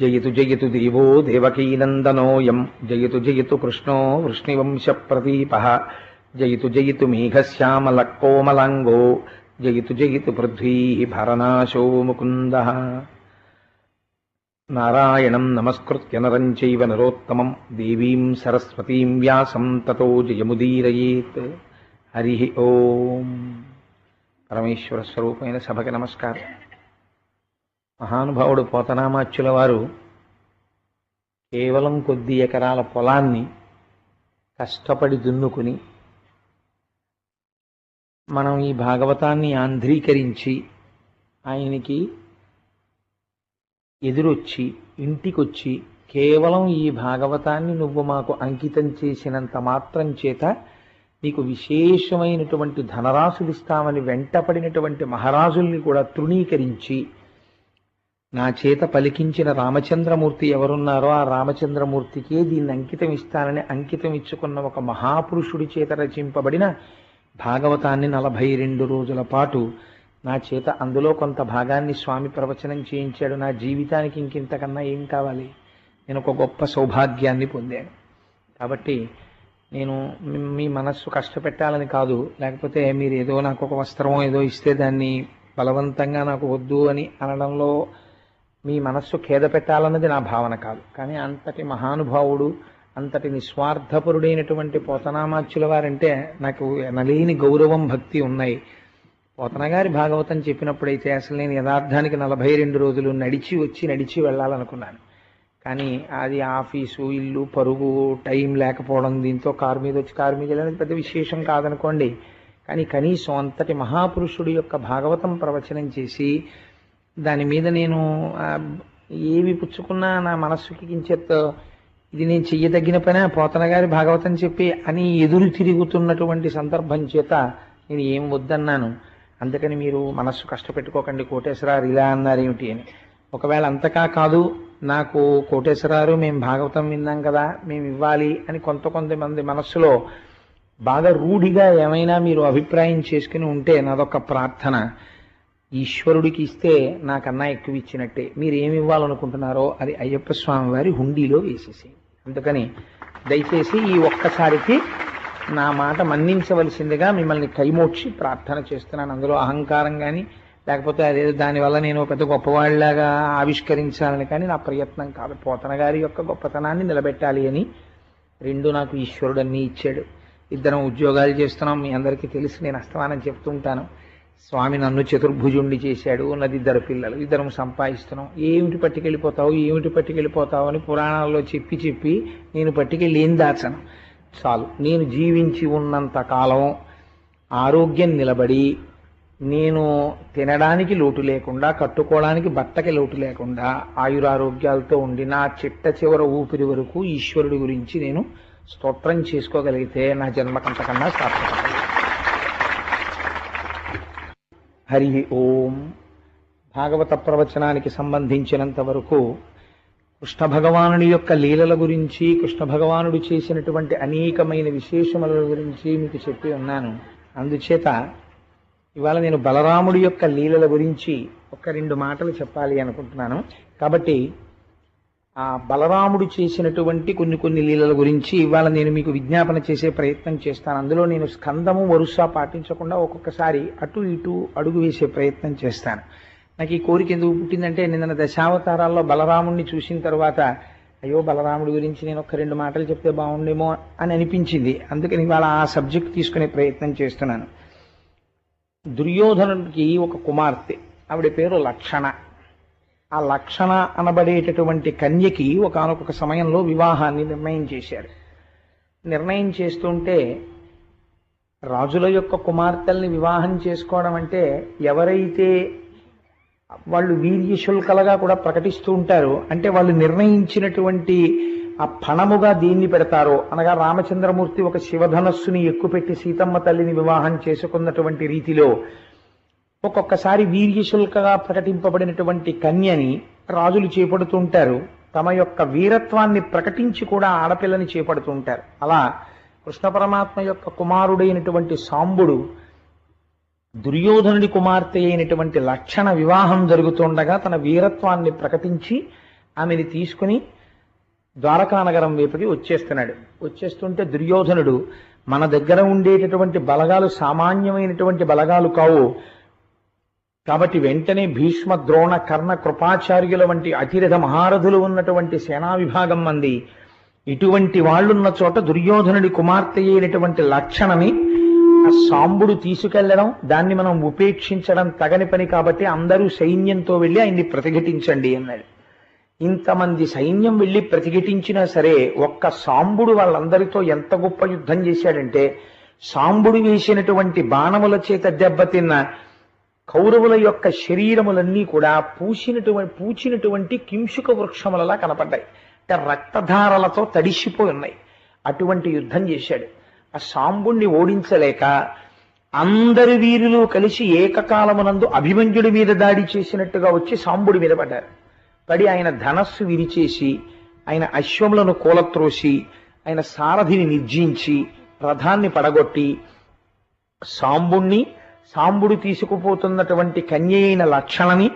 జయతు జయతు దేవో దేవకీనందనోయం జయతు జయతు కృష్ణో వృష్ణివంశ ప్రదీప జయతు జయతు మేఘశ్యామల కోమలాంగో జయతు జయతు పృథ్వీ భరనాశో ముకుంద. నారాయణం నమస్కృత్య నరం చైవ నరోత్తమం దేవీం సరస్వతీం వ్యాసం తతో జయముదీరయేత్. హరి ఓం. పరమేశ్వర స్వరూపమైన సభకి నమస్కారం. మహానుభావుడు పోతనామాచ్యుల వారు కేవలం కొద్ది ఎకరాల పొలాన్ని కష్టపడి దున్నుకుని మనం ఈ భాగవతాన్ని ఆంధ్రీకరించి ఆయనకి ఎదురొచ్చి ఇంటికొచ్చి కేవలం ఈ భాగవతాన్ని నువ్వు మాకు అంకితం చేసినంత మాత్రం చేత నీకు విశేషమైనటువంటి ధనరాశులు ఇస్తామని వెంటపడినటువంటి మహారాజుల్ని కూడా తృణీకరించి నా చేత పలికించిన రామచంద్రమూర్తి ఎవరున్నారో ఆ రామచంద్రమూర్తికే దీన్ని అంకితం ఇస్తానని అంకితం ఇచ్చుకున్న ఒక మహాపురుషుడి చేత రచింపబడిన భాగవతాన్ని 42 రోజుల పాటు నా చేత అందులో కొంత భాగాన్ని స్వామి ప్రవచనం చేయించాడు. నా జీవితానికి ఇంకింతకన్నా ఏం కావాలి? నేను ఒక గొప్ప సౌభాగ్యాన్ని పొందాను. కాబట్టి నేను మీ మనస్సు కష్టపెట్టాలని కాదు, లేకపోతే మీరు ఏదో నాకు ఒక వస్త్రమో ఏదో ఇస్తే దాన్ని బలవంతంగా నాకు వద్దు అని అనడంలో మీ మనస్సు ఖేద పెట్టాలన్నది నా భావన కాదు. కానీ అంతటి మహానుభావుడు, అంతటి నిస్వార్థపరుడైనటువంటి పోతనామాచ్యుల వారంటే నాకు ఎనలేని గౌరవం, భక్తి ఉన్నాయి. పోతన గారి భాగవతం చెప్పినప్పుడైతే అసలు నేను యథార్థానికి 42 రోజులు నడిచి వెళ్ళాలనుకున్నాను. కానీ అది ఆఫీసు, ఇల్లు, పరుగు, టైం లేకపోవడం, దీంతో కారు మీద వచ్చి కారు మీద వెళ్ళడానికి పెద్ద విశేషం కాదనుకోండి. కానీ కనీసం అంతటి మహాపురుషుడి యొక్క భాగవతం ప్రవచనం చేసి దాని మీద నేను ఏవి పుచ్చుకున్నా నా మనస్సుకి కించెత్ ఇది నేను చెయ్యదగిన పనే పోతన గారి భాగవతం చెప్పి అని ఎదురు తిరుగుతున్నటువంటి సందర్భం చేత నేను ఏం వద్దన్నాను. అందుకని మీరు మనస్సు కష్టపెట్టుకోకండి, కోటేశ్వరారు ఇలా అన్నారేమిటి అని. ఒకవేళ అంతకా కాదు, నాకు కోటేశ్వరారు మేము భాగవతం విన్నాం కదా మేము ఇవ్వాలి అని కొంతమంది మనస్సులో బాగా రూఢిగా ఏమైనా మీరు అభిప్రాయం చేసుకుని ఉంటే నాదొక ప్రార్థన, ఈశ్వరుడికి ఇస్తే నాకన్నా ఎక్కువ ఇచ్చినట్టే. మీరు ఏమి ఇవ్వాలనుకుంటున్నారో అది అయ్యప్ప స్వామి వారి హుండీలో వేసేసి. అందుకని దయచేసి ఈ ఒక్కసారికి నా మాట మన్నించవలసిందిగా మిమ్మల్ని కైమోడ్చి ప్రార్థన చేస్తున్నాను. అందులో అహంకారం కానీ లేకపోతే అదే దానివల్ల నేను పెద్ద గొప్పవాళ్ళలాగా ఆవిష్కరించాలని కానీ నా ప్రయత్నం కాదు. పోతన గారి యొక్క గొప్పతనాన్ని నిలబెట్టాలి అని. రెండు నాకు ఈశ్వరుడు అన్నీ ఇచ్చాడు. ఇద్దరం ఉద్యోగాలు చేస్తున్నాం, మీ అందరికీ తెలిసి నేను అస్తమానం చెప్తుంటాను. స్వామి నన్ను చతుర్భుజుండి చేశాడు, ఉన్నది 2 పిల్లలు, ఇద్దరం సంపాదిస్తున్నాం. ఏమిటి పట్టుకెళ్ళిపోతావు అని పురాణాల్లో చెప్పి నేను పట్టుకెళ్ళి ఏం దాచను. చాలు, నేను జీవించి ఉన్నంత కాలం ఆరోగ్యం నిలబడి, నేను తినడానికి లోటు లేకుండా, కట్టుకోవడానికి బట్టకి లోటు లేకుండా ఆయురారోగ్యాలతో ఉండి నా చిట్ట చివర ఊపిరి వరకు ఈశ్వరుడి గురించి నేను స్తోత్రం చేసుకోగలిగితే నా జన్మకంతకన్నా సార్థకం. హరి ఓం. భాగవత ప్రవచనానికి సంబంధించినంత వరకు కృష్ణ భగవానుడి యొక్క లీలల గురించి, కృష్ణ భగవానుడు చేసినటువంటి అనేకమైన విశేషముల గురించి మీకు చెప్పి ఉన్నాను. అందుచేత ఇవాళ నేను బలరాముడి యొక్క లీలల గురించి 1-2 మాటలు చెప్పాలి అనుకుంటున్నాను. కాబట్టి ఆ బలరాముడు చేసినటువంటి కొన్ని లీలల గురించి ఇవాళ నేను మీకు విజ్ఞాపన చేసే ప్రయత్నం చేస్తాను. అందులో నేను స్కందము వరుస పాటించకుండా ఒక్కొక్కసారి అటు ఇటు అడుగు వేసే ప్రయత్నం చేస్తాను. నాకు ఈ కోరిక ఎందుకు పుట్టిందంటే, నిన్న దశావతారాల్లో బలరాముడిని చూసిన తర్వాత అయ్యో బలరాముడి గురించి నేను 1-2 మాటలు చెప్తే బాగుండేమో అని అనిపించింది. అందుకని ఇవాళ ఆ సబ్జెక్ట్ తీసుకునే ప్రయత్నం చేస్తున్నాను. దుర్యోధనుడికి ఒక కుమార్తె, ఆవిడ పేరు లక్షణ. ఆ లక్షణ అనబడేటటువంటి కన్యకి ఒకానొక సమయంలో వివాహాన్ని నిర్ణయం చేశారు. నిర్ణయం చేస్తుంటే రాజుల యొక్క కుమార్తెల్ని వివాహం చేసుకోవడం అంటే ఎవరైతే వాళ్ళు వీర్యశుల్కలుగా కూడా ప్రకటిస్తూ ఉంటారు, అంటే వాళ్ళు నిర్ణయించినటువంటి ఆ పణముగా దీన్ని పెడతారో, అనగా రామచంద్రమూర్తి ఒక శివధనస్సుని ఎక్కుపెట్టి సీతమ్మ తల్లిని వివాహం చేసుకున్నటువంటి రీతిలో ఒక్కొక్కసారి వీర్యశుల్కగా ప్రకటింపబడినటువంటి కన్యని రాజులు చేపడుతుంటారు. తమ యొక్క వీరత్వాన్ని ప్రకటించి కూడా ఆడపిల్లని చేపడుతుంటారు. అలా కృష్ణ పరమాత్మ యొక్క కుమారుడైనటువంటి సాంబుడు దుర్యోధనుడి కుమార్తె అయినటువంటి లక్షణ వివాహం జరుగుతుండగా తన వీరత్వాన్ని ప్రకటించి ఆమెని తీసుకుని ద్వారకానగరం వైపుకి వచ్చేస్తున్నాడు. వచ్చేస్తుంటే దుర్యోధనుడు, మన దగ్గర ఉండేటటువంటి బలగాలు సామాన్యమైనటువంటి బలగాలు కావు, కాబట్టి వెంటనే భీష్మ, ద్రోణ, కర్ణ, కృపాచార్యుల వంటి అతిరథ మహారథులు ఉన్నటువంటి సేనా విభాగం మంది, ఇటువంటి వాళ్ళున్న చోట దుర్యోధనుడి కుమార్తె అయినటువంటి లక్షణని ఆ సాంబుడు తీసుకెళ్లడం, దాన్ని మనం ఉపేక్షించడం తగని పని, కాబట్టి అందరూ సైన్యంతో వెళ్ళి ఆయన్ని ప్రతిఘటించండి అన్నాడు. ఇంతమంది సైన్యం వెళ్ళి ప్రతిఘటించినా సరే ఒక్క సాంబుడు వాళ్ళందరితో ఎంత గొప్ప యుద్ధం చేశాడంటే, సాంబుడు వేసినటువంటి బాణముల చేత దెబ్బతిన్న కౌరవుల యొక్క శరీరములన్నీ కూడా పూచినటువంటి కింశుక వృక్షములలా కనపడ్డాయి. అంటే రక్తధారలతో తడిసిపోయి ఉన్నాయి. అటువంటి యుద్ధం చేశాడు. ఆ సాంబుణ్ణి ఓడించలేక అందరి వీరులు కలిసి ఏకకాలమునందు అభిమన్యుడి మీద దాడి చేసినట్టుగా వచ్చి సాంబుడి మీద పడ్డారు. పడి ఆయన ధనస్సు విరిచేసి, ఆయన అశ్వములను కూలత్రోసి, ఆయన సారథిని నిర్జించి, రథాన్ని పడగొట్టి, సాంబుడు తీసుకుపోతున్నటువంటి కన్య అయిన లక్షణని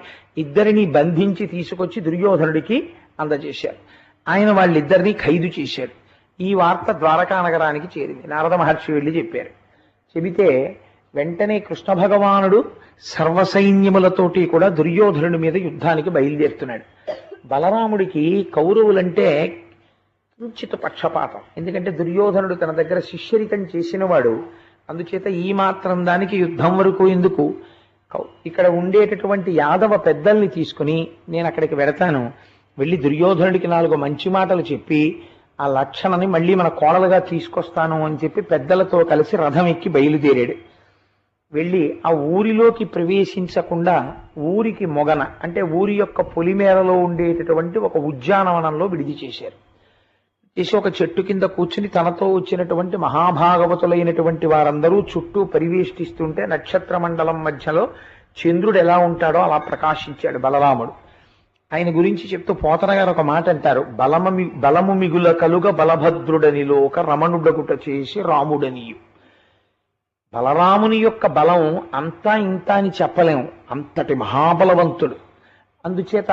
ఇద్దరిని బంధించి తీసుకొచ్చి దుర్యోధనుడికి అందజేశారు. ఆయన వాళ్ళిద్దరినీ ఖైదు చేశారు. ఈ వార్త ద్వారకా నగరానికి చేరింది. నారద మహర్షి వెళ్ళి చెప్పారు. చెబితే వెంటనే కృష్ణ భగవానుడు సర్వసైన్యములతోటి కూడా దుర్యోధనుడి మీద యుద్ధానికి బయలుదేరుతున్నాడు. బలరాముడికి కౌరవులంటే కించిత పక్షపాతం. ఎందుకంటే దుర్యోధనుడు తన దగ్గర శిష్యరికం చేసినవాడు. అందుచేత ఈ మాత్రం దానికి యుద్ధం వరకు ఎందుకు, ఇక్కడ ఉండేటటువంటి యాదవ పెద్దల్ని తీసుకుని నేను అక్కడికి వెడతాను, వెళ్ళి దుర్యోధనుడికి 4 మంచి మాటలు చెప్పి ఆ లక్షణని మళ్ళీ మన కోడలుగా తీసుకొస్తాను అని చెప్పి పెద్దలతో కలిసి రథం ఎక్కి బయలుదేరాడు. వెళ్ళి ఆ ఊరిలోకి ప్రవేశించకుండా ఊరికి మొగన, అంటే ఊరి యొక్క పొలిమేరలో ఉండేటటువంటి ఒక ఉద్యానవనంలో విడిది చేశారు. చేసి ఒక చెట్టు కింద కూర్చుని తనతో వచ్చినటువంటి మహాభాగవతులైనటువంటి వారందరూ చుట్టూ పరివేష్టిస్తుంటే నక్షత్ర మండలం మధ్యలో చంద్రుడు ఎలా ఉంటాడో అలా ప్రకాశించాడు బలరాముడు. ఆయన గురించి చెప్తూ పోతన గారు ఒక మాట అంటారు, బలము మిగుల కలుగ బలభద్రుడనిలోక రమణుడగుట చేసి రాముడనియు. బలరాముని యొక్క బలం అంతా ఇంత అని చెప్పలేము, అంతటి మహాబలవంతుడు. అందుచేత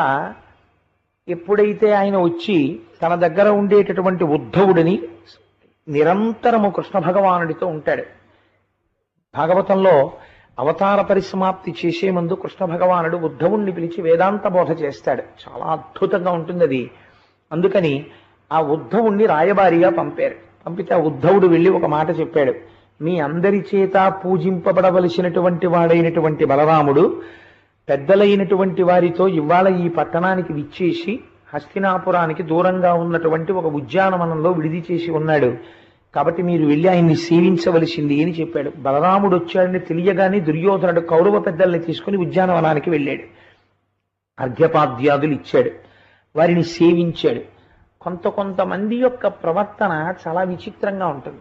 ఎప్పుడైతే ఆయన వచ్చి తన దగ్గర ఉండేటటువంటి ఉద్ధవుడిని నిరంతరము కృష్ణ భగవానుడితో ఉంటాడు. భాగవతంలో అవతార పరిసమాప్తి చేసే ముందు కృష్ణ భగవానుడు ఉద్ధవుణ్ణి పిలిచి వేదాంత బోధ చేస్తాడు. చాలా అద్భుతంగా ఉంటుంది అది. అందుకని ఆ ఉద్ధవుణ్ణి రాయబారిగా పంపారు. పంపితే ఆ ఉద్ధవుడు వెళ్ళి ఒక మాట చెప్పాడు, మీ అందరి చేత పూజింపబడవలసినటువంటి వాడైనటువంటి బలరాముడు పెద్దలైనటువంటి వారితో ఇవాళ ఈ పట్టణానికి విచ్చేసి హస్తినాపురానికి దూరంగా ఉన్నటువంటి ఒక ఉద్యానవనంలో విడిది చేసి ఉన్నాడు, కాబట్టి మీరు వెళ్ళి ఆయన్ని సేవించవలసింది అని చెప్పాడు. బలరాముడు వచ్చాడని తెలియగానే దుర్యోధనుడు కౌరవ పెద్దల్ని తీసుకుని ఉద్యానవనానికి వెళ్ళాడు. అర్ఘ్యపాద్యాదులు ఇచ్చాడు, వారిని సేవించాడు. కొంతమంది యొక్క ప్రవర్తన చాలా విచిత్రంగా ఉంటుంది.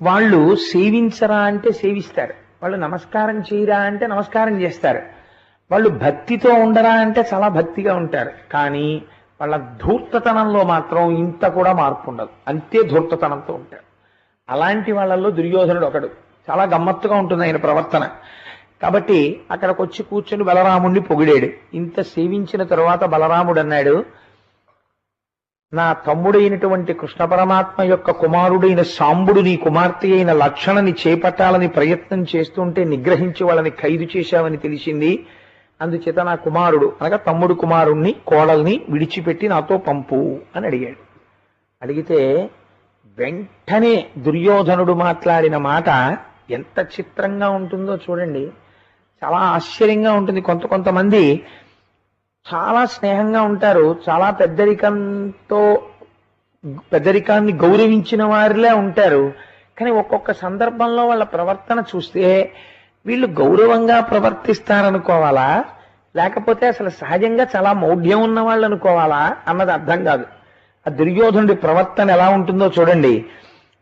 వాళ్ళు సేవించరా అంటే సేవిస్తారు, వాళ్ళు నమస్కారం చేయరా అంటే నమస్కారం చేస్తారు, వాళ్ళు భక్తితో ఉండరా అంటే చాలా భక్తిగా ఉంటారు. కానీ వాళ్ళ ధూర్తతనంలో మాత్రం ఇంత కూడా మార్పు ఉండదు, అంతే ధూర్తతనంతో ఉంటారు. అలాంటి వాళ్ళల్లో దుర్యోధనుడు ఒకడు. చాలా గమ్మత్తుగా ఉంటుంది ఆయన ప్రవర్తన. కాబట్టి అక్కడికి వచ్చి కూర్చొని బలరాముడిని పొగిడాడు. ఇంత సేవించిన తరువాత బలరాముడు అన్నాడు, నా తమ్ముడైనటువంటి కృష్ణ పరమాత్మ యొక్క కుమారుడైన సాంబుడు నీ కుమార్తె అయిన లక్షణని చేపట్టాలని ప్రయత్నం చేస్తుంటే నిగ్రహించి వాళ్ళని ఖైదు చేశావని తెలిసింది. అందుచేత నా కుమారుడు అనగా తమ్ముడు కుమారుణ్ణి కోడల్ని విడిచిపెట్టి నాతో పంపు అని అడిగాడు. అడిగితే వెంటనే దుర్యోధనుడు మాట్లాడిన మాట ఎంత చిత్రంగా ఉంటుందో చూడండి. చాలా ఆశ్చర్యంగా ఉంటుంది. కొంతమంది చాలా స్నేహంగా ఉంటారు, చాలా పెద్దరికాన్ని గౌరవించిన వారిలే ఉంటారు. కానీ ఒక్కొక్క సందర్భంలో వాళ్ళ ప్రవర్తన చూస్తే వీళ్ళు గౌరవంగా ప్రవర్తిస్తారనుకోవాలా, లేకపోతే అసలు సహజంగా చాలా మౌఢ్యం ఉన్న వాళ్ళు అనుకోవాలా అన్నది అర్థం కాదు. ఆ దుర్యోధనుడి ప్రవర్తన ఎలా ఉంటుందో చూడండి.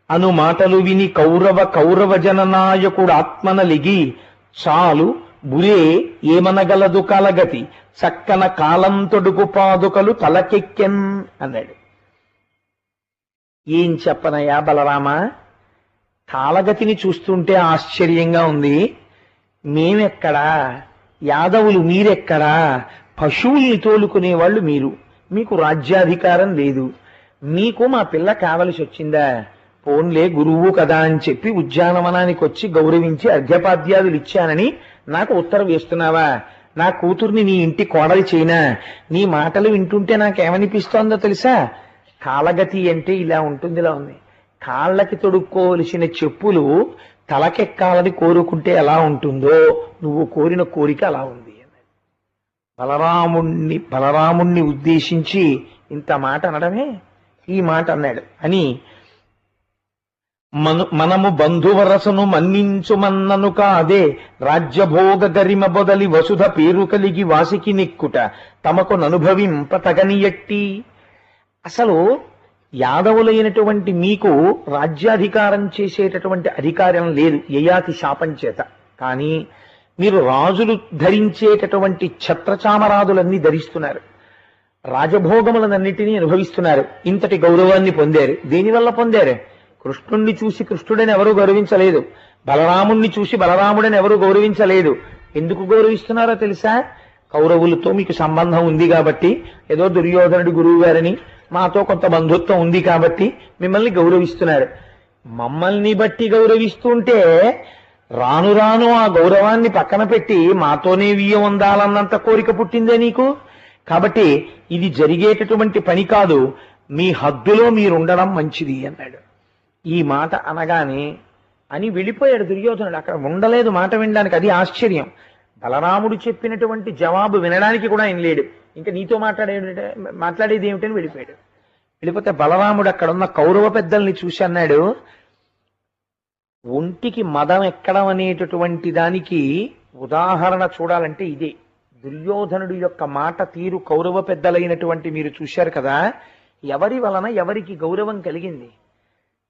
అను మాటలు విని కౌరవ జననాయకుడు ఆత్మనలిగి చాలు బురే ఏమనగలదు కాలగతి చక్కన కాలం తొడుగు పాదుకలు తలకెక్కెన్ అన్నాడు. ఏం చెప్పనయ్యా బలరామ, కాలగతిని చూస్తుంటే ఆశ్చర్యంగా ఉంది. మేమెక్కడా, యాదవులు మీరెక్కడా, పశువుల్ని తోలుకునే వాళ్ళు మీరు, మీకు రాజ్యాధికారం లేదు, మీకు మా పిల్ల కావలసి వచ్చిందా? పోన్లే గురువు కదా అని చెప్పి ఉద్యానవనానికి వచ్చి గౌరవించి అర్ఘ్యపాద్యాదులు ఇచ్చానని నాకు ఉత్తరం వేస్తున్నావా? నా కూతుర్ని నీ ఇంటి కోడలి చేయనా? నీ మాటలు వింటుంటే నాకేమనిపిస్తోందో తెలుసా? కాలగతి అంటే ఇలా ఉంటుంది, ఇలా ఉంది. కాళ్ళకి తొడుక్కోవలసిన చెప్పులు తలకెక్కాలని కోరుకుంటే ఎలా ఉంటుందో నువ్వు కోరిన కోరిక అలా ఉంది. బలరాముణ్ణి ఉద్దేశించి ఇంత మాట అనడమే ఈ మాట అన్నాడు అని, మనము బంధువరసను మన్నించుమన్నను కాదే, రాజ్యభోగ గరిమ బొదలి వసుధ పేరు కలిగి వాసికి నిక్కుట తమకు ననుభవింప తగనియట్టి. అసలు యాదవులైనటువంటి మీకు రాజ్యాధికారం చేసేటటువంటి అధికారం లేదు యయాతి శాపం చేత. కానీ మీరు రాజులు ధరించేటటువంటి ఛత్రచామరాదులన్నీ ధరిస్తున్నారు, రాజభోగములనన్నిటినీ అనుభవిస్తున్నారు, ఇంతటి గౌరవాన్ని పొందారు. దేనివల్ల పొందారు? కృష్ణుణ్ణి చూసి కృష్ణుడని ఎవరూ గౌరవించలేదు, బలరాముణ్ణి చూసి బలరాముడని ఎవరూ గౌరవించలేదు. ఎందుకు గౌరవిస్తున్నారో తెలుసా? కౌరవులతో మీకు సంబంధం ఉంది కాబట్టి, ఏదో దుర్యోధనుడి గురువు గారని మాతో కొంత బంధుత్వం ఉంది కాబట్టి మిమ్మల్ని గౌరవిస్తున్నారు. మమ్మల్ని బట్టి గౌరవిస్తుంటే రాను రాను ఆ గౌరవాన్ని పక్కన పెట్టి మాతోనే వియ్యం ఉందాలన్నంత కోరిక పుట్టిందే నీకు. కాబట్టి ఇది జరిగేటటువంటి పని కాదు, మీ హద్దులో మీరుండడం మంచిది అన్నాడు. ఈ మాట అనగానే అని వెళ్ళిపోయాడు దుర్యోధనుడు. అక్కడ ఉండలేదు మాట వినడానికి. అది ఆశ్చర్యం. బలరాముడు చెప్పినటువంటి జవాబు వినడానికి కూడా ఆయన లేడు. ఇంకా నీతో మాట్లాడేది ఏమిటని వెళ్ళిపోయాడు. వెళ్ళిపోతే బలరాముడు అక్కడ ఉన్న కౌరవ పెద్దల్ని చూసి అన్నాడు, ఒంటికి మదం ఎక్కడం అనేటటువంటి దానికి ఉదాహరణ చూడాలంటే ఇదే. దుర్యోధనుడి యొక్క మాట తీరు కౌరవ పెద్దలైనటువంటి మీరు చూశారు కదా, ఎవరి వలన ఎవరికి గౌరవం కలిగింది,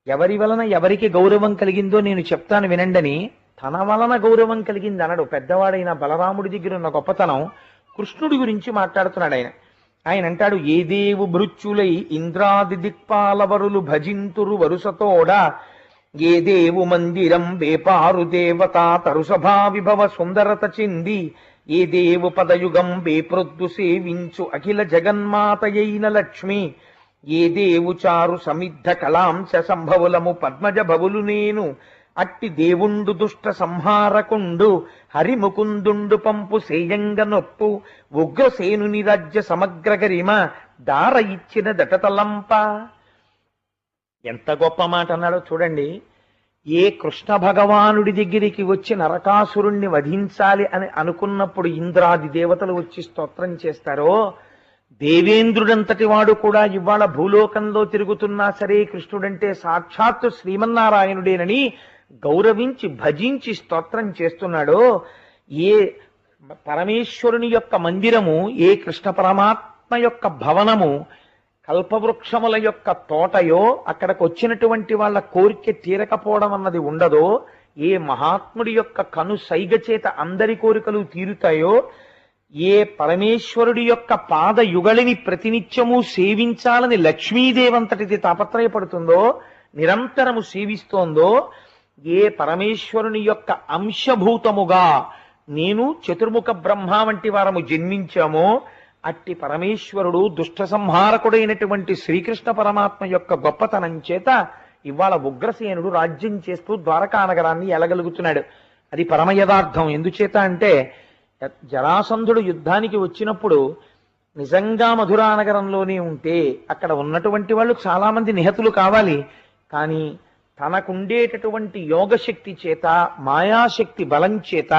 ఎవరి వలన ఎవరికి గౌరవం కలిగిందో నేను చెప్తాను వినండని. తన వలన గౌరవం కలిగింది అనడు. పెద్దవాడైన బలరాముడి దగ్గర ఉన్న గొప్పతనం కృష్ణుడి గురించి మాట్లాడుతున్నాడు ఆయన. ఆయన అంటాడు, ఏ దేవు భృత్యులై ఇంద్రాది దిక్పాలవరులు భజింతురు వరుసతోడ, ఏ దేవు మందిరం వేపారు దేవత తరుసభా విభవ సుందరత చెంది, ఏ దేవు పదయుగం వేప్రొద్దు సేవించు అఖిల జగన్మాతయైన లక్ష్మి, ఏ దేవు చారు సమిద్ధ కళాంశ సంభవులము పద్మజ భవులు నేను, అట్టి దేవుండు దుష్ట సంహారకుండు హరిముకుందుండు పంపు సేయంగ నొప్పు, ఉగ్రసేనుని రాజ్య సమగ్ర గరిమ దార ఇచ్చిన దటతలంప. ఎంత గొప్ప మాట అన్నాడో చూడండి. ఏ కృష్ణ భగవానుడి దగ్గరికి వచ్చి నరకాసురుణ్ణి వధించాలి అని అనుకున్నప్పుడు ఇంద్రాది దేవతలు వచ్చి స్తోత్రం చేస్తారో, దేవేంద్రుడంతటి వాడు కూడా ఇవాళ భూలోకంలో తిరుగుతున్నా సరే కృష్ణుడంటే సాక్షాత్తు శ్రీమన్నారాయణుడేనని గౌరవించి భజించి స్తోత్రం చేస్తున్నాడో, ఏ పరమేశ్వరుని యొక్క మందిరము, ఏ కృష్ణ పరమాత్మ యొక్క భవనము కల్పవృక్షముల యొక్క తోటయో, అక్కడికి వచ్చినటువంటి వాళ్ళ కోరిక తీరకపోవడం అన్నది ఉండదో, ఏ మహాత్ముడి యొక్క కను సైగ చేత అందరి కోరికలు తీరుతాయో, ఏ పరమేశ్వరుడి యొక్క పాద యుగళిని ప్రతినిత్యము సేవించాలని లక్ష్మీదేవంతటిది తాపత్రయపడుతుందో, నిరంతరము సేవిస్తోందో, ఏ పరమేశ్వరుని యొక్క అంశభూతముగా నేను చతుర్ముఖ బ్రహ్మ వంటి వారము జన్మించామో, అట్టి పరమేశ్వరుడు దుష్ట సంహారకుడైనటువంటి శ్రీకృష్ణ పరమాత్మ యొక్క గొప్పతనం చేత ఇవాళ ఉగ్రసేనుడు రాజ్యం చేస్తూ ద్వారకా నగరాన్ని ఎలగలుగుతున్నాడు. అది పరమ యథార్థం. ఎందుచేత అంటే జరాసంధుడు యుద్ధానికి వచ్చినప్పుడు నిజంగా మధురా నగరంలోనే ఉంటే అక్కడ ఉన్నటువంటి వాళ్ళు చాలా మంది నిహతులు కావాలి. కానీ తనకుండేటటువంటి యోగశక్తి చేత, మాయాశక్తి బలం చేత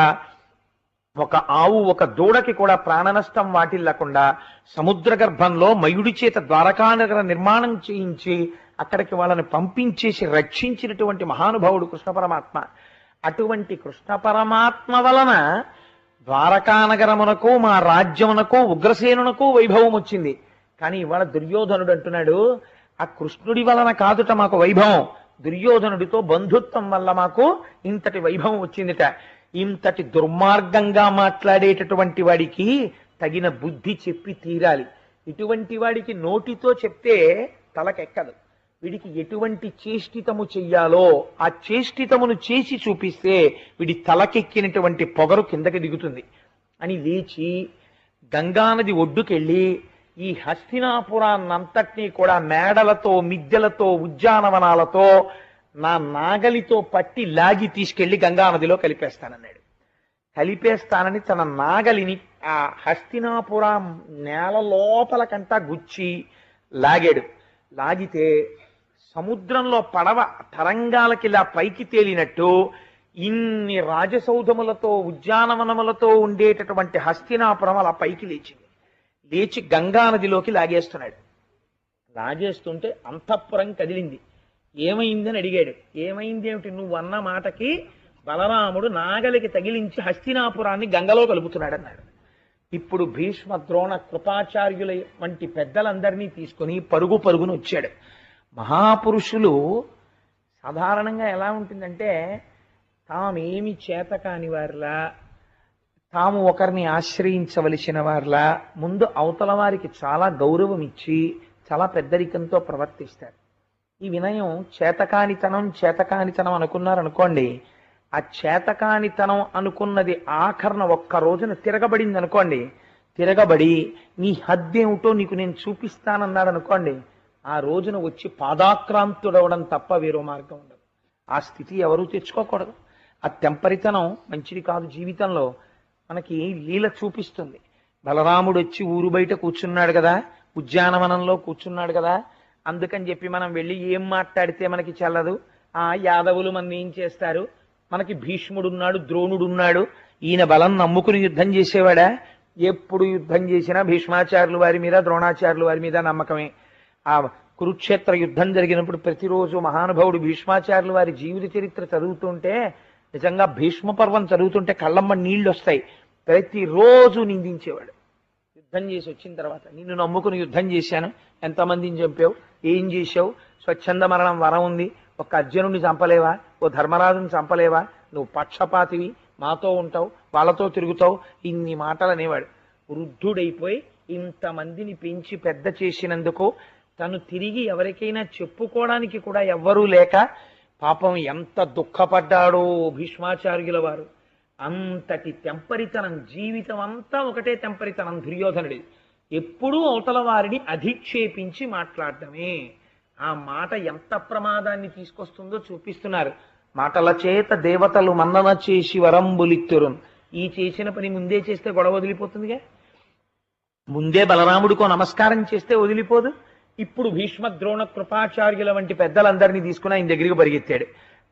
ఒక ఆవు ఒక దూడకి కూడా ప్రాణ నష్టం వాటిల్లకుండా సముద్ర గర్భంలో మయుడి చేత ద్వారకానగర నిర్మాణం చేయించి అక్కడికి వాళ్ళని పంపించేసి రక్షించినటువంటి మహానుభావుడు కృష్ణ పరమాత్మ. అటువంటి కృష్ణ పరమాత్మ వలన ద్వారకానగరమునకు మా రాజ్యమునకు ఉగ్రసేనునకు వైభవం వచ్చింది. కానీ ఇవాళ దుర్యోధనుడు అంటున్నాడు, ఆ కృష్ణుడి వలన కాదుట మాకు వైభవం, దుర్యోధనుడితో బంధుత్వం వల్ల మాకు ఇంతటి వైభవం వచ్చిందిట. ఇంతటి దుర్మార్గంగా మాట్లాడేటటువంటి వాడికి తగిన బుద్ధి చెప్పి తీరాలి. ఇటువంటి వాడికి నోటితో చెప్తే తలకెక్కదు. వీడికి ఎటువంటి చేష్టితము చెయ్యాలో ఆ చేష్టితమును చేసి చూపిస్తే వీడి తలకెక్కినటువంటి పొగరు కిందకి దిగుతుంది అని లేచి గంగానది ఒడ్డుకెళ్ళి ఈ హస్తినాపురాన్నంతటినీ కూడా మేడలతో మిద్దెలతో ఉద్యానవనాలతో నా నాగలితో పట్టి లాగి తీసుకెళ్లి గంగానదిలో కలిపేస్తానన్నాడు. కలిపేస్తానని తన నాగలిని ఆ హస్తినాపురం నేల లోపలకంటా గుచ్చి లాగాడు. లాగితే సముద్రంలో పడవ తరంగాలకి ఇలా పైకి తేలినట్టు ఇన్ని రాజసౌధములతో ఉద్యానవనములతో ఉండేటటువంటి హస్తినాపురం అలా పైకి లేచింది. లేచి గంగానదిలోకి లాగేస్తున్నాడు. లాగేస్తుంటే అంతఃపురం కదిలింది. ఏమైందని అడిగాడు. ఏమైంది ఏమిటి? నువ్వు అన్న మాటకి బలరాముడు నాగలికి తగిలించి హస్తినాపురాన్ని గంగలో కలుపుతున్నాడు అన్నాడు. ఇప్పుడు భీష్మ ద్రోణ కృపాచార్యుల వంటి పెద్దలందరినీ తీసుకుని పరుగు పరుగును వచ్చాడు. మహాపురుషులు సాధారణంగా ఎలా ఉంటుందంటే తామేమి చేత కాని వారిలా, తాము ఒకరిని ఆశ్రయించవలసిన వారిలా ముందు అవతల వారికి చాలా గౌరవం ఇచ్చి చాలా పెద్దరికంతో ప్రవర్తిస్తారు. ఈ వినయం చేతకానితనం అనుకున్నారనుకోండి, ఆ చేతకానితనం అనుకున్నది ఆఖరణ ఒక్క రోజున తిరగబడింది అనుకోండి, తిరగబడి నీ హద్దేమిటో నీకు నేను చూపిస్తానన్నాడు అనుకోండి, ఆ రోజున వచ్చి పాదాక్రాంతుడవడం తప్ప వేరో మార్గం ఉండదు. ఆ స్థితి ఎవరూ తెచ్చుకోకూడదు. ఆ తెంపరితనం మంచిది కాదు. జీవితంలో మనకి లీల చూపిస్తుంది. బలరాముడు వచ్చి ఊరు బయట కూర్చున్నాడు కదా, ఉద్యానవనంలో కూర్చున్నాడు కదా, అందుకని చెప్పి మనం వెళ్ళి ఏం మాట్లాడితే మనకి చెల్లదు. ఆ యాదవులు మన ఏం చేస్తారు, మనకి భీష్ముడున్నాడు, ద్రోణుడున్నాడు, ఈయన బలం నమ్ముకుని యుద్ధం చేసేవాడా? ఎప్పుడు యుద్ధం చేసినా భీష్మాచార్యుల వారి మీద ద్రోణాచార్యుల వారి మీద నమ్మకమే. ఆ కురుక్షేత్ర యుద్ధం జరిగినప్పుడు ప్రతిరోజు మహానుభావుడు భీష్మాచార్యుల వారి జీవిత చరిత్ర చదువుతుంటే, నిజంగా భీష్మ పర్వం చదువుతుంటే కళ్ళమ్మ నీళ్లు వస్తాయి. ప్రతిరోజు నిందించేవాడు. యుద్ధం చేసి వచ్చిన తర్వాత, నిన్ను నమ్ముకుని యుద్ధం చేశాను, ఎంతమందిని చంపావు, ఏం చేశావు, స్వచ్ఛంద మరణం వరం ఉంది, ఒక అర్జునుడిని చంపలేవా, ఓ ధర్మరాజుని చంపలేవా, నువ్వు పక్షపాతివి, మాతో ఉంటావు, వాళ్ళతో తిరుగుతావు, ఇన్ని మాటలు అనేవాడు. వృద్ధుడైపోయి ఇంతమందిని పెంచి పెద్ద చేసినందుకు తను తిరిగి ఎవరికైనా చెప్పుకోవడానికి కూడా ఎవ్వరూ లేక పాపం ఎంత దుఃఖపడ్డాడో భీష్మాచార్యుల వారు. అంతటి తెంపరితనం, జీవితం అంతా ఒకటే తెంపరితనం దుర్యోధనుడి. ఎప్పుడూ అవతల వారిని అధిక్షేపించి మాట్లాడటమే. ఆ మాట ఎంత ప్రమాదాన్ని తీసుకొస్తుందో చూపిస్తున్నారు. మాటల చేత దేవతలు మన్నన చేసి వరంబులిత్తురున్. ఈ చేసిన పని ముందే చేస్తే గొడవ వదిలిపోతుందిగా. ముందే బలరాముడికో నమస్కారం చేస్తే వదిలిపోదు. ఇప్పుడు భీష్మ ద్రోణ కృపాచార్యుల వంటి పెద్దలందరినీ తీసుకుని ఆయన దగ్గరికి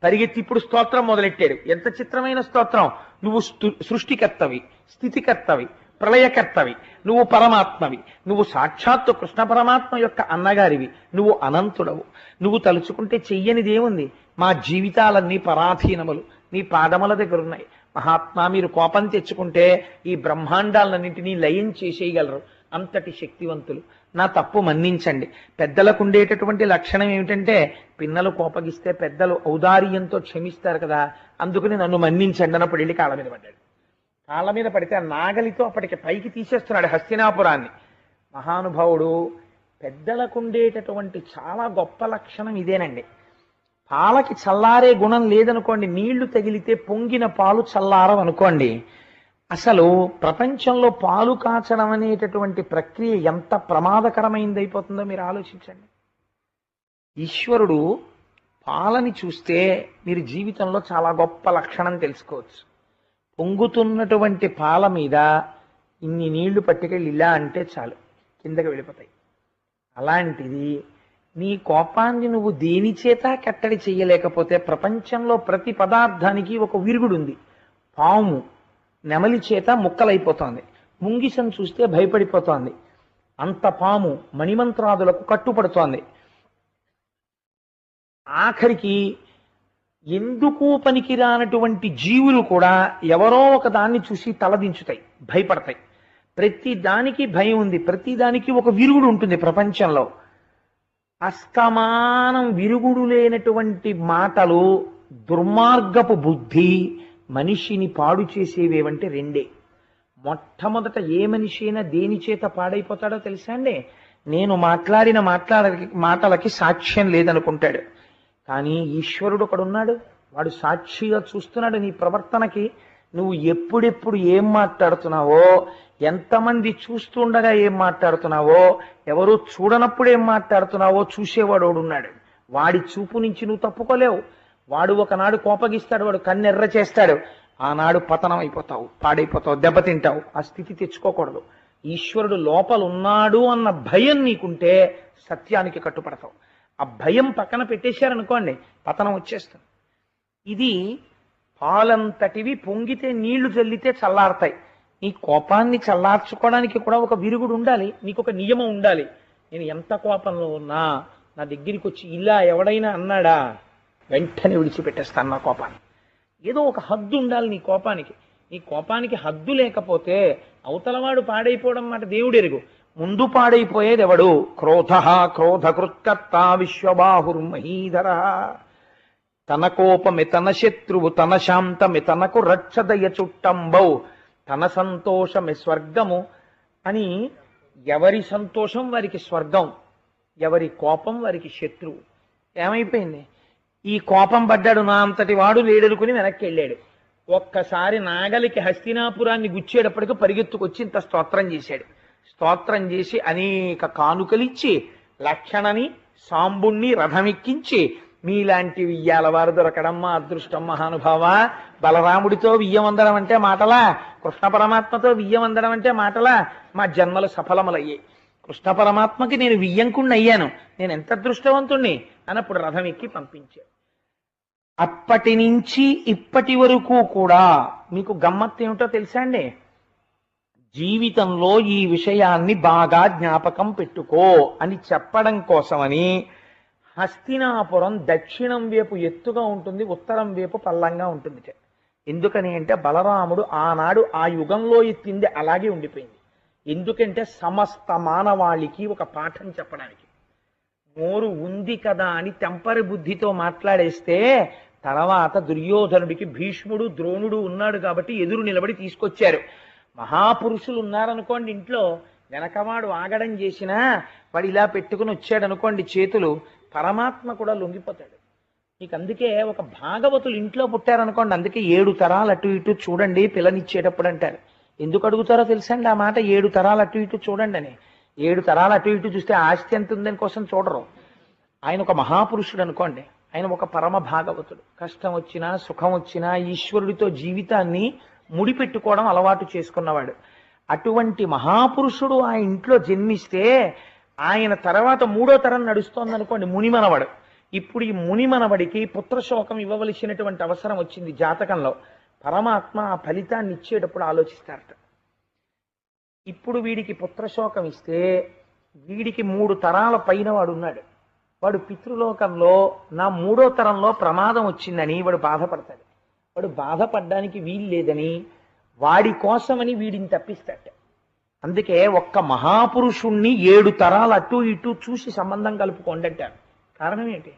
పరిగెత్తి ఇప్పుడు స్తోత్రం మొదలెట్టాడు. ఎంత చిత్రమైన స్తోత్రం! నువ్వు సృష్టికర్తవి, స్థితికర్తవి, ప్రళయకర్తవి, నువ్వు పరమాత్మవి, నువ్వు సాక్షాత్తు కృష్ణ పరమాత్మ యొక్క అన్నగారివి, నువ్వు అనంతుడవు, నువ్వు తలుచుకుంటే చెయ్యనిదేముంది, మా జీవితాలన్నీ పరాధీనములు నీ పాదముల దగ్గర ఉన్నాయి. మహాత్మా, మీరు కోపం తెచ్చుకుంటే ఈ బ్రహ్మాండాలన్నింటినీ లయం చేసేయగలరు, అంతటి శక్తివంతులు, నా తప్పు మన్నించండి. పెద్దలకు ఉండేటటువంటి లక్షణం ఏమిటంటే, పిన్నలు కోపగిస్తే పెద్దలు ఔదార్యంతో క్షమిస్తారు కదా, అందుకని నన్ను మన్నించండి అన్నప్పుడు వెళ్ళి కాళ్ళ మీద పడ్డాడు. కాళ్ళ మీద పడితే ఆ నాగలితో అప్పటికి పైకి తీసేస్తున్నాడు హస్తినాపురాన్ని. మహానుభావుడు పెద్దలకు ఉండేటటువంటి చాలా గొప్ప లక్షణం ఇదేనండి. పాలకి చల్లారే గుణం లేదనుకోండి, నీళ్లు తగిలితే పొంగిన పాలు చల్లారవనుకోండి, అసలు ప్రపంచంలో పాలు కాచడం అనేటటువంటి ప్రక్రియ ఎంత ప్రమాదకరమైందైపోతుందో మీరు ఆలోచించండి. ఈశ్వరుడు పాలని చూస్తే మీరు జీవితంలో చాలా గొప్ప లక్షణం తెలుసుకోవచ్చు. పొంగుతున్నటువంటి పాల మీద ఇన్ని నీళ్లు పట్టుకెళ్ళి ఇలా అంటే చాలు, కిందకి వెళ్ళిపోతాయి. అలాంటిది నీ కోపాన్ని నువ్వు దేని చేత కట్టడి చెయ్యలేకపోతే, ప్రపంచంలో ప్రతి పదార్థానికి ఒక విరుగుడు ఉంది. పాము నెమలి చేత ముక్కలైపోతోంది, ముంగిసం చూస్తే భయపడిపోతోంది, అంత పాము మణిమంత్రాదులకు కట్టుపడుతోంది. ఆఖరికి ఎందుకు పనికిరానటువంటి జీవులు కూడా ఎవరో ఒక దాన్ని చూసి తలదించుతాయి, భయపడతాయి. ప్రతి దానికి భయం ఉంది, ప్రతి దానికి ఒక విరుగుడు ఉంటుంది ప్రపంచంలో. అస్తమానం విరుగుడు లేనటువంటి మాటలు, దుర్మార్గపు బుద్ధి మనిషిని పాడు చేసేవేవంటే రెండే. మొట్టమొదట ఏ మనిషి అయినా దేని చేత పాడైపోతాడో తెలుసా అండి? నేను మాట్లాడిన మాటలకి సాక్ష్యం లేదనుకుంటాడు. కానీ ఈశ్వరుడు ఒకడున్నాడు, వాడు సాక్షిగా చూస్తున్నాడు నీ ప్రవర్తనకి. నువ్వు ఎప్పుడెప్పుడు ఏం మాట్లాడుతున్నావో, ఎంతమంది చూస్తుండగా ఏం మాట్లాడుతున్నావో, ఎవరు చూడనప్పుడు ఏం మాట్లాడుతున్నావో చూసేవాడు ఉన్నాడు. వాడి చూపు నుంచి నువ్వు తప్పుకోలేవు. వాడు ఒకనాడు కోపగిస్తాడు, వాడు కన్నెర్ర చేస్తాడు, ఆనాడు పతనం అయిపోతావు, పాడైపోతావు, దెబ్బతింటావు. ఆ స్థితి తెచ్చుకోకూడదు. ఈశ్వరుడు లోపల ఉన్నాడు అన్న భయం నీకుంటే సత్యానికి కట్టుపడతావు. ఆ భయం పక్కన పెట్టేశారనుకోండి, పతనం వచ్చేస్తుంది. ఇది పాలంతటివి పొంగితే నీళ్లు చల్లితే చల్లారతాయి. నీ కోపాన్ని చల్లార్చుకోవడానికి కూడా ఒక విరుగుడు ఉండాలి, నీకు ఒక నియమం ఉండాలి. నేను ఎంత కోపంలో ఉన్నా నా దగ్గరికి వచ్చి ఇలా ఎవడైనా అన్నాడా, వెంటనే విడిచిపెట్టేస్తాను నా కోపాన్ని. ఏదో ఒక హద్దు ఉండాలి నీ కోపానికి. నీ కోపానికి హద్దు లేకపోతే అవతలవాడు పాడైపోవడం మాట దేవుడు ఎరుగు. ముందు పాడైపోయేది ఎవడు? క్రోధ క్రోధకృత్కర్త విశ్వబాహుర్మహీధర. తన కోపమే తన శత్రువు, తన శాంతమే తనకు రక్షదయ చుట్టంబౌ, తన సంతోషమే స్వర్గము అని. ఎవరి సంతోషం వారికి స్వర్గం, ఎవరి కోపం వారికి శత్రువు. ఏమైపోయింది? ఈ కోపం పడ్డాడు, నా అంతటి వాడు లేడనుకుని వెనక్కి వెళ్ళాడు. ఒక్కసారి నాగలికి హస్తినాపురాన్ని గుచ్చేటప్పటికి పరిగెత్తుకొచ్చి ఇంత స్తోత్రం చేశాడు. స్తోత్రం చేసి అనేక కానుకలిచ్చి లక్షణని సాంబుణ్ణి రథమెక్కించి, మీలాంటి వియ్యాల వారు దొరకడం మా అదృష్టం మహానుభావ. బలరాముడితో వియ్యమందడం అంటే మాటలా, కృష్ణ పరమాత్మతో వియ్యమందడం అంటే మాటలా? మా జన్మలు సఫలములయ్యాయి. కృష్ణ పరమాత్మకి నేను వియ్యంకుణ్ణి అయ్యాను, నేను ఎంత అదృష్టవంతుణ్ణి అన్నప్పుడు రథం ఎక్కి పంపించాడు. అప్పటి నుంచి ఇప్పటి వరకు కూడా మీకు గమ్మత్తు ఏమిటో తెలుసా అండి? జీవితంలో ఈ విషయాన్ని బాగా జ్ఞాపకం పెట్టుకో అని చెప్పడం కోసమని హస్తినాపురం దక్షిణం వైపు ఎత్తుగా ఉంటుంది, ఉత్తరం వైపు పల్లంగా ఉంటుంది. ఎందుకని అంటే బలరాముడు ఆనాడు ఆ యుగంలో ఎత్తింది అలాగే ఉండిపోయింది. ఎందుకంటే సమస్త మానవాళికి ఒక పాఠం చెప్పడానికి. నోరు ఉంది కదా అని తెంపరి బుద్ధితో మాట్లాడేస్తే తర్వాత దుర్యోధనుడికి భీష్ముడు ద్రోణుడు ఉన్నాడు కాబట్టి ఎదురు నిలబడి తీసుకొచ్చారు. మహాపురుషులు ఉన్నారనుకోండి ఇంట్లో, వెనకవాడు ఆగడం చేసినా వాడు ఇలా పెట్టుకుని వచ్చాడు అనుకోండి చేతులు, పరమాత్మ కూడా లొంగిపోతాడు. మీకు అందుకే ఒక భాగవతులు ఇంట్లో పుట్టారనుకోండి, అందుకే 7 తరాలు అటు ఇటు చూడండి పిల్లనిచ్చేటప్పుడు అంటారు. ఎందుకు అడుగుతారో తెలుసా అండి ఆ మాట? 7 తరాలు అటు ఇటు చూడండి అని. 7 తరాలు అటు ఇటు చూస్తే ఆస్తి ఎంత ఉందని కోసం చూడరు. ఆయన ఒక మహాపురుషుడు అనుకోండి, ఆయన ఒక పరమ భాగవతుడు. కష్టం వచ్చినా సుఖం వచ్చినా ఈశ్వరుడితో జీవితాన్ని ముడిపెట్టుకోవడం అలవాటు చేసుకున్నవాడు. అటువంటి మహాపురుషుడు ఆ ఇంట్లో జన్మిస్తే ఆయన తర్వాత 3వ తరం నడుస్తోంది అనుకోండి, మునిమనవడు. ఇప్పుడు ఈ మునిమనవడికి పుత్రశోకం ఇవ్వవలసినటువంటి అవసరం వచ్చింది జాతకంలో. పరమాత్మ ఆ ఫలితాన్ని ఇచ్చేటప్పుడు ఆలోచిస్తారట. ఇప్పుడు వీడికి పుత్రశోకం ఇస్తే వీడికి 3 తరాల పైన వాడు ఉన్నాడు. వాడు పితృలోకంలో నా 3వ తరంలో ప్రమాదం వచ్చిందని వాడు బాధపడతాడు. వాడు బాధపడడానికి వీలు లేదని వాడి కోసమని వీడిని తప్పిస్తాడు. అందుకే ఒక్క మహాపురుషుణ్ణి 7 తరాలు అటు ఇటు చూసి సంబంధం కలుపుకోండి అంటారు. కారణం ఏంటి?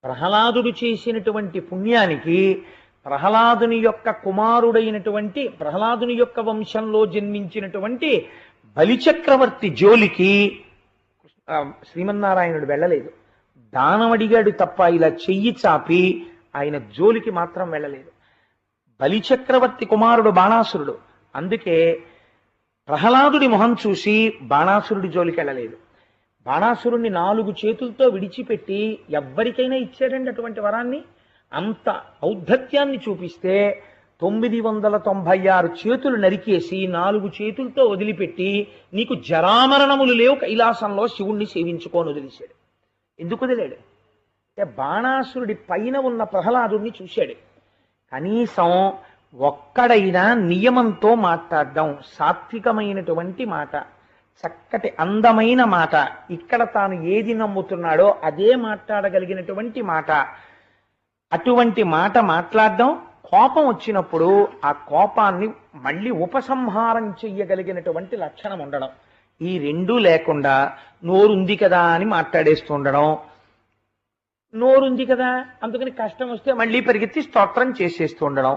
ప్రహ్లాదుడు చేసినటువంటి పుణ్యానికి ప్రహ్లాదుని యొక్క కుమారుడైనటువంటి ప్రహ్లాదుని యొక్క వంశంలో జన్మించినటువంటి బలిచక్రవర్తి జోలికి శ్రీమన్నారాయణుడు వెళ్ళలేదు. దానం అడిగాడు తప్ప ఇలా చెయ్యి చాపి ఆయన జోలికి మాత్రం వెళ్ళలేదు. బలిచక్రవర్తి కుమారుడు బాణాసురుడు. అందుకే ప్రహ్లాదుడి మొహం చూసి బాణాసురుడి జోలికి వెళ్ళలేదు. బాణాసురుణ్ణి 4 చేతులతో విడిచిపెట్టి ఎవ్వరికైనా ఇచ్చాడండి అటువంటి వరాన్ని. అంత ఔద్ధత్యాన్ని చూపిస్తే 996 చేతులు నరికేసి 4 చేతులతో వదిలిపెట్టి నీకు జరామరణములు లేవు కైలాసంలో శివుణ్ణి సేవించుకోని వదిలేశాడు. ఎందుకు వదిలాడు అంటే బాణాసురుడి పైన ఉన్న ప్రహ్లాదుడిని చూశాడు. కనీసం ఒక్కడైనా నియమంతో మాట్లాడడం, సాత్వికమైనటువంటి మాట, చక్కటి అందమైన మాట, ఇక్కడ తాను ఏది నమ్ముతున్నాడో అదే మాట్లాడగలిగినటువంటి మాట, అటువంటి మాట మాట్లాడడం, కోపం వచ్చినప్పుడు ఆ కోపాన్ని మళ్ళీ ఉపసంహారం చెయ్యగలిగినటువంటి లక్షణం ఉండడం. ఈ 2 లేకుండా నోరుంది కదా అని మాట్లాడేస్తూ ఉండడం, నోరుంది కదా అందుకని కష్టం వస్తే మళ్ళీ పరిగెత్తి స్తోత్రం చేసేస్తూ ఉండడం.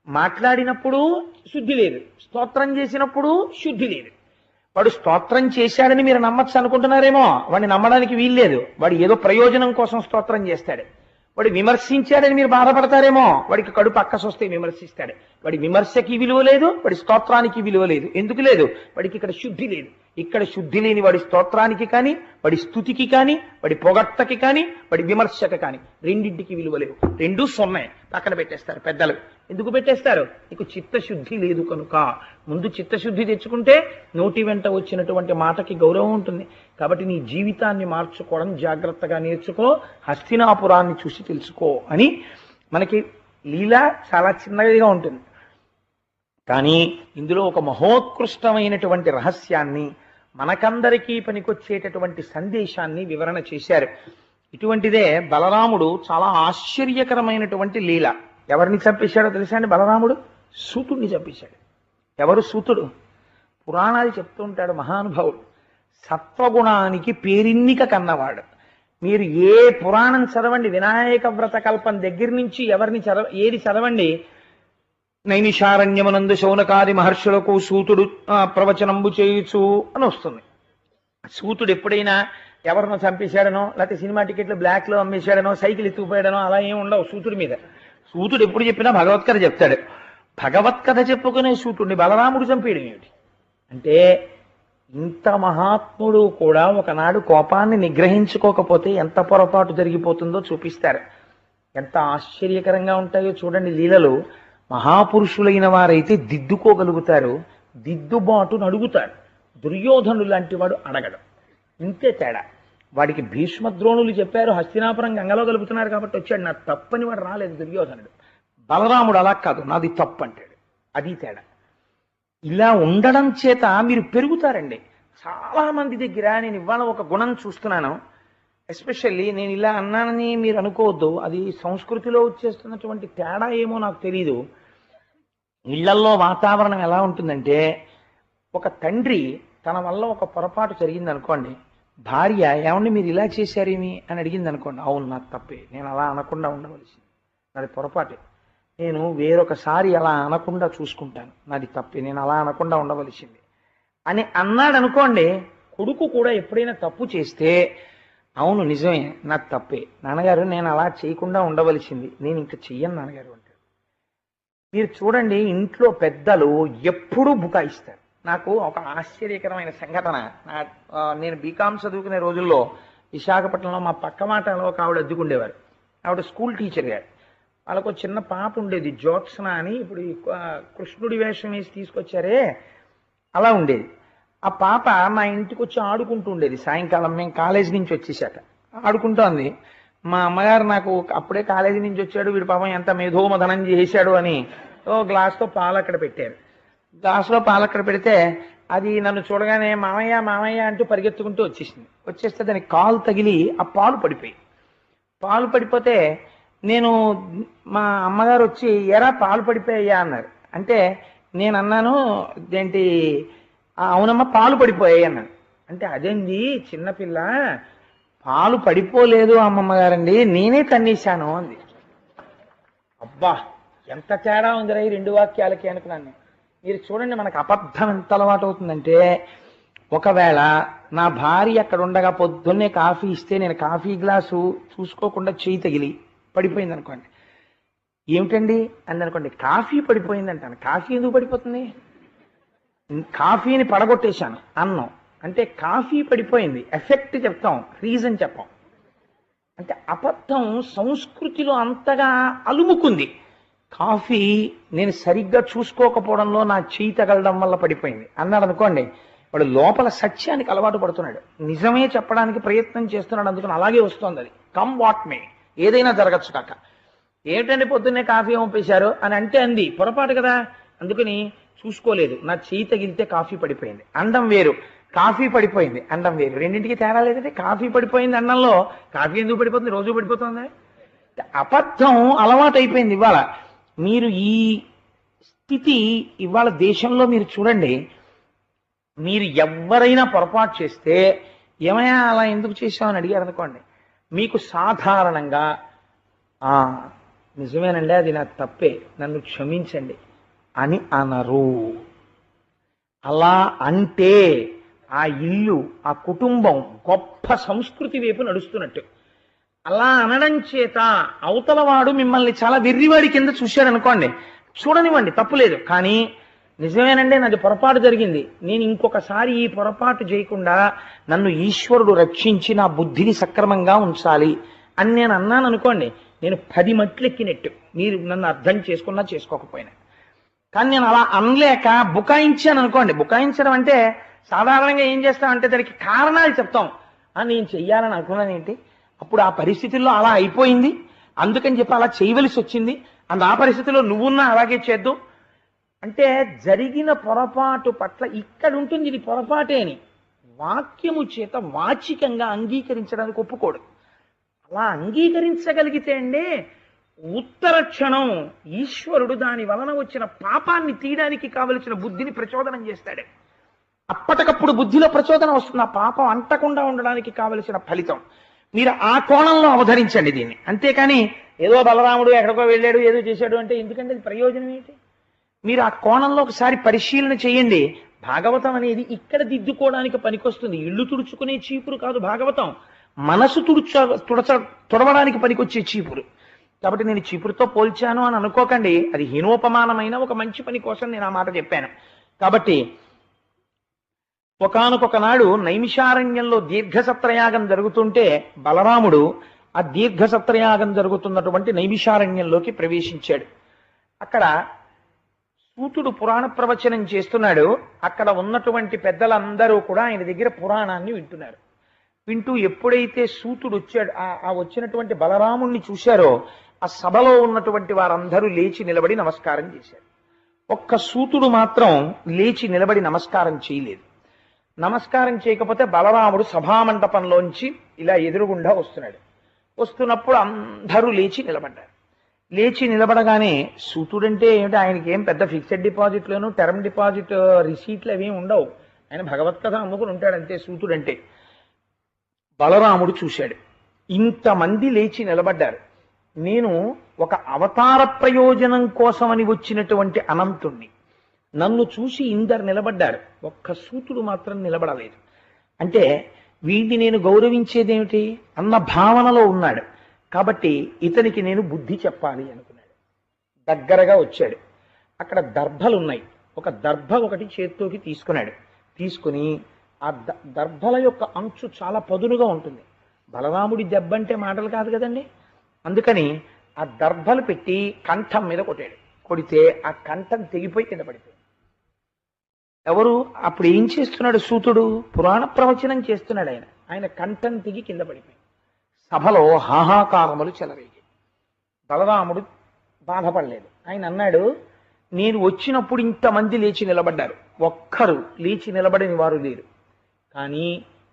మాట్లాడినప్పుడు శుద్ధి లేదు, స్తోత్రం చేసినప్పుడు శుద్ధి లేదు. వాడు స్తోత్రం చేశాడని మీరు నమ్మచ్చు అనుకుంటున్నారేమో, వాడిని నమ్మడానికి వీల్లేదు. వాడు ఏదో ప్రయోజనం కోసం స్తోత్రం చేస్తాడు. వాడు విమర్శించాడని మీరు బాధపడతారేమో, వాడికి కడుపు అక్కసొస్తే విమర్శిస్తాడు. వాడి విమర్శకి విలువ లేదు, వాడి స్తోత్రానికి విలువ లేదు. ఎందుకు లేదు? వాడికి ఇక్కడ శుద్ధి లేదు. ఇక్కడ శుద్ధి లేని వాడి స్తోత్రానికి కానీ, వాడి స్తుతికి కానీ, వాడి పొగట్టకి కానీ, వాడి విమర్శకి కానీ రెండింటికి విలువ లేవు. రెండూ సున్నే, పక్కన పెట్టేస్తారు పెద్దలు. ఎందుకు పెట్టేస్తారు? నీకు చిత్తశుద్ధి లేదు కనుక. ముందు చిత్తశుద్ధి తెచ్చుకుంటే నోటి వెంట వచ్చినటువంటి మాటకి గౌరవం ఉంటుంది. కాబట్టి నీ జీవితాన్ని మార్చుకోవడం జాగ్రత్తగా నేర్చుకో, హస్తినాపురాన్ని చూసి తెలుసుకో అని మనకి లీల చాలా చిన్నదిగా ఉంటుంది. కానీ ఇందులో ఒక మహోత్కృష్టమైనటువంటి రహస్యాన్ని, మనకందరికీ పనికొచ్చేటటువంటి సందేశాన్ని వివరణ చేశారు. ఇటువంటిదే బలరాముడు చాలా ఆశ్చర్యకరమైనటువంటి లీల. ఎవరిని చంపేశాడో తెలుసా అండి? బలరాముడు సూతుడిని చంపేశాడు. ఎవరు సూతుడు? పురాణాలు చెప్తూ ఉంటాడు మహానుభావుడు. సత్వగుణానికి పేరిన్నిక కన్నవాడు. మీరు ఏ పురాణం చదవండి, వినాయక వ్రత కల్పం దగ్గర నుంచి ఏది చదవండి, నైమిషారణ్యమునందు శౌనకాది మహర్షులకు సూతుడు ప్రవచనంబు చేయుచు అని వస్తుంది. సూతుడు ఎప్పుడైనా ఎవరినో చంపేశాడనో, లేకపోతే సినిమా టికెట్లు బ్లాక్ లో అమ్మేశాడనో, సైకిల్ ఎత్తుకుపోయాడనో అలా ఏం ఉండవు సూతుడి మీద. సూతుడు ఎప్పుడు చెప్పినా భగవత్కథ చెప్తాడు. భగవత్కథ చెప్పుకునే సూతుడిని బలరాముడు చంపేయడం ఏమిటి అంటే, ఇంత మహాత్ముడు కూడా ఒకనాడు కోపాన్ని నిగ్రహించుకోకపోతే ఎంత పొరపాటు జరిగిపోతుందో చూపిస్తారు. ఎంత ఆశ్చర్యకరంగా ఉంటాయో చూడండి లీలలు. మహాపురుషులైన వారైతే దిద్దుకోగలుగుతారు, దిద్దుబాటును అడుగుతాడు. దుర్యోధనుడు లాంటి వాడు అడగడం. ఇంతే తేడా. వాడికి భీష్మద్రోణులు చెప్పారు, హస్తినాపురం గంగలో కలుపుతున్నారు కాబట్టి వచ్చాడు. నా తప్పని వాడు రాలేదు దుర్యోధనుడు. బలరాముడు అలా కాదు, నాది తప్పు అంటాడు. అది తేడా. ఇలా ఉండడం చేత మీరు పెరుగుతారండి. చాలా మంది దగ్గర నేను ఇవాళ ఒక గుణం చూస్తున్నాను. ఎస్పెషల్లీ నేను ఇలా అన్నానని మీరు అనుకోవద్దు, అది సంస్కృతిలో వచ్చేస్తున్నటువంటి తేడా ఏమో నాకు తెలీదు. ఇళ్లల్లో వాతావరణం ఎలా ఉంటుందంటే, ఒక తండ్రి తన వల్ల ఒక పొరపాటు జరిగింది అనుకోండి, భార్య ఏమండి మీరు ఇలా చేశారేమి అని అడిగింది అనుకోండి, అవును నాకు తప్పే, నేను అలా అనకుండా ఉండవలసింది, నాది పొరపాటే, నేను వేరొకసారి అలా అనకుండా చూసుకుంటాను, నాది తప్పే, నేను అలా అనకుండా ఉండవలసింది అని అన్నాడు అనుకోండి. కొడుకు కూడా ఎప్పుడైనా తప్పు చేస్తే, అవును నిజమే నాకు తప్పే నాన్నగారు, నేను అలా చేయకుండా ఉండవలసింది, నేను ఇంకా చెయ్యను నాన్నగారు అంటాడు. మీరు చూడండి, ఇంట్లో పెద్దలు ఎప్పుడూ బుకాయిస్తారు. నాకు ఒక ఆశ్చర్యకరమైన సంఘటన, నేను బీకాం చదువుకునే రోజుల్లో విశాఖపట్నంలో మా పక్క మాటలో ఒక ఆవిడ అద్దుకుండేవారు. ఆవిడ స్కూల్ టీచర్ గారు. వాళ్ళకు చిన్న పాప ఉండేది, జ్యోత్స్న అని. ఇప్పుడు కృష్ణుడి వేషం వేసి తీసుకొచ్చారే అలా ఉండేది. ఆ పాప మా ఇంటికి వచ్చి ఆడుకుంటూ ఉండేది. సాయంకాలం మేము కాలేజీ నుంచి వచ్చేసాక ఆడుకుంటోంది. మా అమ్మగారు నాకు అప్పుడే కాలేజీ నుంచి వచ్చాడు, వీడి పాపం ఎంత మేధోమధనం చేశాడు అని గ్లాస్తో పాలు అక్కడ పెట్టారు. గ్లాసులో పాలు అక్కడ పెడితే అది నన్ను చూడగానే మామయ్య మామయ్య అంటూ పరిగెత్తుకుంటూ వచ్చేసింది. వచ్చేస్తే దానికి కాలు తగిలి ఆ పాలు పడిపోయి, పాలు పడిపోతే నేను మా అమ్మగారు వచ్చి ఎరా పాలు పడిపోయాయా అన్నారు. అంటే నేను అన్నాను, ఏంటి అవునమ్మా పాలు పడిపోయాయి అన్నాను. అంటే అదేంది చిన్నపిల్ల, పాలు పడిపోలేదు అమ్మమ్మ గారండి, నేనే తన్నేశాను అంది. అబ్బా ఎంత తేడా ఉందిరా ఈ రెండు వాక్యాలకి అనుకున్నాను. మీరు చూడండి, మనకు అబద్ధం ఎంత అలవాటు అవుతుందంటే, ఒకవేళ నా భార్య అక్కడ ఉండగా పొద్దున్నే కాఫీ ఇస్తే నేను కాఫీ గ్లాసు చూసుకోకుండా చేయి తగిలి పడిపోయింది అనుకోండి, ఏమిటండి అని అనుకోండి, కాఫీ పడిపోయింది అంటాను. కాఫీ ఎందుకు పడిపోతుంది? కాఫీని పడగొట్టేశాను అన్నం అంటే కాఫీ పడిపోయింది, ఎఫెక్ట్ చెప్తాం, రీజన్ చెప్పాం. అంటే అబద్ధం సంస్కృతిలో అంతగా అలుముకుంది. కాఫీ నేను సరిగ్గా చూసుకోకపోవడంలో నా చేయి తగలడం వల్ల పడిపోయింది అన్నాడు అనుకోండి, వాడు లోపల సత్యానికి అలవాటు పడుతున్నాడు, నిజమే చెప్పడానికి ప్రయత్నం చేస్తున్నాడు, అందుకని అలాగే వస్తుంది. అది కమ్ వాట్ మే, ఏదైనా జరగచ్చు కాక. ఏమిటండి పొద్దున్నే కాఫీ పంపేశారు అని అంటే అంది, పొరపాటు కదా, అందుకని చూసుకోలేదు, నా చేయి తగిలితే కాఫీ పడిపోయింది అండం వేరు, కాఫీ పడిపోయింది అండం వేరు, రెండింటికి తేడా లేదంటే. కాఫీ పడిపోయింది అన్నంలో కాఫీ ఎందుకు పడిపోతుంది, రోజు పడిపోతుంది. అబద్ధం అలవాటు అయిపోయింది ఇవాళ. మీరు ఈ స్థితి ఇవాళ దేశంలో మీరు చూడండి, మీరు ఎవరైనా పొరపాటు చేస్తే ఏమైనా అలా ఎందుకు చేశామని అడిగారు అనుకోండి, మీకు సాధారణంగా నిజమేనండి అది నా తప్పే, నన్ను క్షమించండి అని అనరు. అలా అంటే ఆ ఇల్లు, ఆ కుటుంబం గొప్ప సంస్కృతి వైపు నడుస్తున్నట్టు. అలా అనడం చేత అవతలవాడు మిమ్మల్ని చాలా వెర్రివాడి కింద చూశాడు అనుకోండి, చూడనివ్వండి, తప్పులేదు. కానీ నిజమేనండి, నాది పొరపాటు జరిగింది, నేను ఇంకొకసారి ఈ పొరపాటు చేయకుండా నన్ను ఈశ్వరుడు రక్షించి నా బుద్ధిని సక్రమంగా ఉంచాలి అని నేను అన్నాను అనుకోండి, నేను 10 మట్లు ఎక్కినట్టు, మీరు నన్ను అర్థం చేసుకున్నా చేసుకోకపోయినా. కానీ నేను అలా అనలేక బుకాయించాను అనుకోండి, బుకాయించడం అంటే సాధారణంగా ఏం చేస్తామంటే దానికి కారణాలు చెప్తాం. నేను చెయ్యాలని అనుకున్నాను ఏంటి, అప్పుడు ఆ పరిస్థితుల్లో అలా అయిపోయింది, అందుకని చెప్పి అలా చేయవలసి వచ్చింది, ఆ పరిస్థితిలో నువ్వున్నా అలాగే చేద్దు అంటే జరిగిన పొరపాటు పట్ల ఇక్కడ ఉంటుంది ఇది పొరపాటే అని వాక్యము చేత వాచికంగా అంగీకరించడానికి ఒప్పుకోడు. అలా అంగీకరించగలిగితే అండి ఉత్తర క్షణం ఈశ్వరుడు దాని వలన వచ్చిన పాపాన్ని తీయడానికి కావలసిన బుద్ధిని ప్రచోదనం చేస్తాడు. అప్పటికప్పుడు బుద్ధిలో ప్రచోదనం వస్తుంది, ఆ పాపం అంటకుండా ఉండడానికి కావలసిన ఫలితం. మీరు ఆ కోణంలో అవధరించండి దీన్ని. అంతేకాని ఏదో బలరాముడు ఎక్కడికో వెళ్ళాడు ఏదో చేశాడు అంటే ఎందుకంటే అది ప్రయోజనం ఏంటి? మీరు ఆ కోణంలో ఒకసారి పరిశీలన చేయండి. భాగవతం అనేది ఇక్కడ దిద్దుకోవడానికి పనికొస్తుంది. ఇల్లు తుడుచుకునే చీపురు కాదు భాగవతం, మనసు తుడవడానికి పనికొచ్చే చీపురు. కాబట్టి నేను చీపురుతో పోల్చాను అని అనుకోకండి, అది హీనోపమానమైన ఒక మంచి పని కోసం నేను ఆ మాట చెప్పాను. కాబట్టి ఒకానొక నాడు నైమిషారణ్యంలో దీర్ఘసత్రయాగం జరుగుతుంటే బలరాముడు ఆ దీర్ఘసత్రయాగం జరుగుతున్నటువంటి నైమిషారణ్యంలోకి ప్రవేశించాడు. అక్కడ సూతుడు పురాణ ప్రవచనం చేస్తున్నాడు. అక్కడ ఉన్నటువంటి పెద్దలందరూ కూడా ఆయన దగ్గర పురాణాన్ని వింటున్నారు. వింటూ ఎప్పుడైతే సూతుడు వచ్చాడు, ఆ వచ్చినటువంటి బలరాముణ్ణి చూశారో ఆ సభలో ఉన్నటువంటి వారందరూ లేచి నిలబడి నమస్కారం చేశారు. ఒక్క సూతుడు మాత్రం లేచి నిలబడి నమస్కారం చేయలేదు. నమస్కారం చేయకపోతే బలరాముడు సభామండపంలోంచి ఇలా ఎదురుగుండా వస్తున్నాడు. వస్తున్నప్పుడు అందరూ లేచి నిలబడ్డారు. లేచి నిలబడగానే సూతుడంటే ఏమిటి, ఆయనకి ఏం పెద్ద ఫిక్స్డ్ డిపాజిట్లోను టర్మ్ డిపాజిట్ రిసీట్లు అవేమి ఉండవు, ఆయన భగవత్కథ అమ్ముకుని ఉంటాడు అంతే సూతుడంటే. బలరాముడు చూశాడు, ఇంతమంది లేచి నిలబడ్డారు, నేను ఒక అవతార ప్రయోజనం కోసమని వచ్చినటువంటి అనంతుణ్ణి, నన్ను చూసి ఇందరు నిలబడ్డారు, ఒక్క సూతుడు మాత్రం నిలబడలేదు. అంటే వీడిని నేను గౌరవించేదేమిటి అన్న భావనలో ఉన్నాడు. కాబట్టి ఇతనికి నేను బుద్ధి చెప్పాలి అనుకున్నాడు. దగ్గరగా వచ్చాడు. అక్కడ దర్భలున్నాయి, ఒక దర్భ ఒకటి చేత్తోకి తీసుకున్నాడు. తీసుకుని ఆ దర్భల యొక్క అంచు చాలా పదునుగా ఉంటుంది. బలరాముడి దెబ్బ అంటే మాటలు కాదు కదండి. అందుకని ఆ దర్భలు పెట్టి కంఠం మీద కొట్టాడు. కొడితే ఆ కంఠం తెగిపోయి కింద పడిపోయింది. ఎవరు అప్పుడు ఏం చేస్తున్నాడు? సూతుడు పురాణ ప్రవచనం చేస్తున్నాడు. ఆయన కంఠం తెగి కింద పడిపోయింది. సభలో హాహాకారములు చెలరేగి. బలరాముడు బాధపడలేదు. ఆయన అన్నాడు, నేను వచ్చినప్పుడు ఇంతమంది లేచి నిలబడ్డారు, ఒక్కరు లేచి నిలబడని వారు లేరు. కానీ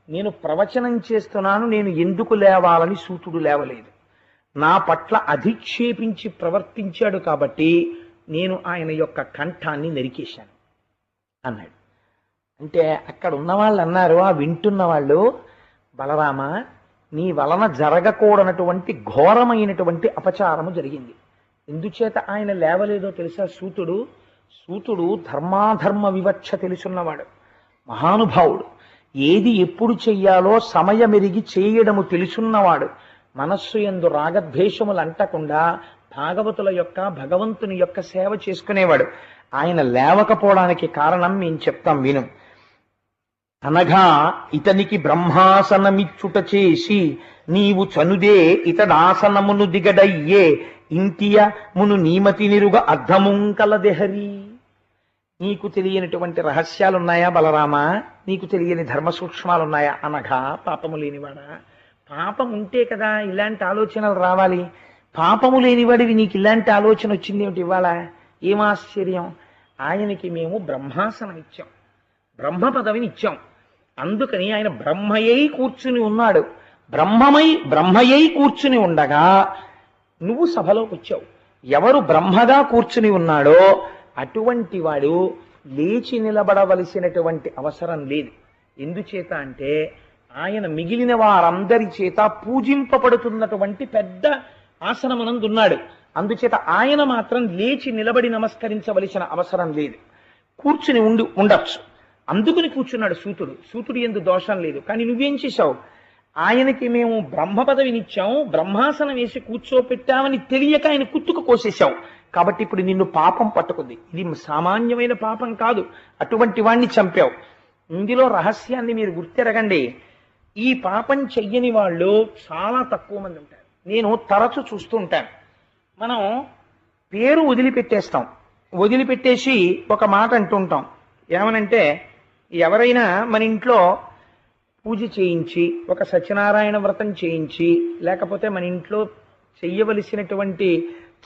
నేను ప్రవచనం చేస్తున్నాను, నేను ఎందుకు లేవాలని సూతుడు లేవలేదు. నా పట్ల అధిక్షేపించి ప్రవర్తించాడు కాబట్టి నేను ఆయన యొక్క కంఠాన్ని నరికేశాను అన్నాడు. అంటే అక్కడ ఉన్నవాళ్ళు అన్నారు, ఆ వింటున్న వాళ్ళు, బలరామ నీ వలన జరగకూడనటువంటి ఘోరమైనటువంటి అపచారము జరిగింది. ఎందుచేత ఆయన లేవలేదో తెలుసా? సూతుడు ధర్మాధర్మ వివక్ష తెలుసున్నవాడు, మహానుభావుడు, ఏది ఎప్పుడు చెయ్యాలో సమయమెరిగి చేయడము తెలుసున్నవాడు, మనస్సు యందు రాగద్వేషములు అంటకుండా భాగవతుల యొక్క భగవంతుని యొక్క సేవ చేసుకునేవాడు. ఆయన లేవకపోవడానికి కారణం మేము చెప్తాం విను. అనగా ఇతనికి బ్రహ్మాసనమిచ్చుట చేసి నీవు చనుదే ఇతడాసనమును దిగడయ్యే ఇంతియ మును నీమతి నిరుగ అర్ధముంకలదెహరి. నీకు తెలియనటువంటి రహస్యాలున్నాయా బలరామా? నీకు తెలియని ధర్మ సూక్ష్మాలున్నాయా? అనగా పాపము లేనివాడా? పాపం ఉంటే కదా ఇలాంటి ఆలోచనలు రావాలి. పాపము లేనివాడివి నీకు ఇలాంటి ఆలోచన వచ్చింది ఏమిటి ఇవాళ? ఏం ఆశ్చర్యం! ఆయనకి మేము బ్రహ్మాసనం ఇచ్చాం, బ్రహ్మ పదవిని ఇచ్చాం. అందుకని ఆయన బ్రహ్మయ్యై కూర్చుని ఉన్నాడు. బ్రహ్మయ్యై కూర్చుని ఉండగా నువ్వు సభలోకి వచ్చావు. ఎవరు బ్రహ్మగా కూర్చుని ఉన్నాడో అటువంటి వాడు లేచి నిలబడవలసినటువంటి అవసరం లేదు. ఎందుచేత అంటే ఆయన మిగిలిన వారందరి చేత పూజింపబడుతున్నటువంటి పెద్ద ఆసనమనందున్నాడు. అందుచేత ఆయన మాత్రం లేచి నిలబడి నమస్కరించవలసిన అవసరం లేదు, కూర్చుని ఉండొచ్చు. అందుకుని కూర్చున్నాడు సూతుడు. సూతుడు ఎందు దోషం లేదు. కానీ నువ్వేం చేశావు? ఆయనకి మేము బ్రహ్మ పదవినిచ్చాం, బ్రహ్మాసనం వేసి కూర్చోపెట్టామని తెలియక ఆయన కుత్తుకు కోసేశాం. కాబట్టి ఇప్పుడు నిన్ను పాపం పట్టుకుంది. ఇది సామాన్యమైన పాపం కాదు, అటువంటి వాణ్ణి చంపావు. ఇందులో రహస్యాన్ని మీరు గుర్తెరగండి. ఈ పాపం చెయ్యని వాళ్ళు చాలా తక్కువ మంది ఉంటారు. నేను తరచు చూస్తూ ఉంటాను. మనం పేరు వదిలిపెట్టేస్తాం, వదిలిపెట్టేసి ఒక మాట అంటుంటాం. ఏమనంటే, ఎవరైనా మన ఇంట్లో పూజ చేయించి, ఒక సత్యనారాయణ వ్రతం చేయించి, లేకపోతే మన ఇంట్లో చెయ్యవలసినటువంటి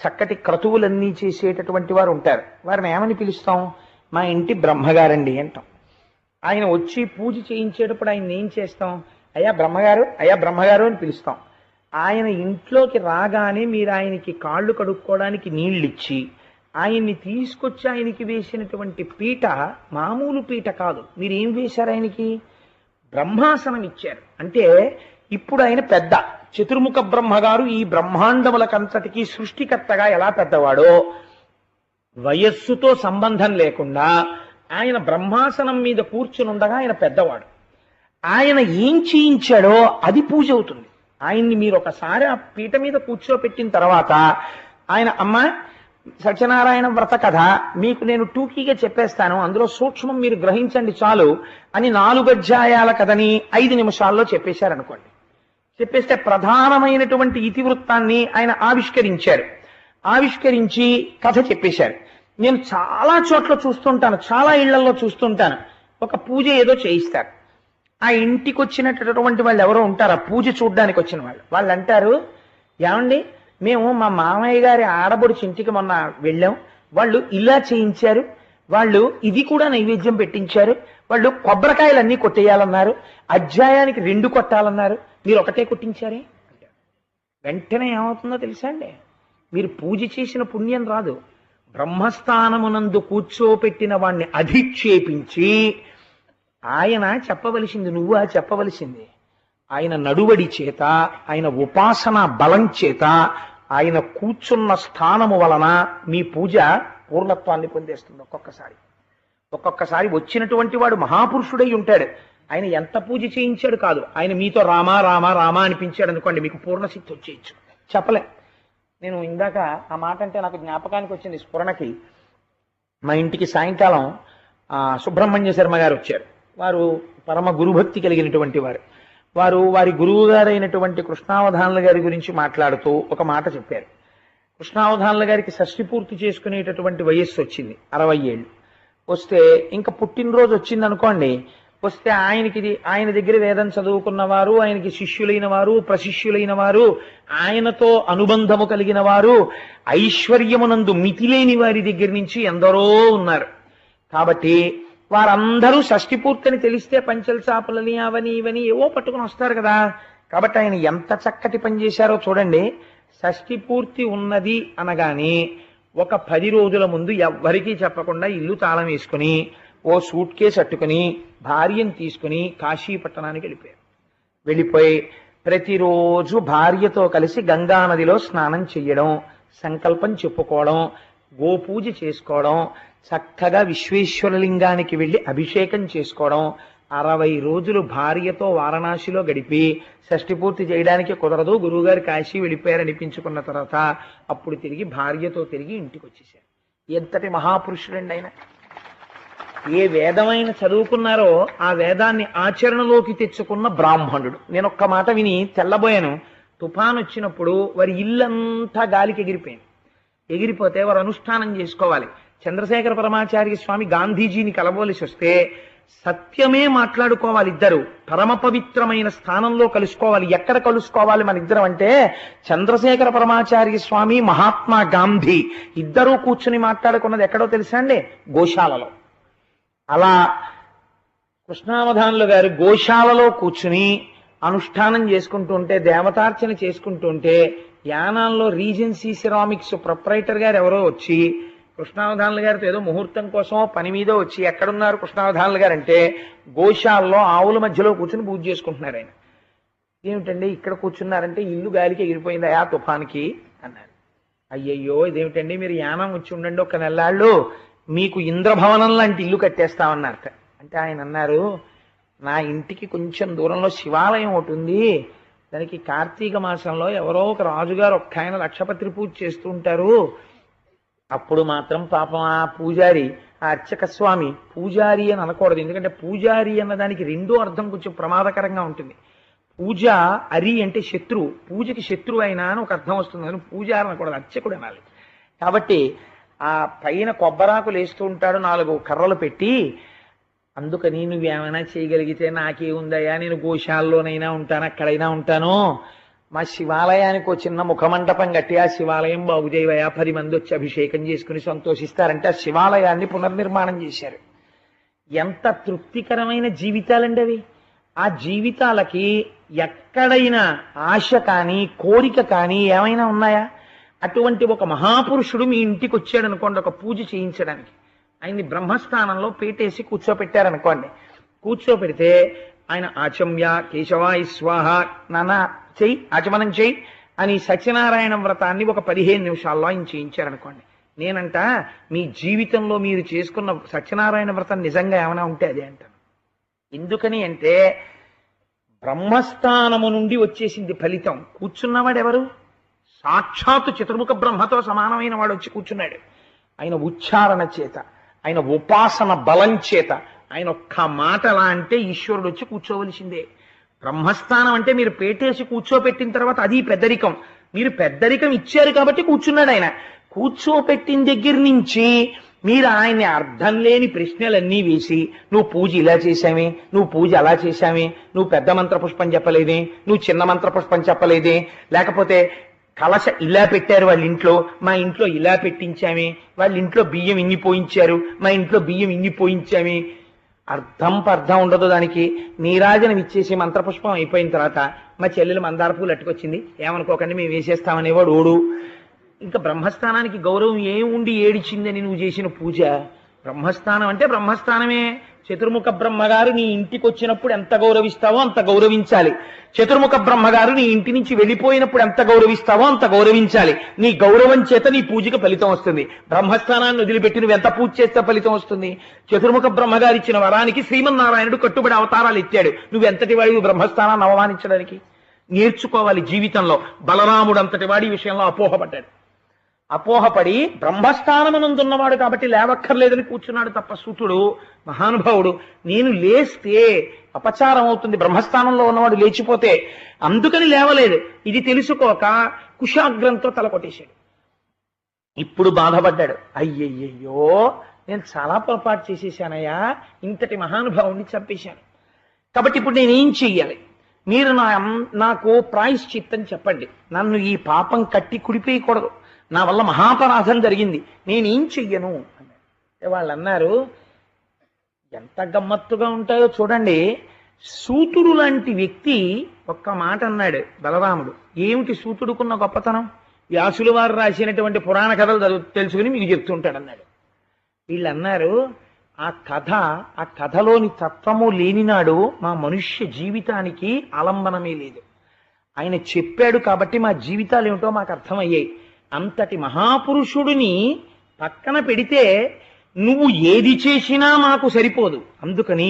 చక్కటి క్రతువులన్నీ చేసేటటువంటి వారు ఉంటారు. వారిని ఏమని పిలుస్తాం? మా ఇంటి బ్రహ్మగారండి అంటాం. ఆయన వచ్చి పూజ చేయించేటప్పుడు ఆయన ఏం చేస్తాం? అయ్యా బ్రహ్మగారు, అయ్యా బ్రహ్మగారు అని పిలుస్తాం. ఆయన ఇంట్లోకి రాగానే మీరు ఆయనకి కాళ్ళు కడుక్కోవడానికి నీళ్ళిచ్చి, ఆయన్ని తీసుకొచ్చి ఆయనకి వేసినటువంటి పీట మామూలు పీట కాదు. మీరేం వేశారు? ఆయనకి బ్రహ్మాసనం ఇచ్చారు. అంటే ఇప్పుడు ఆయన పెద్ద చతుర్ముఖ బ్రహ్మగారు ఈ బ్రహ్మాండములకంతటికీ సృష్టికర్తగా ఎలా పెద్దవాడో, వయస్సుతో సంబంధం లేకుండా ఆయన బ్రహ్మాసనం మీద కూర్చునుండగా ఆయన పెద్దవాడు. ఆయన ఏం చేయించాడో అది పూజ అవుతుంది. ఆయన్ని మీరు ఒకసారి ఆ పీట మీద కూర్చోపెట్టిన తర్వాత ఆయన, అమ్మ సత్యనారాయణ వ్రత కథ మీకు నేను టూకీగా చెప్పేస్తాను, అందులో సూక్ష్మం మీరు గ్రహించండి చాలు అని 4 అధ్యాయాల కథని 5 నిమిషాల్లో చెప్పేశారనుకోండి. చెప్పేస్తే ప్రధానమైనటువంటి ఇతివృత్తాన్ని ఆయన ఆవిష్కరించారు. ఆవిష్కరించి కథ చెప్పేశారు. నేను చాలా చోట్ల చూస్తుంటాను, చాలా ఇళ్లలో చూస్తుంటాను. ఒక పూజ ఏదో చేయిస్తారు. ఆ ఇంటికి వచ్చినటువంటి వాళ్ళు ఎవరో ఉంటారు, ఆ పూజ చూడ్డానికి వచ్చిన వాళ్ళు అంటారు, ఏమండి మేము మా మామయ్య గారి ఆడబడుచు ఇంటికి మొన్న వెళ్ళాం, వాళ్ళు ఇలా చేయించారు, వాళ్ళు ఇది కూడా నైవేద్యం పెట్టించారు, వాళ్ళు కొబ్బరికాయలన్నీ కొట్టేయాలన్నారు, అధ్యాయానికి 2 కొట్టాలన్నారు, మీరు ఒకటే కొట్టించారే. వెంటనే ఏమవుతుందో తెలుసా అండి? మీరు పూజ చేసిన పుణ్యం రాదు. బ్రహ్మస్థానమునందు కూర్చోపెట్టిన వాణ్ణి అధిక్షేపించి ఆయన చెప్పవలసింది నువ్వు చెప్పవలసింది. ఆయన నడువడి చేత, ఆయన ఉపాసన బలం చేత, ఆయన కూర్చున్న స్థానము వలన మీ పూజ పూర్ణత్వాన్ని పొందేస్తుంది. ఒక్కొక్కసారి వచ్చినటువంటి వాడు మహాపురుషుడై ఉంటాడు, ఆయన ఎంత పూజ చేయించాడు కాదు, ఆయన మీతో రామా రామా రామా అనిపించాడు అనుకోండి, మీకు పూర్ణసిద్ధి వచ్చేయచ్చు. చెప్పలే. నేను ఇందాక ఆ మాట అంటే నాకు జ్ఞాపకానికి వచ్చింది స్ఫురణకి. మా ఇంటికి సాయంకాలం సుబ్రహ్మణ్య శర్మ గారు వచ్చారు. వారు పరమ గురుభక్తి కలిగినటువంటి వారు వారి గురువు గారైనటువంటి కృష్ణావధానుల గారి గురించి మాట్లాడుతూ ఒక మాట చెప్పారు. కృష్ణావధానుల గారికి షష్ఠి పూర్తి చేసుకునేటటువంటి వయస్సు వచ్చింది, 60 ఏళ్ళు. వస్తే ఇంకా పుట్టినరోజు వచ్చింది అనుకోండి, వస్తే ఆయన దగ్గర వేదం చదువుకున్న వారు, ఆయనకి శిష్యులైన వారు, ప్రశిష్యులైన వారు, ఆయనతో అనుబంధము కలిగిన వారు, ఐశ్వర్యమునందు మితిలేని వారి దగ్గర నుంచి ఎందరో ఉన్నారు. కాబట్టి వారందరూ షష్ఠి పూర్తిని తెలిస్తే పంచల చాపలని అవని ఇవని ఏవో పట్టుకుని వస్తారు కదా. కాబట్టి ఆయన ఎంత చక్కటి పని చేశారో చూడండి. షష్ఠి పూర్తి ఉన్నది అనగానే ఒక 10 రోజుల ముందు ఎవ్వరికీ చెప్పకుండా ఇల్లు తాళం వేసుకుని ఓ సూట్ కేసు అట్టుకుని భార్యను తీసుకుని కాశీ పట్టణానికి వెళ్ళిపోయి ప్రతిరోజు భార్యతో కలిసి గంగానదిలో స్నానం చెయ్యడం, సంకల్పం చెప్పుకోవడం, గోపూజ చేసుకోవడం, చక్కగా విశ్వేశ్వరలింగానికి వెళ్ళి అభిషేకం చేసుకోవడం, 60 రోజులు భార్యతో వారణాసిలో గడిపి షష్ఠి పూర్తి చేయడానికి కుదరదు, గురువుగారు కాశీ వెళ్ళిపోయారు అనిపించుకున్న తర్వాత అప్పుడు తిరిగి భార్యతో తిరిగి ఇంటికి వచ్చేసారు. ఎంతటి మహాపురుషుడండి ఆయన! ఏ వేదమైన చదువుకున్నారో ఆ వేదాన్ని ఆచరణలోకి తెచ్చుకున్న బ్రాహ్మణుడు. నేను ఒక్క మాట విని తెల్లబోయాను. తుఫాన్ వచ్చినప్పుడు వారి ఇల్లంతా గాలికి ఎగిరిపోతే వారు అనుష్ఠానం చేసుకోవాలి. చంద్రశేఖర పరమాచార్య స్వామి గాంధీజీని కలవలసి వస్తే సత్యమే మాట్లాడుకోవాలి. ఇద్దరు పరమ పవిత్రమైన స్థానంలో కలుసుకోవాలి. ఎక్కడ కలుసుకోవాలి మన ఇద్దరం అంటే, చంద్రశేఖర పరమాచార్య స్వామి, మహాత్మా గాంధీ ఇద్దరూ కూర్చుని మాట్లాడుకున్నది ఎక్కడో తెలుసా అండి? గోశాలలో. అలా కృష్ణావధానులు గారు గోశాలలో కూర్చుని అనుష్ఠానం చేసుకుంటూ ఉంటే, దేవతార్చన చేసుకుంటూ ఉంటే, యానాల్లో రీజెన్సీ సిరామిక్స్ ప్రొప్రైటర్ గారు ఎవరో వచ్చి కృష్ణావధానుల గారితో ఏదో ముహూర్తం కోసం పని మీద వచ్చి, ఎక్కడున్నారు కృష్ణావధానుల గారు అంటే, గోశాలలో ఆవుల మధ్యలో కూర్చుని పూజ చేసుకుంటున్నారు. ఆయన ఏమిటండి ఇక్కడ కూర్చున్నారంటే, ఇల్లు గాలికి ఎగిరిపోయింది ఆ తుఫాన్కి అన్నారు. అయ్యయ్యో ఇదేమిటండి, మీరు యానం వచ్చి ఉండండి ఒక నెల్లాళ్ళు, మీకు ఇంద్రభవనం లాంటి ఇల్లు కట్టేస్తామన్నారట. అంటే ఆయన అన్నారు, నా ఇంటికి కొంచెం దూరంలో శివాలయం ఒకటి ఉంది, దానికి కార్తీక మాసంలో ఎవరో ఒక రాజుగారు ఒక్క ఆయన లక్షపత్రి పూజ చేస్తూ ఉంటారు. అప్పుడు మాత్రం పాపం ఆ పూజారి, ఆ అర్చక స్వామి, పూజారి అని అనకూడదు, ఎందుకంటే పూజారి అన్నదానికి రెండో అర్థం కొంచెం ప్రమాదకరంగా ఉంటుంది. పూజ అరి అంటే శత్రువు, పూజకి శత్రువు అయినా అని ఒక అర్థం వస్తుంది, కానీ పూజారి అనకూడదు, అర్చకుడు అనాలి. కాబట్టి ఆ పైన కొబ్బరాకులు వేస్తూ ఉంటాడు, 4 కర్రలు పెట్టి. అందుకని నువ్వేమైనా చేయగలిగితే నాకేముందయ్యా, నేను గోశాలలోనైనా ఉంటాను, అక్కడైనా ఉంటాను, మా శివాలయానికి ఒక చిన్న ముఖమండపం కట్టి ఆ శివాలయం బాగు చేయవయా, 10 మంది వచ్చి అభిషేకం చేసుకుని సంతోషిస్తారంటే ఆ శివాలయాన్ని పునర్నిర్మాణం చేశారు. ఎంత తృప్తికరమైన జీవితాలండి అవి. ఆ జీవితాలకి ఎక్కడైనా ఆశ కానీ కోరిక కానీ ఏమైనా ఉన్నాయా? అటువంటి ఒక మహాపురుషుడు మీ ఇంటికి వచ్చాడు అనుకోండి, ఒక పూజ చేయించడానికి. ఆయన్ని బ్రహ్మస్థానంలో పేటేసి కూర్చోపెట్టారనుకోండి. కూర్చోపెడితే ఆయన ఆచమ్య కేశవాయ స్వాహ, నాన్న చెయ్యి, ఆచమనం చెయ్యి అని సత్యనారాయణ వ్రతాన్ని ఒక 15 నిమిషాల్లో ఆయన చేయించారనుకోండి. నేనంట మీ జీవితంలో మీరు చేసుకున్న సత్యనారాయణ వ్రతం నిజంగా ఏమైనా ఉంటే అదే అంటాను. ఎందుకని అంటే బ్రహ్మస్థానము నుండి వచ్చేసింది ఫలితం. కూర్చున్నవాడెవరు? సాక్షాత్తు చతుర్ముఖ బ్రహ్మతో సమానమైన వాడు వచ్చి కూర్చున్నాడు. ఆయన ఉచ్చారణ చేత, ఆయన ఉపాసన బలం చేత, ఆయన ఒక్క మాట అలా అంటే ఈశ్వరుడు వచ్చి కూర్చోవలసిందే. బ్రహ్మస్థానం అంటే మీరు పేటేసి కూర్చోపెట్టిన తర్వాత అది పెద్దరికం. మీరు పెద్దరికం ఇచ్చారు కాబట్టి కూర్చున్నాడు ఆయన. కూర్చోపెట్టిన దగ్గర నుంచి మీరు ఆయన్ని అర్థం లేని ప్రశ్నలన్నీ వేసి, నువ్వు పూజ ఇలా చేశామే, నువ్వు పూజ అలా చేశామే, నువ్వు పెద్ద మంత్ర పుష్పం చెప్పలేదే, నువ్వు చిన్న మంత్ర పుష్పం చెప్పలేదే, లేకపోతే కలశ ఇలా పెట్టారు వాళ్ళ ఇంట్లో, మా ఇంట్లో ఇలా పెట్టించామే, వాళ్ళ ఇంట్లో బియ్యం ఇన్ని పోయించారు, మా ఇంట్లో బియ్యం ఇన్ని పోయించామే. అర్థం ఉండదు దానికి. నీరాజనం ఇచ్చేసి మంత్రపుష్పం అయిపోయిన తర్వాత మా చెల్లెలు మందార పూలు అట్టుకొచ్చింది, ఏమనుకోకండి మేము వేసేస్తామనేవాడు ఓడు. ఇంకా బ్రహ్మస్థానానికి గౌరవం ఏముండి ఏడిచిందని నువ్వు చేసిన పూజ? బ్రహ్మస్థానం అంటే బ్రహ్మస్థానమే. చతుర్ముఖ బ్రహ్మగారు నీ ఇంటికి వచ్చినప్పుడు ఎంత గౌరవిస్తావో అంత గౌరవించాలి. చతుర్ముఖ బ్రహ్మగారు నీ ఇంటి నుంచి వెళ్ళిపోయినప్పుడు ఎంత గౌరవిస్తావో అంత గౌరవించాలి. నీ గౌరవం చేత నీ పూజకి ఫలితం వస్తుంది. బ్రహ్మస్థానాన్ని వదిలిపెట్టి నువ్వు ఎంత పూజ చేస్తే ఫలితం వస్తుంది? చతుర్ముఖ బ్రహ్మగారు ఇచ్చిన వరానికి శ్రీమన్నారాయణుడు కట్టుబడి అవతారాలు ఎత్తాడు. నువ్వెంతటి వాడివి బ్రహ్మస్థానాన్ని అవమానించడానికి? నేర్చుకోవాలి జీవితంలో. బలరాముడు అంతటి వాడి విషయంలో అపోహపడ్డాడు. అపోహపడి బ్రహ్మస్థానమునందున్నవాడు కాబట్టి లేవక్కర్లేదని కూర్చున్నాడు తప్ప సూతుడు మహానుభావుడు నేను లేస్తే అపచారం అవుతుంది, బ్రహ్మస్థానంలో ఉన్నవాడు లేచిపోతే, అందుకని లేవలేదు. ఇది తెలుసుకోక కుశాగ్రంతో తల కొట్టేశాడు. ఇప్పుడు బాధపడ్డాడు, అయ్యయ్యో నేను చాలా పొరపాటు చేసేసానయ్యా, ఇంతటి మహానుభావుడిని చంపేశాను. కాబట్టి ఇప్పుడు నేనేం చెయ్యాలి? మీరు నాకు ప్రాయశ్చిత్తం చెప్పండి. నన్ను ఈ పాపం కట్టి కుడిపేయకూడదు, నా వల్ల మహాపరాధం జరిగింది, నేనేం చెయ్యను అంటే వాళ్ళు అన్నారు, ఎంత గమ్మత్తుగా ఉంటాయో చూడండి. సూతుడు లాంటి వ్యక్తి ఒక్క మాట అన్నాడు బలరాముడు. ఏమిటి సూతుడుకున్న గొప్పతనం? వ్యాసుల వారు రాసినటువంటి పురాణ కథలు తెలుసుకుని మీకు చెప్తుంటాడు అన్నాడు. వీళ్ళు అన్నారు, ఆ కథలోని తత్వము లేనినాడు మా మనుష్య జీవితానికి ఆలంబనమే లేదు. ఆయన చెప్పాడు కాబట్టి మా జీవితాలు ఏమిటో మాకు అర్థమయ్యాయి. అంతటి మహాపురుషుడిని పక్కన పెడితే నువ్వు ఏది చేసినా మాకు సరిపోదు, అందుకని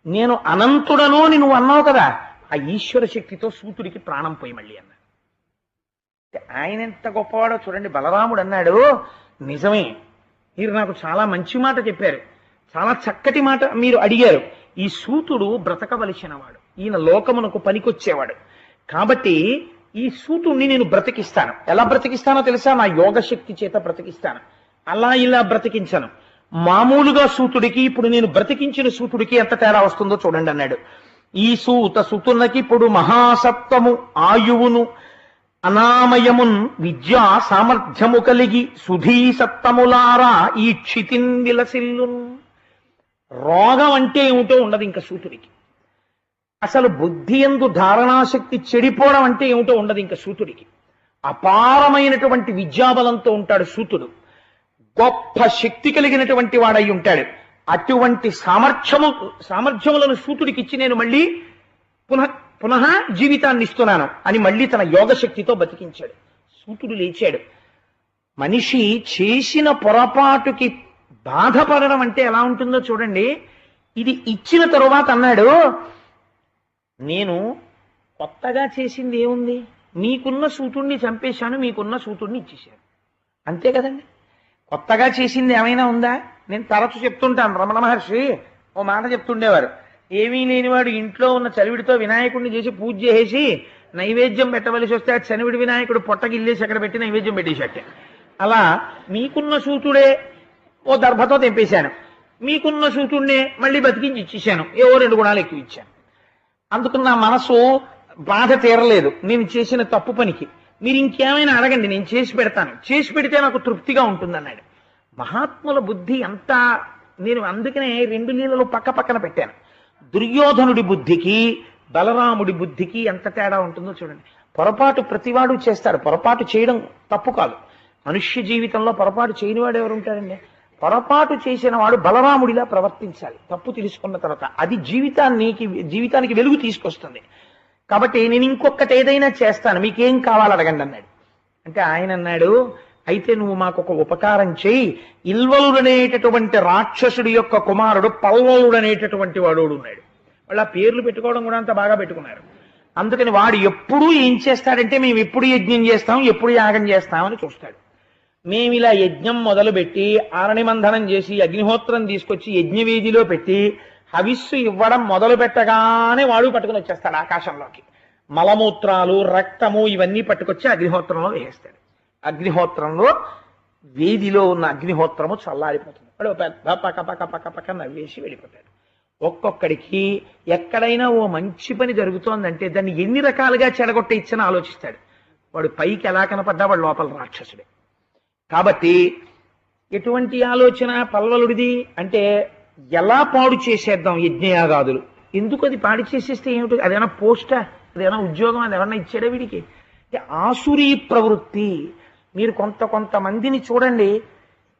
నేను అనంతుడను అని నువ్వు అన్నావు కదా, ఆ ఈశ్వర శక్తితో సూతుడికి ప్రాణం పోయి మళ్ళీ అన్నాడు. ఆయన ఎంత గొప్పవాడో చూడండి. బలరాముడు అన్నాడు, నిజమే, మీరు నాకు చాలా మంచి మాట చెప్పారు, చాలా చక్కటి మాట మీరు అడిగారు. ఈ సూతుడు బ్రతకవలసిన వాడు, ఈయన లోకమునకు పనికొచ్చేవాడు, కాబట్టి ఈ సూతుడిని నేను బ్రతికిస్తాను. ఎలా బ్రతికిస్తానో తెలుసా? నా యోగశక్తి చేత బ్రతికిస్తాను. అలా ఇలా బ్రతికించను. మామూలుగా సూతుడికి ఇప్పుడు నేను బ్రతికించిన సూతుడికి ఎంత తేడా వస్తుందో చూడండి అన్నాడు. ఈ సుతునకి ఇప్పుడు మహాసత్వము ఆయువును అనామయమున్ విద్యా సామర్థ్యము కలిగి సుధీ సత్తములారా ఈ క్షితిన్ విలసిల్లున్. రోగం అంటే ఏమిటో ఉండదు ఇంకా సూతుడికి. అసలు బుద్ధి యందు ధారణాశక్తి చెడిపోవడం అంటే ఏమిటో ఉండదు ఇంకా సూతుడికి. అపారమైనటువంటి విద్యాబలంతో ఉంటాడు సూతుడు. శక్తి కలిగినటువంటి వాడై ఉంటాడు. అటువంటి సామర్థ్యములను సూతుడికి ఇచ్చి నేను మళ్ళీ పునః జీవితాన్ని ఇస్తున్నాను అని మళ్ళీ తన యోగశక్తితో బతికించాడు. సూతుడు లేచాడు. మనిషి చేసిన పొరపాటుకి బాధపడడం అంటే ఎలా ఉంటుందో చూడండి. ఇది ఇచ్చిన తరువాత అన్నాడు, నేను కొత్తగా చేసింది ఏముంది, మీకున్న సూతుడిని చంపేశాను, మీకున్న సూతుడిని ఇచ్చేశాను, అంతే కదండి. కొత్తగా చేసింది ఏమైనా ఉందా? నేను తరచు చెప్తుంటాను, రమణ మహర్షి ఓ మాట చెప్తుండేవారు, ఏమీ లేనివాడు ఇంట్లో ఉన్న చలివిడితో వినాయకుడిని చేసి పూజ చేసి నైవేద్యం పెట్టవలసి వస్తే ఆ చనివిడి వినాయకుడు పొట్టగిల్లేసి అక్కడ పెట్టి నైవేద్యం పెట్టేశాటే. అలా మీకున్న సూతుడే ఓ దర్భతో తెంపేశాను, మీకున్న సూతుడినే మళ్ళీ బతికించి ఇచ్చేశాను, ఏవో 2 గుణాలు ఎక్కువ ఇచ్చాను. అందుకు నా మనసు బాధ తీరలేదు నేను చేసిన తప్పు పనికి. మీరు ఇంకేమైనా అడగండి, నేను చేసి పెడతాను, చేసి పెడితే నాకు తృప్తిగా ఉంటుందన్నాడు. మహాత్ముల బుద్ధి అంతా, నేను అందుకనే 2 లీలలు పక్క పక్కన పెట్టాను. దుర్యోధనుడి బుద్ధికి బలరాముడి బుద్ధికి ఎంత తేడా ఉంటుందో చూడండి. పొరపాటు ప్రతివాడు చేస్తాడు, పొరపాటు చేయడం తప్పు కాదు. మనుష్య జీవితంలో పొరపాటు చేయనివాడు ఎవరు ఉంటారండి? పొరపాటు చేసిన వాడు బలరాముడిలా ప్రవర్తించాలి తప్పు తెలుసుకున్న తర్వాత. అది జీవితానికి వెలుగు తీసుకొస్తుంది. కాబట్టి నేను ఇంకొకటి ఏదైనా చేస్తాను, మీకేం కావాలి అడగండి అన్నాడు. అంటే ఆయన అన్నాడు, అయితే నువ్వు మాకు ఒక ఉపకారం చేయి, ఇల్వలుడనేటటువంటి రాక్షసుడి యొక్క కుమారుడు పల్వలుడనేటటువంటి వాడు ఉన్నాడు. వాళ్ళు ఆ పేర్లు పెట్టుకోవడం కూడా అంత బాగా పెట్టుకున్నారు. అందుకని వాడు ఎప్పుడూ ఏం చేస్తాడంటే, మేము ఎప్పుడు యజ్ఞం చేస్తాం, ఎప్పుడు యాగం చేస్తామని చూస్తాడు. మేము ఇలా యజ్ఞం మొదలుపెట్టి ఆరణిమంధనం చేసి అగ్నిహోత్రం తీసుకొచ్చి యజ్ఞవేదిలో పెట్టి హవిస్సు ఇవ్వడం మొదలు పెట్టగానే వాడు పట్టుకుని వచ్చేస్తాడు ఆకాశంలోకి. మలమూత్రాలు రక్తము ఇవన్నీ పట్టుకొచ్చి అగ్నిహోత్రంలో వేసేస్తాడు. అగ్నిహోత్రంలో వేదిలో ఉన్న అగ్నిహోత్రము చల్లారిపోతుంది. వాడు పెద్ద పక్క పక్క పక్క పక్క నవ్వేసి వెళ్ళిపోతాడు. ఒక్కొక్కడికి ఎక్కడైనా ఓ మంచి పని జరుగుతోందంటే దాన్ని ఎన్ని రకాలుగా చెడగొట్ట ఇచ్చని ఆలోచిస్తాడు. వాడు పైకి ఎలా కనపడ్డా వాడు లోపల రాక్షసుడే. కాబట్టి ఎటువంటి ఆలోచన పల్వలుడిది అంటే, ఎలా పాడు చేసేద్దాం యజ్ఞయాగాదులు, ఎందుకు అది పాడు చేసేస్తే ఏమిటి, అదేనా పోస్టా, అదేనా ఉద్యోగం, అది ఎవరన్నా ఇచ్చాడా వీడికి? ఆసురీ ప్రవృత్తి. మీరు కొంతమందిని చూడండి,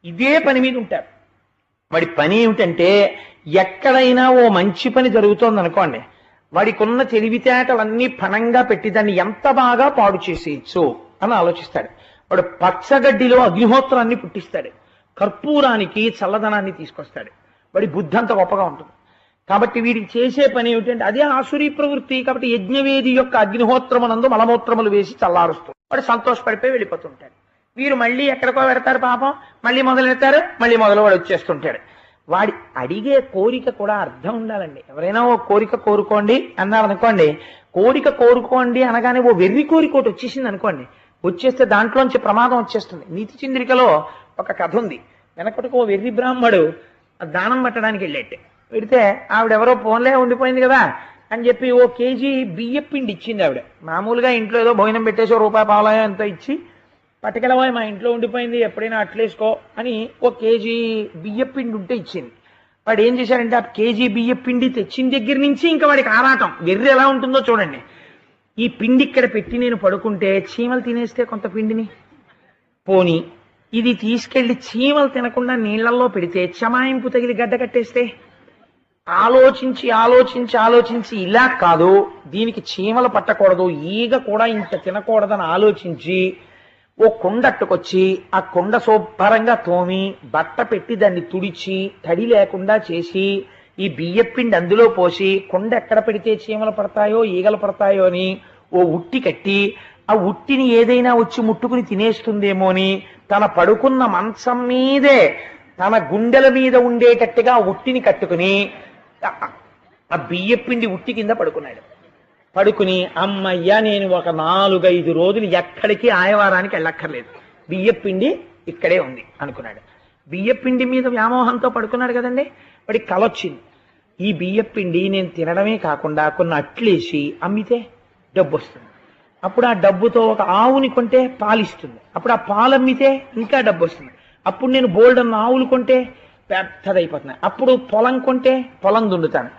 ఇదే పని మీద ఉంటారు. వాడి పని ఏమిటంటే, ఎక్కడైనా ఓ మంచి పని జరుగుతోంది అనుకోండి, వాడికి ఉన్న తెలివితేటలన్నీ పణంగా పెట్టి దాన్ని ఎంత బాగా పాడు చేసేయచ్చు అని ఆలోచిస్తాడు. వాడు పచ్చగడ్డిలో అగ్నిహోత్రాన్ని పుట్టిస్తాడు, కర్పూరానికి చల్లదనాన్ని తీసుకొస్తాడు. వాడి బుద్ధి అంత గొప్పగా ఉంటుంది. కాబట్టి వీడికి చేసే పని ఏమిటంటే అదే ఆసురీ ప్రవృత్తి. కాబట్టి యజ్ఞవేది యొక్క అగ్నిహోత్రమునందు మలమూత్రములు వేసి చల్లారుస్తుంది. వాడు సంతోషపడిపోయి వెళ్ళిపోతుంటాడు. వీరు మళ్ళీ ఎక్కడికో పెడతారు పాపం, మళ్ళీ మొదలెడతారు, మళ్ళీ మొదలు వాడు వచ్చేస్తుంటాడు. వాడి అడిగే కోరిక కూడా అర్థం ఉండాలండి. ఎవరైనా ఓ కోరిక కోరుకోండి అన్నారు అనుకోండి, కోరిక కోరుకోండి అనగానే ఓ వెర్రి కోరిక ఒకటి వచ్చేసింది అనుకోండి, వచ్చేస్తే దాంట్లోంచి ప్రమాదం వచ్చేస్తుంది. నీతి చింద్రికలో ఒక కథ ఉంది. వెనకటికి ఓ వెర్రి బ్రాహ్మడు దానం పెట్టడానికి వెళ్ళేట్టే, పెడితే ఆవిడెవరో ఫోన్లే ఉండిపోయింది కదా అని చెప్పి ఓ కేజీ బియ్యపిండి ఇచ్చింది ఆవిడ. మామూలుగా ఇంట్లో ఏదో భోజనం పెట్టేసి రూపాయి పావులాయో ఎంతో ఇచ్చి, పట్టుకెళ్ళబోయి మా ఇంట్లో ఉండిపోయింది ఎప్పుడైనా అట్లేసుకో అని ఓ కేజీ బియ్యపిండి ఉంటే ఇచ్చింది. వాడు ఏం చేశాడంటే ఆ కేజీ బియ్యపిండి తెచ్చిన దగ్గర నుంచి ఇంకా వాడికి ఆరాటం. వెర్రి ఎలా ఉంటుందో చూడండి. ఈ పిండి ఇక్కడ పెట్టి నేను పడుకుంటే చీమలు తినేస్తే కొంత పిండిని, పోని ఇది తీసుకెళ్లి చీమలు తినకుండా నీళ్లలో పెడితే చమాయింపు తగిలి గడ్డ కట్టేస్తే, ఆలోచించి ఆలోచించి ఆలోచించి ఇలా కాదు, దీనికి చీమలు పట్టకూడదు, ఈగ కూడా ఇంత తినకూడదని ఆలోచించి ఓ కుండట్టుకొచ్చి ఆ కుండ శుభ్రంగా తోమి బట్ట పెట్టి దాన్ని తుడిచి తడి లేకుండా చేసి ఈ బియ్యపిండి అందులో పోసి కుండ ఎక్కడ పెడితే చీమలు పడతాయో ఈగలు పడతాయో అని ఓ ఉట్టి కట్టి, ఆ ఉట్టిని ఏదైనా వచ్చి ముట్టుకుని తినేస్తుందేమో అని తన పడుకున్న మంచం మీదే తన గుండెల మీద ఉండేటట్టుగా ఉట్టిని కట్టుకుని ఆ బియ్యపిండి ఉట్టి కింద పడుకున్నాడు. పడుకుని అమ్మయ్యా నేను ఒక 4-5 రోజులు ఎక్కడికి ఆయవారానికి వెళ్ళక్కర్లేదు, బియ్యపిండి ఇక్కడే ఉంది అనుకున్నాడు. బియ్యపిండి మీద వ్యామోహంతో పడుకున్నాడు కదండి. వాడికి కలొచ్చింది, ఈ బియ్యపిండి నేను తినడమే కాకుండా కొన్ని అట్లేసి అమ్మితే డబ్బు వస్తుంది. అప్పుడు ఆ డబ్బుతో ఒక ఆవుని కొంటే పాలిస్తుంది. అప్పుడు ఆ పాలు అమ్మితే ఇంకా డబ్బు వస్తుంది. అప్పుడు నేను బోల్డన్న ఆవులు కొంటే పెద్దదైపోతున్నాయి. అప్పుడు పొలం కొంటే పొలం దున్నుతాను.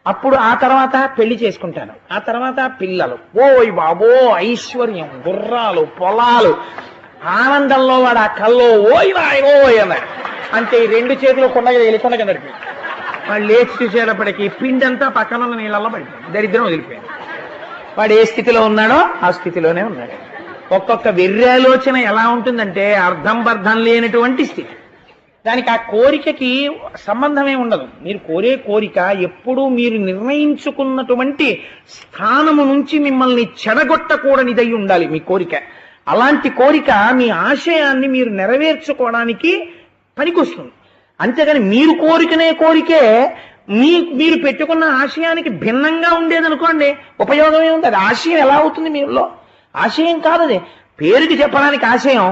అప్పుడు ఆ తర్వాత పెళ్లి చేసుకుంటాను. ఆ తర్వాత పిల్లలు, ఓయ్ బాబో ఐశ్వర్యం, గుర్రాలు, పొలాలు, ఆనందంలో వాడు ఆ కల్లో ఓయ్ వాయ్ ఓయ్ అన్నాడు. అంటే ఈ 2 చేతులు కొండగా వెళ్ళి నడిపి వాడు లేచి చూసేటప్పటికి పిండి అంతా పక్కన ఉన్న నీళ్ళల్లో పడిపోయింది. దరిద్రం వదిలిపోయింది. వాడు ఏ స్థితిలో ఉన్నాడో ఆ స్థితిలోనే ఉన్నాడు. ఒక్కొక్క వెర్రి ఆలోచన ఎలా ఉంటుందంటే అర్థం బర్థం లేనటువంటి స్థితి. దానికి ఆ కోరికకి సంబంధమే ఉండదు. మీరు కోరే కోరిక ఎప్పుడూ మీరు నిర్ణయించుకున్నటువంటి స్థానము నుంచి మిమ్మల్ని చెడగొట్టకూడనిదై ఉండాలి మీ కోరిక. అలాంటి కోరిక మీ ఆశయాన్ని మీరు నెరవేర్చుకోవడానికి పనికొస్తుంది. అంతేగాని మీరు కోరికనే కోరికే మీరు పెట్టుకున్న ఆశయానికి భిన్నంగా ఉండేదనుకోండి, ఉపయోగమే ఉంది. అది ఆశయం ఎలా అవుతుంది? మీలో ఆశయం కాదు అది, పేరుకి చెప్పడానికి ఆశయం,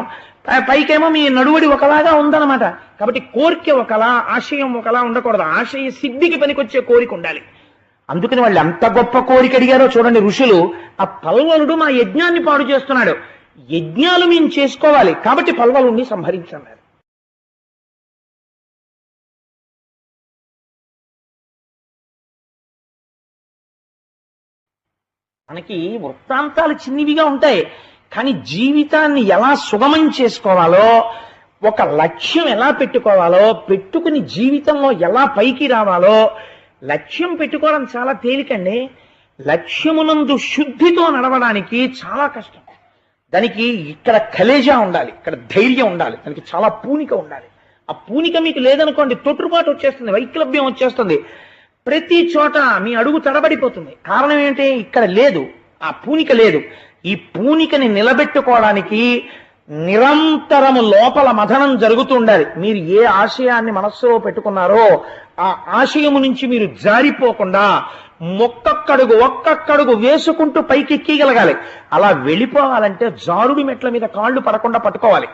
పైకేమో మీ నడువడి ఒకలాగా ఉందన్నమాట. కాబట్టి కోరిక ఒకలా, ఆశయం ఒకలా ఉండకూడదు. ఆశయ సిద్ధికి పనికొచ్చే కోరిక ఉండాలి. అందుకని వాళ్ళు ఎంత గొప్ప కోరిక అడిగారో చూడండి ఋషులు. ఆ పల్వలుడు మా యజ్ఞాన్ని పాడు చేస్తున్నాడు, యజ్ఞాలు మేము చేసుకోవాలి కాబట్టి పల్వలుణ్ణి సంహరించన్నారు. మనకి వృత్తాంతాలు చిన్నివిగా ఉంటాయి, కానీ జీవితాన్ని ఎలా సుగమం చేసుకోవాలో, ఒక లక్ష్యం ఎలా పెట్టుకోవాలో, పెట్టుకుని జీవితంలో ఎలా పైకి రావాలో, లక్ష్యం పెట్టుకోవడం చాలా తేలికండి. లక్ష్యమునందు శుద్ధితో నడవడానికి చాలా కష్టం. దానికి ఇక్కడ కలేజా ఉండాలి, ఇక్కడ ధైర్యం ఉండాలి, దానికి చాలా పూనిక ఉండాలి. ఆ పూనిక మీకు లేదనుకోండి, తొట్టుపాటు వచ్చేస్తుంది, వైక్లభ్యం వచ్చేస్తుంది, ప్రతి చోట మీ అడుగు తడబడిపోతుంది. కారణం ఏంటి? ఇక్కడ లేదు, ఆ పూనిక లేదు. ఈ పూనికని నిలబెట్టుకోవడానికి నిరంతరము లోపల మథనం జరుగుతూ ఉండాలి. మీరు ఏ ఆశయాన్ని మనస్సులో పెట్టుకున్నారో ఆ ఆశయము నుంచి మీరు జారిపోకుండా ఒక్కొక్కడుగు వేసుకుంటూ పైకి ఎక్కగలగాలి. అలా వెళ్ళిపోవాలంటే జారుడి మెట్ల మీద కాళ్ళు పడకుండా పట్టుకోవాలి.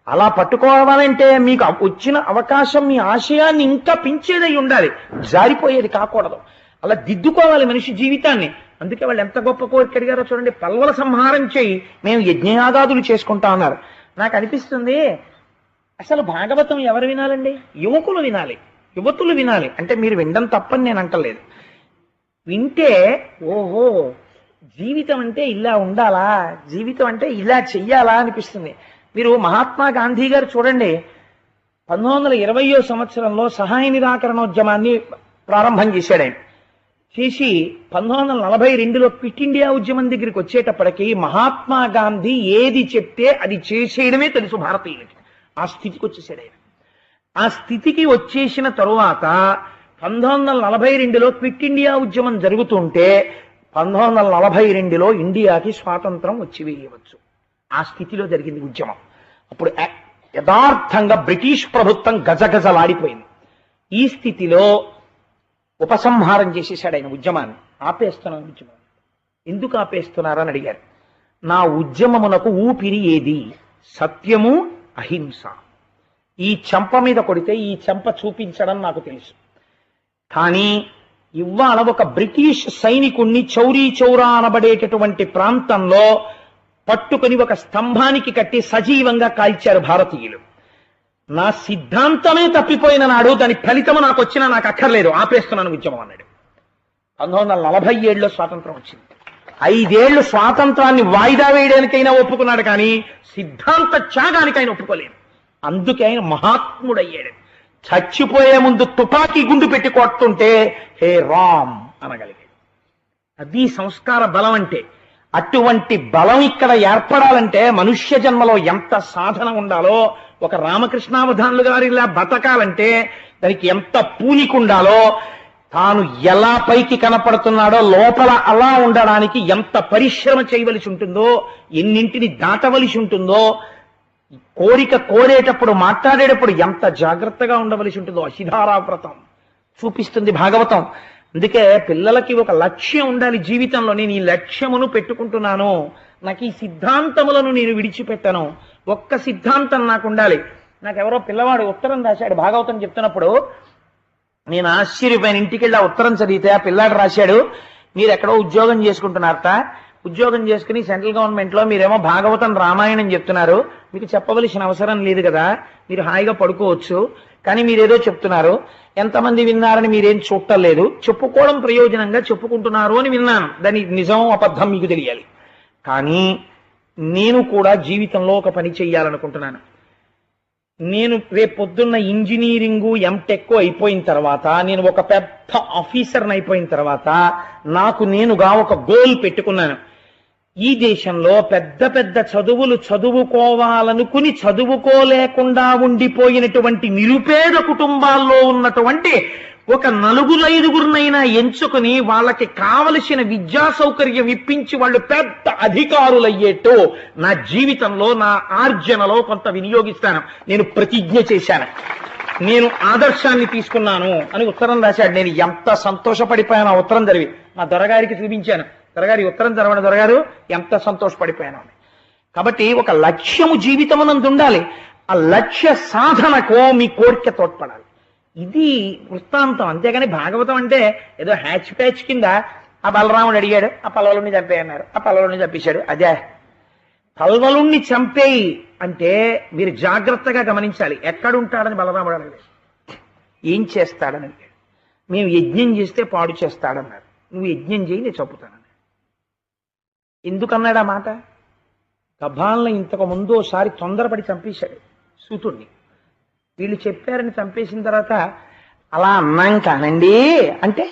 అలా పట్టుకోవాలంటే మీకు వచ్చిన అవకాశం మీ ఆశయాన్ని ఇంకా పెంచేదై ఉండాలి, జారిపోయేది కాకూడదు. అలా దిద్దుకోవాలి మనిషి జీవితాన్ని. అందుకే వాళ్ళు ఎంత గొప్ప కోరిక అడిగారో చూడండి. పల్వల సంహారం చేయి, మేము యజ్ఞయాగాదులు చేసుకుంటా అన్నారు. నాకు అనిపిస్తుంది, అసలు భాగవతం ఎవరు వినాలండి? యువకులు వినాలి, యువతులు వినాలి. అంటే మీరు వినడం తప్పని నేను అంటలేదు. వింటే ఓహో జీవితం అంటే ఇలా ఉండాలా, జీవితం అంటే ఇలా చెయ్యాలా అనిపిస్తుంది. మీరు మహాత్మా గాంధీ గారు చూడండి, 1920వ సంవత్సరంలో సహాయ నిరాకరణోద్యమాన్ని ప్రారంభం చేశాడు. ఆయన చేసి 1942లో క్విట్ ఇండియా ఉద్యమం దగ్గరికి వచ్చేటప్పటికి మహాత్మా గాంధీ ఏది చెప్తే అది చేసేయడమే తెలుసు భారతీయులకి. ఆ స్థితికి వచ్చేసాడు ఆయన. ఆ స్థితికి వచ్చేసిన తరువాత 1942లో క్విట్ ఇండియా ఉద్యమం జరుగుతుంటే 1942లో ఇండియాకి స్వాతంత్రం వచ్చి వేయవచ్చు. ఆ స్థితిలో జరిగింది ఉద్యమం. అప్పుడు యథార్థంగా బ్రిటిష్ ప్రభుత్వం గజగజలాడిపోయింది. ఈ స్థితిలో ఉపసంహారం చేసేసాడు ఆయన ఉద్యమాన్ని. ఆపేస్తున్నాను ఉద్యమం. ఎందుకు ఆపేస్తున్నారని అడిగారు. నా ఉద్యమమునకు ఊపిరి ఏది? సత్యము, అహింస. ఈ చెంప మీద కొడితే ఈ చెంప చూపించడం నాకు తెలుసు. కానీ ఇవాళ ఒక బ్రిటిష్ సైనికుణ్ణి చౌరీ చౌరా అనబడేటటువంటి ప్రాంతంలో పట్టుకుని ఒక స్తంభానికి కట్టి సజీవంగా కాల్చారు భారతీయులు. నా సిద్ధాంతమే తప్పిపోయిన నాడు దాని ఫలితము నాకు వచ్చినా నాకు అక్కర్లేదు, ఆపేస్తున్నాను ఉద్యమం అన్నాడు. 1947లో స్వాతంత్రం వచ్చింది. 5 ఏళ్లు స్వాతంత్రాన్ని వాయిదా వేయడానికైనా ఒప్పుకున్నాడు, కానీ సిద్ధాంత త్యాగానికి ఆయన ఒప్పుకోలేదు. అందుకే ఆయన మహాత్ముడయ్యాడు. చచ్చిపోయే ముందు తుపాకీ గుండు పెట్టి కొడుతుంటే హే రామ్ అనగలిగాడు. అది సంస్కార బలం అంటే. అటువంటి బలం ఇక్కడ ఏర్పడాలంటే మనుష్య జన్మలో ఎంత సాధన ఉండాలో, ఒక రామకృష్ణావధానులు గారు ఇలా బతకాలంటే దానికి ఎంత పూనిక ఉండాలో, తాను ఎలా పైకి కనపడుతున్నాడో లోపల అలా ఉండడానికి ఎంత పరిశ్రమ చేయవలసి ఉంటుందో, ఎన్నింటిని దాటవలసి ఉంటుందో, కోరిక కోరేటప్పుడు మాట్లాడేటప్పుడు ఎంత జాగ్రత్తగా ఉండవలసి ఉంటుందో అశిధారా వ్రతం చూపిస్తుంది భాగవతం. అందుకే పిల్లలకి ఒక లక్ష్యం ఉండాలి జీవితంలో. నేను ఈ లక్ష్యమును పెట్టుకుంటున్నాను, నాకు ఈ సిద్ధాంతములను నేను విడిచిపెట్టాను, ఒక్క సిద్ధాంతం నాకు ఉండాలి. నాకెవరో పిల్లవాడు ఉత్తరం రాశాడు భాగవతం చెప్తున్నప్పుడు. నేను ఆశ్చర్యపోయిన. ఇంటికి వెళ్ళి ఆ ఉత్తరం చదివితే ఆ పిల్లాడు రాశాడు, మీరు ఎక్కడో ఉద్యోగం చేసుకుంటున్నారట, ఉద్యోగం చేసుకుని సెంట్రల్ గవర్నమెంట్లో మీరేమో భాగవతం రామాయణం చెప్తున్నారు, మీకు చెప్పవలసిన అవసరం లేదు కదా, మీరు హాయిగా పడుకోవచ్చు, కానీ మీరేదో చెప్తున్నారు, ఎంతమంది విన్నారని మీరేం చూడటం లేదు, చెప్పుకోవడం ప్రయోజనంగా చెప్పుకుంటున్నారు అని విన్నాను, దాని నిజం అబద్ధం మీకు తెలియాలి. కానీ నేను కూడా జీవితంలో ఒక పని చెయ్యాలనుకుంటున్నాను. నేను రేపు పొద్దున్న ఇంజనీరింగు ఎంటెక్ అయిపోయిన తర్వాత, నేను ఒక పెద్ద ఆఫీసర్ని అయిపోయిన తర్వాత నాకు నేనుగా ఒక గోల్ పెట్టుకున్నాను. ఈ దేశంలో పెద్ద పెద్ద చదువులు చదువుకోవాలనుకుని చదువుకోలేకుండా ఉండిపోయినటువంటి నిరుపేద కుటుంబాల్లో ఉన్నటువంటి ఒక నలుగురు ఐదుగురినైనా ఎంచుకుని వాళ్ళకి కావలసిన విద్యా సౌకర్యం ఇప్పించి వాళ్ళు పెద్ద అధికారులయ్యేట్టు నా జీవితంలో నా ఆర్జనలో కొంత వినియోగిస్తాను, నేను ప్రతిజ్ఞ చేశాను, నేను ఆదర్శాన్ని తీసుకున్నాను అని ఉత్తరం రాశాడు. నేను ఎంత సంతోషపడిపోయాను ఆ ఉత్తరం చదివి. మా దొరగారికి చూపించాను, దొరగారి ఉత్తరం చదవని దొరగారు ఎంత సంతోషపడిపోయాను అని. కాబట్టి ఒక లక్ష్యము జీవితమునందు ఉండాలి, ఆ లక్ష్య సాధనకు మీ కోరిక తోడ్పడాలి. ఇది వృత్తాంతం. అంతేగాని భాగవతం అంటే ఏదో హ్యాచ్ ప్యాచ్ కింద ఆ బలరాముడు అడిగాడు, ఆ పల్లవుని చంపేయన్నారు, ఆ పల్లవుని చంపేశాడు. అదే పల్వలుణ్ణి చంపేయి అంటే మీరు జాగ్రత్తగా గమనించాలి. ఎక్కడుంటాడని బలరాముడు అడగలేదు, ఏం చేస్తాడని అడిగాడు. మేము యజ్ఞం చేస్తే పాడు చేస్తాడన్నారు, నువ్వు యజ్ఞం చేయి నేను చంపుతానన్నాడు. ఎందుకన్నాడు ఆ మాట? గభాలను ఇంతకు ముందు ఒకసారి తొందరపడి చంపేశాడు సూతుడిని. వీళ్ళు చెప్పారని చంపేసిన తర్వాత అలా అన్నాం కానండి అంటే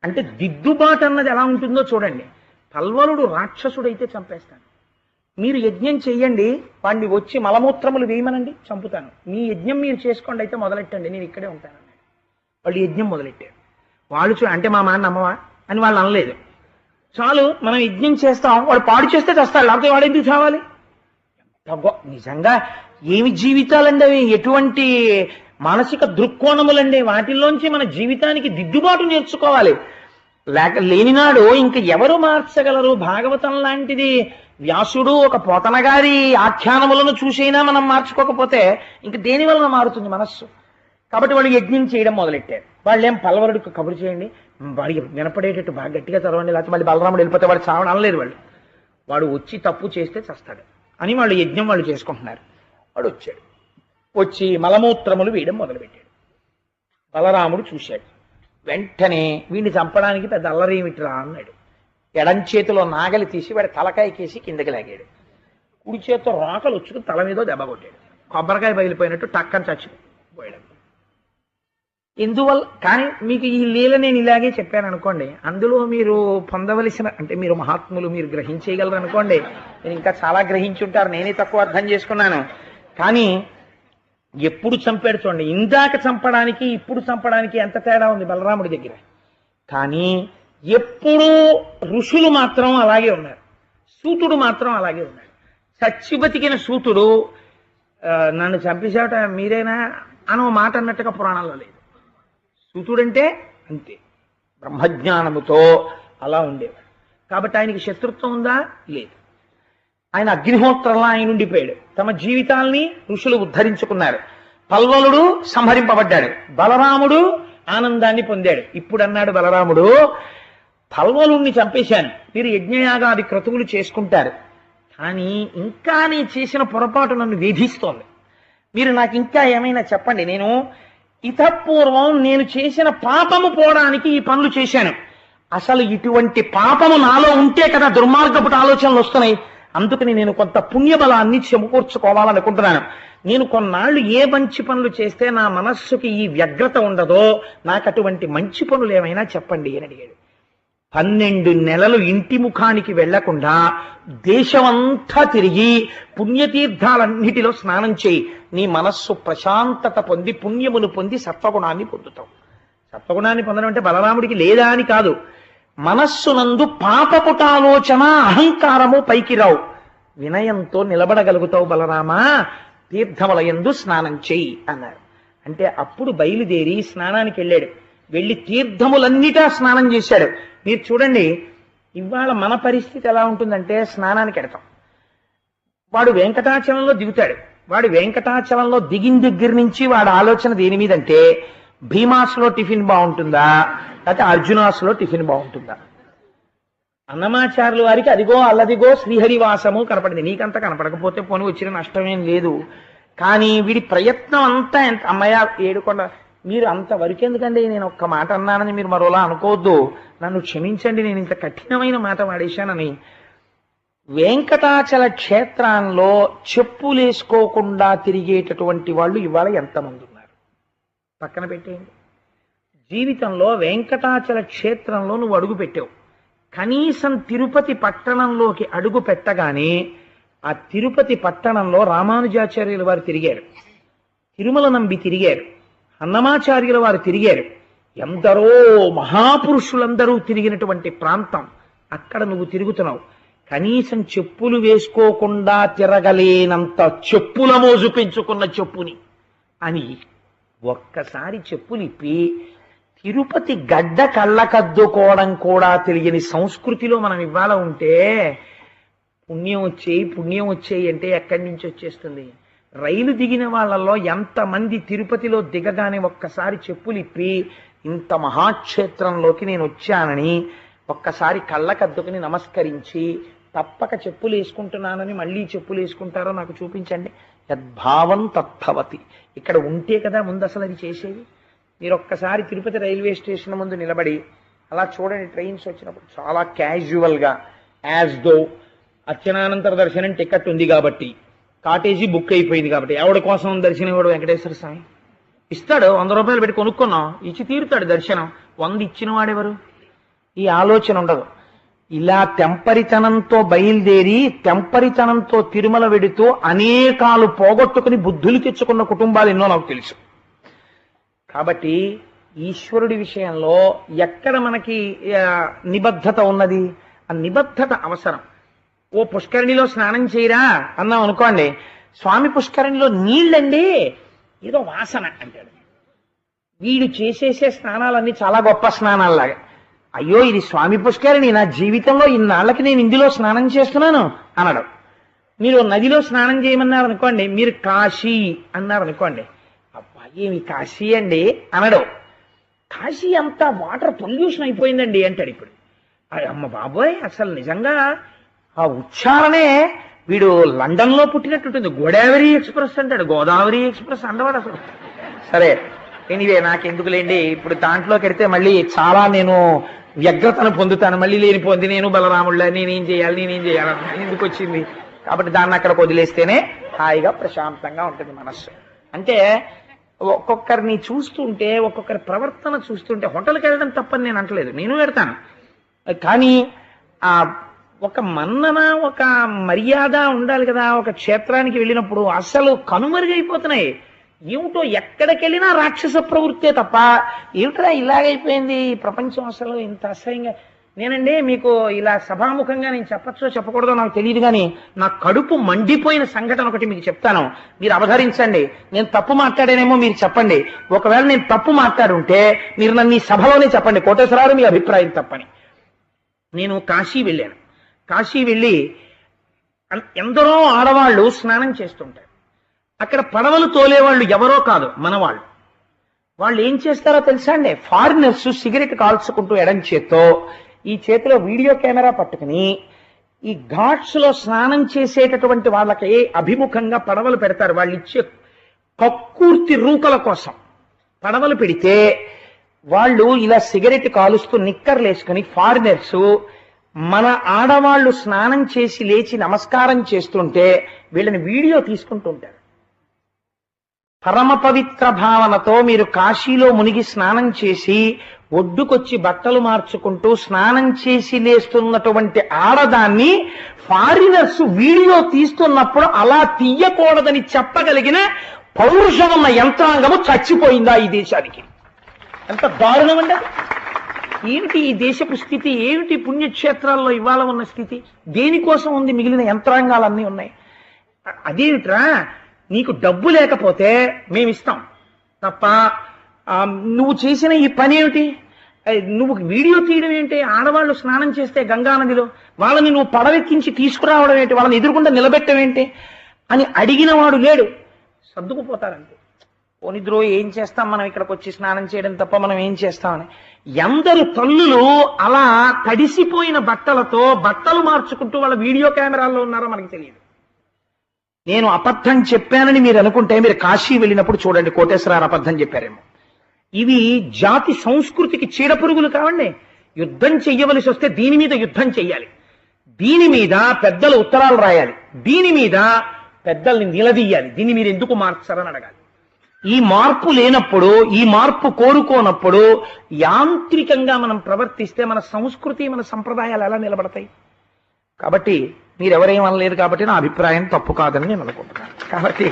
అంటే దిద్దుబాటు అన్నది ఎలా ఉంటుందో చూడండి. పల్వలుడు రాక్షసుడైతే చంపేస్తాను, మీరు యజ్ఞం చెయ్యండి, వాడిని వచ్చి మలమూత్రములు వేయమనండి, చంపుతాను, మీ యజ్ఞం మీరు చేసుకోండి, అయితే మొదలెట్టండి, నేను ఇక్కడే ఉంటానన్నాడు. వాళ్ళు యజ్ఞం మొదలెట్టారు. వాళ్ళు అంటే మా మాట నమ్మవా అని వాళ్ళు అనలేదు. చాలు మనం యజ్ఞం చేస్తాం, వాడు పాడు చేస్తే చస్తాడు, లేకపోతే వాడు ఎందుకు చావాలి? నిజంగా ఏమి జీవితాలండి అవి, ఎటువంటి మానసిక దృక్కోణములండి. వాటిల్లోంచి మన జీవితానికి దిద్దుబాటు నేర్చుకోవాలి. లేనినాడు ఇంక ఎవరు మార్చగలరు? భాగవతం లాంటిది వ్యాసుడు ఒక పోతన గారి ఆఖ్యానములను చూసైనా మనం మార్చుకోకపోతే ఇంక దేని వలన మారుతుంది మనస్సు? కాబట్టి వాళ్ళు యజ్ఞం చేయడం మొదలెట్టారు. వాళ్ళు ఏం పల్లవరుడికి కబురు చేయండి, వాడికి వినపడేటట్టు బాగా గట్టిగా చదవండి, లేకపోతే మళ్ళీ బలరాముడు వెళ్ళిపోతే వాడు చావడం అనలేదు. వాడు వచ్చి తప్పు చేస్తే చస్తాడు అని వాళ్ళు యజ్ఞం వాళ్ళు చేసుకుంటున్నారు. వాడు వచ్చాడు, వచ్చి మలమూత్రములు వేయడం మొదలుపెట్టాడు. బలరాముడు చూశాడు, వెంటనే వీడిని చంపడానికి పెద్ద అల్లరేమిట్రా అన్నాడు. ఎడం చేతిలో నాగలి తీసి వాడి తలకాయకేసి కిందకి లాగాడు. కుడి చేతితో రాకలు వచ్చుకుని తల మీద దెబ్బ కొట్టాడు. కొబ్బరికాయ బయలుపోయినట్టు టక్కని చచ్చిపోయాడు. ఎందువల్ల? కానీ మీకు ఈ లీల నేను ఇలాగే చెప్పాను అనుకోండి, అందులో మీరు పొందవలసిన అంటే మీరు మహాత్ములు, మీరు గ్రహించేయగలరు అనుకోండి. నేను ఇంకా చాలా గ్రహించుంటారు, నేనే తక్కువ అర్థం చేసుకున్నాను. కానీ ఎప్పుడు చంపాడు చూడండి, ఇందాక చంపడానికి ఇప్పుడు చంపడానికి ఎంత తేడా ఉంది బలరాముడి దగ్గర. కానీ ఎప్పుడూ ఋషులు మాత్రం అలాగే ఉన్నారు, సూతుడు మాత్రం అలాగే ఉన్నాడు. చచ్చి బతికిన సూతుడు నన్ను చంపేసేట మీరేనా అనో మాట అన్నట్టుగా పురాణాల్లో లేదు. సూతుడంటే అంతే, బ్రహ్మజ్ఞానముతో అలా ఉండేవాడు. కాబట్టి ఆయనకి శత్రుత్వం ఉందా? లేదు. ఆయన అగ్నిహోత్రంలా ఆయన ఉండిపోయాడు. తమ జీవితాల్ని ఋషులు ఉద్ధరించుకున్నారు. పల్వలుడు సంహరింపబడ్డాడు, బలరాముడు ఆనందాన్ని పొందాడు. ఇప్పుడు అన్నాడు బలరాముడు, పల్వలుణ్ణి చంపేశాను, మీరు యజ్ఞయాగాది క్రతువులు చేసుకుంటారు, కానీ ఇంకా నేను చేసిన పొరపాటు నన్ను వేధిస్తోంది. మీరు నాకు ఇంకా ఏమైనా చెప్పండి. నేను ఇతపూర్వం నేను చేసిన పాపము పోవడానికి ఈ పనులు చేశాను. అసలు ఇటువంటి పాపము నాలో ఉంటే కదా దుర్మార్గపు ఆలోచనలు వస్తున్నాయి. అందుకని నేను కొంత పుణ్యబలాన్ని సమకూర్చుకోవాలనుకుంటున్నాను. నేను కొన్నాళ్ళు ఏ మంచి పనులు చేస్తే నా మనస్సుకి ఈ వ్యగ్రత ఉండదో నాకు అటువంటి మంచి పనులు ఏమైనా చెప్పండి అని అడిగాడు. 12 నెలలు ఇంటి ముఖానికి వెళ్లకుండా దేశమంతా తిరిగి పుణ్యతీర్థాలన్నిటిలో స్నానం చేయి, నీ మనస్సు ప్రశాంతత పొంది పుణ్యమును పొంది సత్వగుణాన్ని పొందుతావు. సత్వగుణాన్ని పొందడం అంటే బలరాముడికి లేదా అని కాదు, మనస్సునందు పాపపుటాలోచన అహంకారము పైకి రావు, వినయంతో నిలబడగలుగుతావు బలరామా, తీర్థములయందు స్నానం చెయ్యి అన్నారు. అంటే అప్పుడు బయలుదేరి స్నానానికి వెళ్ళాడు. వెళ్ళి తీర్థములన్నిటా స్నానం చేశాడు. మీరు చూడండి, ఇవాళ మన పరిస్థితి ఎలా ఉంటుందంటే స్నానానికి వెడతాం, వాడు వెంకటాచలంలో దిగుతాడు. వాడు వెంకటాచలంలో దిగిన దగ్గర నుంచి వాడు ఆలోచన దేని మీదంటే భీమాసులో టిఫిన్ బాగుంటుందా లేకపోతే అర్జునాసులో టిఫిన్ బాగుంటుందా. అన్నమాచారుల వారికి అదిగో అల్లదిగో శ్రీహరివాసము కనపడింది, నీకంతా కనపడకపోతే పోనీ వచ్చిన నష్టమేం లేదు. కానీ వీడి ప్రయత్నం అంతా ఎంత అమ్మయ్య ఏడుకొండ, మీరు అంతవరకు ఎందుకండి, నేను ఒక్క మాట అన్నానని మీరు మరోలా అనుకోవద్దు, నన్ను క్షమించండి, నేను ఇంత కఠినమైన మాట వాడేశానని. వెంకటాచల క్షేత్రంలో చెప్పులేసుకోకుండా తిరిగేటటువంటి వాళ్ళు ఇవాళ ఎంతమంది ఉన్నారు పక్కన పెట్టేయండి. జీవితంలో వెంకటాచల క్షేత్రంలో నువ్వు అడుగు పెట్టావు, కనీసం తిరుపతి పట్టణంలోకి అడుగు పెట్టగానే ఆ తిరుపతి పట్టణంలో రామానుజాచార్యుల వారు తిరిగారు, తిరుమల నంబి తిరిగారు, అన్నమాచార్యుల వారు తిరిగారు, ఎందరో మహాపురుషులందరూ తిరిగినటువంటి ప్రాంతం. అక్కడ నువ్వు తిరుగుతున్నావు. కనీసం చెప్పులు వేసుకోకుండా తిరగలేనంత చెప్పుల మోజు పెంచుకున్న చెప్పుని అని ఒక్కసారి చెప్పులు ఇప్పి తిరుపతి గడ్డ కళ్ళకద్దుకోవడం కూడా తెలియని సంస్కృతిలో మనం ఇవాళ ఉంటే పుణ్యం వచ్చేయి అంటే ఎక్కడి నుంచి వచ్చేస్తుంది? రైలు దిగిన వాళ్ళల్లో ఎంతమంది తిరుపతిలో దిగగానే ఒక్కసారి చెప్పులు ఇప్పి ఇంత మహాక్షేత్రంలోకి నేను వచ్చానని ఒక్కసారి కళ్ళకద్దుకుని నమస్కరించి తప్పక చెప్పులు వేసుకుంటున్నానని మళ్ళీ చెప్పులు వేసుకుంటారో నాకు చూపించండి. యద్భావం తద్భవతి. ఇక్కడ ఉంటే కదా ముందు అసలు అది చేసేది. మీరు ఒక్కసారి తిరుపతి రైల్వే స్టేషన్ ముందు నిలబడి అలా చూడండి, ట్రైన్స్ వచ్చినప్పుడు చాలా క్యాజువల్గా యాజ్ దో అర్చనానంతర దర్శనం టికెట్ ఉంది కాబట్టి, కాటేజీ బుక్ అయిపోయింది కాబట్టి, ఎవడి కోసం దర్శనం ఇవ్వడు వెంకటేశ్వర స్వామి ఇస్తాడు. 100 రూపాయలు పెట్టి కొనుక్కున్నాం, ఇచ్చి తీరుతాడు దర్శనం. 100 ఇచ్చిన వాడెవరు? ఈ ఆలోచన ఉండదు. ఇలా తెంపరితనంతో బయలుదేరి తెంపరితనంతో తిరుమల వెడుతూ అనేకాలు పోగొట్టుకుని బుద్ధులు తెచ్చుకున్న కుటుంబాలు ఎన్నో నాకు తెలుసు. కాబట్టి ఈశ్వరుడి విషయంలో ఎక్కడ మనకి నిబద్ధత ఉన్నది? ఆ నిబద్ధత అవసరం. ఓ పుష్కరిణిలో స్నానం చేయరా అన్నాం అనుకోండి, స్వామి పుష్కరిణిలో నీళ్ళండి ఏదో వాసన అంటాడు. వీడు చేసేసే స్నానాలన్నీ చాలా గొప్ప స్నానాల్లాగా. అయ్యో ఇది స్వామి పుష్కరిణి, నా జీవితంలో ఇన్నాళ్ళకి నేను ఇందులో స్నానం చేస్తున్నాను అనడం. మీరు నదిలో స్నానం చేయమన్నారు అనుకోండి, మీరు కాశీ అన్నారు అనుకోండి, అబ్బా ఏమి కాశీ అండి అనడం. కాశీ అంతా వాటర్ పొల్యూషన్ అయిపోయిందండి అంటాడు. ఇప్పుడు అమ్మ బాబోయ్ అసలు నిజంగా ఆ ఉచ్చారణే వీడు లండన్లో పుట్టినట్టుంటుంది. గోదావరి ఎక్స్ప్రెస్ అంటాడు, గోదావరి ఎక్స్ప్రెస్ అండవాడు అసలు. సరే ఎనీవే నాకెందుకులేండి, ఇప్పుడు దాంట్లోకి వెడితే మళ్ళీ చాలా నేను వ్యగ్రతను పొందుతాను. మళ్ళీ లేనిపోంది నేను బలరాముళ్ళ నేనేం చేయాలి ఎందుకు వచ్చింది. కాబట్టి దాన్ని అక్కడ వదిలేస్తేనే హాయిగా ప్రశాంతంగా ఉంటుంది మనస్సు. అంటే ఒక్కొక్కరిని చూస్తుంటే, ఒక్కొక్కరి ప్రవర్తన చూస్తుంటే హోటల్కి వెళ్ళడం తప్పని నేను అంటలేదు, నేను వెడతాను. కానీ ఆ ఒక మన్నన, ఒక మర్యాద ఉండాలి కదా. ఒక క్షేత్రానికి వెళ్ళినప్పుడు అసలు కనుమరుగైపోతున్నాయి. ఏమిటో ఎక్కడికి వెళ్ళినా రాక్షస ప్రవృత్తే తప్ప ఏమిటా ఇలాగైపోయింది ఈ ప్రపంచం అసలు ఇంత అసహ్యంగా. నేనండి మీకు ఇలా సభాముఖంగా నేను చెప్పచ్చో చెప్పకూడదో నాకు తెలియదు, కానీ నా కడుపు మండిపోయిన సంఘటన ఒకటి మీకు చెప్తాను, మీరు అవధరించండి. నేను తప్పు మాట్లాడానేమో మీరు చెప్పండి. ఒకవేళ నేను తప్పు మాట్లాడుంటే మీరు నన్ను ఈ సభలోనే చెప్పండి, కోటేశ్వరరావు మీ అభిప్రాయం తప్పని. నేను కాశీ వెళ్ళాను. కాశీ వెళ్ళి ఎందరో ఆడవాళ్ళు స్నానం చేస్తుంటారు. అక్కడ పడవలు తోలేవాళ్ళు ఎవరో కాదు, మనవాళ్ళు. వాళ్ళు ఏం చేస్తారో తెలుసా అండి? ఫారినర్స్ సిగరెట్ కాల్చుకుంటూ ఎడం చేత్తో ఈ చేతిలో వీడియో కెమెరా పట్టుకుని ఈ ఘాట్స్ లో స్నానం చేసేటటువంటి వాళ్ళకి అభిముఖంగా పడవలు పెడతారు. వాళ్ళు ఇచ్చే కక్కుర్తి రూకల కోసం పడవలు పెడితే వాళ్ళు ఇలా సిగరెట్ కాలుస్తూ నిక్కర్లు వేసుకుని ఫారినర్స్ మన ఆడవాళ్లు స్నానం చేసి లేచి నమస్కారం చేస్తుంటే వీళ్ళని వీడియో తీసుకుంటుంటారు. పరమ పవిత్ర భావనతో మీరు కాశీలో మునిగి స్నానం చేసి ఒడ్డుకొచ్చి బట్టలు మార్చుకుంటూ స్నానం చేసి లేస్తున్నటువంటి ఆడదాన్ని ఫారినర్స్ వీడియో తీస్తున్నప్పుడు అలా తీయకూడదని చెప్పగలిగిన పౌరుషం ఉన్న యంత్రాంగము చచ్చిపోయిందా ఈ దేశానికి? ఎంత దారుణం అండి! ఏమిటి ఈ దేశపు స్థితి? ఏమిటి పుణ్యక్షేత్రాల్లో ఇవాళ ఉన్న స్థితి? దేనికోసం ఉంది? మిగిలిన యంత్రాంగాలన్నీ ఉన్నాయి. అదేమిట్రా, నీకు డబ్బు లేకపోతే మేమిస్తాం తప్ప నువ్వు చేసిన ఈ పని ఏమిటి? నువ్వు వీడియో తీయడం ఏంటి? ఆడవాళ్ళు స్నానం చేస్తే గంగానదిలో వాళ్ళని నువ్వు పడవెక్కించి తీసుకురావడం ఏంటి? వాళ్ళని ఎదురుకుండా నిలబెట్టడం ఏంటి అని అడిగిన వాడు లేడు. సర్దుకుపోతారంతే. పోనిద్రో ఏం చేస్తాం మనం, ఇక్కడికి వచ్చి స్నానం చేయడం తప్ప మనం ఏం చేస్తామని. ఎందరు తల్లులు అలా తడిసిపోయిన బట్టలతో బట్టలు మార్చుకుంటూ వాళ్ళ వీడియో కెమెరాల్లో ఉన్నారో మనకి తెలియదు. నేను అబద్ధం చెప్పానని మీరు అనుకుంటే మీరు కాశీ వెళ్ళినప్పుడు చూడండి, కోటేశ్వరరావు అబద్ధం చెప్పారేమో. ఇవి జాతి సంస్కృతికి చీడపురుగులు కావండి. యుద్ధం చెయ్యవలసి వస్తే దీని మీద యుద్ధం చెయ్యాలి, దీని మీద పెద్దలు ఉత్తరాలు రాయాలి, దీని మీద పెద్దల్ని నిలదీయాలి, దీన్ని మీరు ఎందుకు మార్చారని అడగాలి. ఈ మార్పు లేనప్పుడు, ఈ మార్పు కోరుకోనప్పుడు యాంత్రికంగా మనం ప్రవర్తిస్తే మన సంస్కృతి, మన సంప్రదాయాలు ఎలా నిలబడతాయి? కాబట్టి మీరెవరేం అనలేదు కాబట్టి నా అభిప్రాయం తప్పు కాదని నేను అనుకుంటున్నాను. కాబట్టి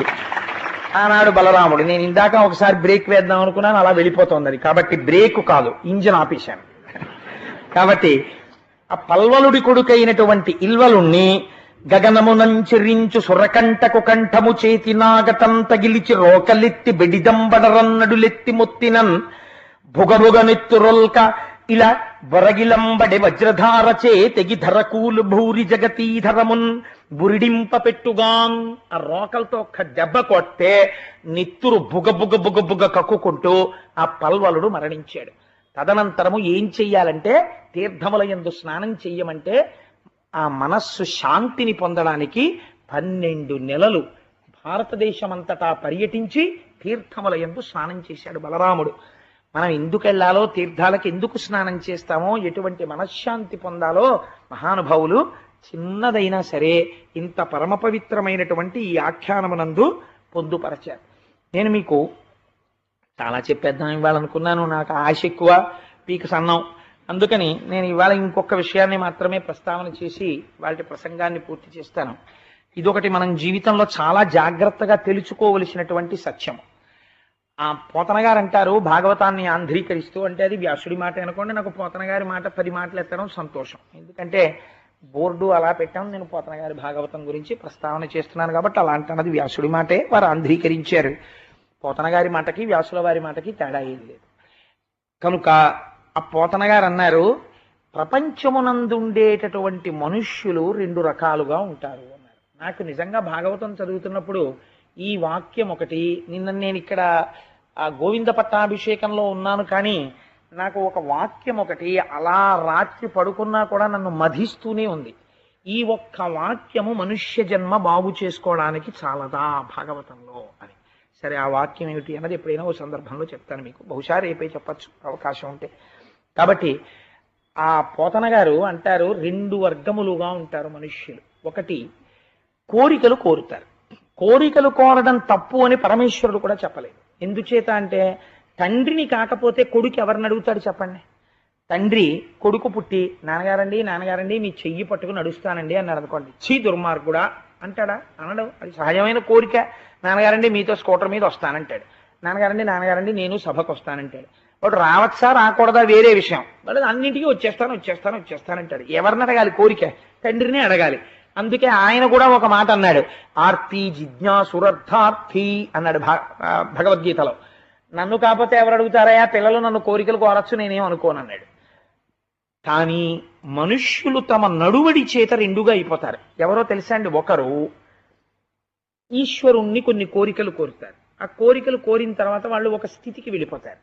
ఆనాడు బలరాముడు, నేను ఇందాక ఒకసారి బ్రేక్ వేద్దాం అనుకున్నాను, అలా వెళ్ళిపోతుంది అది. కాబట్టి బ్రేక్ కాదు, ఇంజిన్ ఆపేశాను. కాబట్టి ఆ పల్వలుడి కొడుకైనటువంటి ఇల్వలుణ్ణి గగనమునంచెరించు సురకంఠకు కంఠము చేతి నాగటం తగిలిచి రోకలెత్తి బెడిదంబడరన్నడులెత్తి మొత్తినన్ భుగభుగనెత్తురొల్క ఇలా బొరగిలంబడి వజ్రధారచే తెగి ధరకూలు భూరి జగతీధరమున్ బురిడింప పెట్టుగాన్. ఆ రోకలతో ఒక్క దెబ్బ కొట్టే నెత్తురు బుగ బుగ బుగ బుగ కక్కుకుంటూ ఆ పల్వలుడు మరణించాడు. తదనంతరము ఏం చెయ్యాలంటే, తీర్థముల యందు స్నానం చెయ్యమంటే ఆ మనస్సు శాంతిని పొందడానికి 12 నెలలు భారతదేశమంతటా పర్యటించి తీర్థముల యందు స్నానం చేశాడు బలరాముడు. మనం ఎందుకు వెళ్ళాలో, తీర్థాలకు ఎందుకు స్నానం చేస్తామో, ఎటువంటి మనశ్శాంతి పొందాలో మహానుభావులు చిన్నదైనా సరే ఇంత పరమ పవిత్రమైనటువంటి ఈ ఆఖ్యానమునందు పొందుపరచారు. నేను మీకు చాలా చెప్పేద్దాం ఇవ్వాలనుకున్నాను, నాకు ఆశ ఎక్కువ, పీక సన్నం. అందుకని నేను ఇవాళ ఇంకొక విషయాన్ని మాత్రమే ప్రస్తావన చేసి వాటి ప్రసంగాన్ని పూర్తి చేస్తాను. ఇదొకటి మనం జీవితంలో చాలా జాగ్రత్తగా తెలుసుకోవలసినటువంటి సత్యం. ఆ పోతన గారు అంటారు, భాగవతాన్ని ఆంధ్రీకరిస్తూ, అంటే అది వ్యాసుడి మాట అనుకోండి, నాకు పోతన గారి మాట 10 మాటలు ఎత్తడం సంతోషం. ఎందుకంటే బోర్డు అలా పెట్టాం, నేను పోతన గారి భాగవతం గురించి ప్రస్తావన చేస్తున్నాను కాబట్టి అలా అంటున్నది వ్యాసుడి మాటే, వారు ఆంధ్రీకరించారు. పోతన గారి మాటకి వ్యాసుల వారి మాటకి తేడా ఏం లేదు. కనుక ఆ పోతన గారు అన్నారు, ప్రపంచమునందుండేటటువంటి మనుష్యులు 2 రకాలుగా ఉంటారు అన్నారు. నాకు నిజంగా భాగవతం చదువుతున్నప్పుడు ఈ వాక్యం ఒకటి, నిన్న నేను ఇక్కడ ఆ గోవింద పట్టాభిషేకంలో ఉన్నాను, కానీ నాకు ఒక వాక్యం ఒకటి అలా రాత్రి పడుకున్నా కూడా నన్ను మధిస్తూనే ఉంది. ఈ ఒక్క వాక్యము మనుష్య జన్మ బాగు చేసుకోవడానికి చాలదా భాగవతంలో అని. సరే, ఆ వాక్యం ఏమిటి అన్నది ఎప్పుడైనా ఓ సందర్భంలో చెప్తాను మీకు, బహుశా రేపే చెప్పచ్చు అవకాశం ఉంటే. కాబట్టి ఆ పోతన గారు అంటారు, 2 వర్గములుగా ఉంటారు మనుష్యులు. ఒకటి, కోరికలు కోరుతారు. కోరికలు కోరడం తప్పు అని పరమేశ్వరుడు కూడా చెప్పలేదు. ఎందుచేత అంటే, తండ్రిని కాకపోతే కొడుకు ఎవరిని అడుగుతాడు చెప్పండి? తండ్రి కొడుకు పుట్టి, నాన్నగారండి నాన్నగారండి మీ చెయ్యి పట్టుకుని నడుస్తానండి అన్నాడు అనుకోండి, చీ దుర్మార్గుడా అంటాడా? అనడం. అది సహజమైన కోరిక. నాన్నగారండి మీతో స్కూటర్ మీద వస్తానంటాడు, నాన్నగారండి నాన్నగారండి నేను సభకు వస్తానంటాడు. వాడు రావచ్చా రాకూడదా వేరే విషయం, వాడు అన్నింటికీ వచ్చేస్తానంటాడు. ఎవరిని అడగాలి? కోరిక తండ్రిని అడగాలి. అందుకే ఆయన కూడా ఒక మాట అన్నాడు, ఆర్తి జిజ్ఞాసురర్థార్థి అన్నాడు భగవద్గీతలో. నన్ను కాకపోతే ఎవరు అడుగుతారయా, పిల్లలు నన్ను కోరికలు కోరచ్చు, నేనేం అనుకోనన్నాడు. కానీ మనుష్యులు తమ నడువడి చేత 2గా అయిపోతారు. ఎవరో తెలుసా అండి? ఒకరు ఈశ్వరుణ్ణి కొన్ని కోరికలు కోరుతారు. ఆ కోరికలు కోరిన తర్వాత వాళ్ళు ఒక స్థితికి వెళ్ళిపోతారు.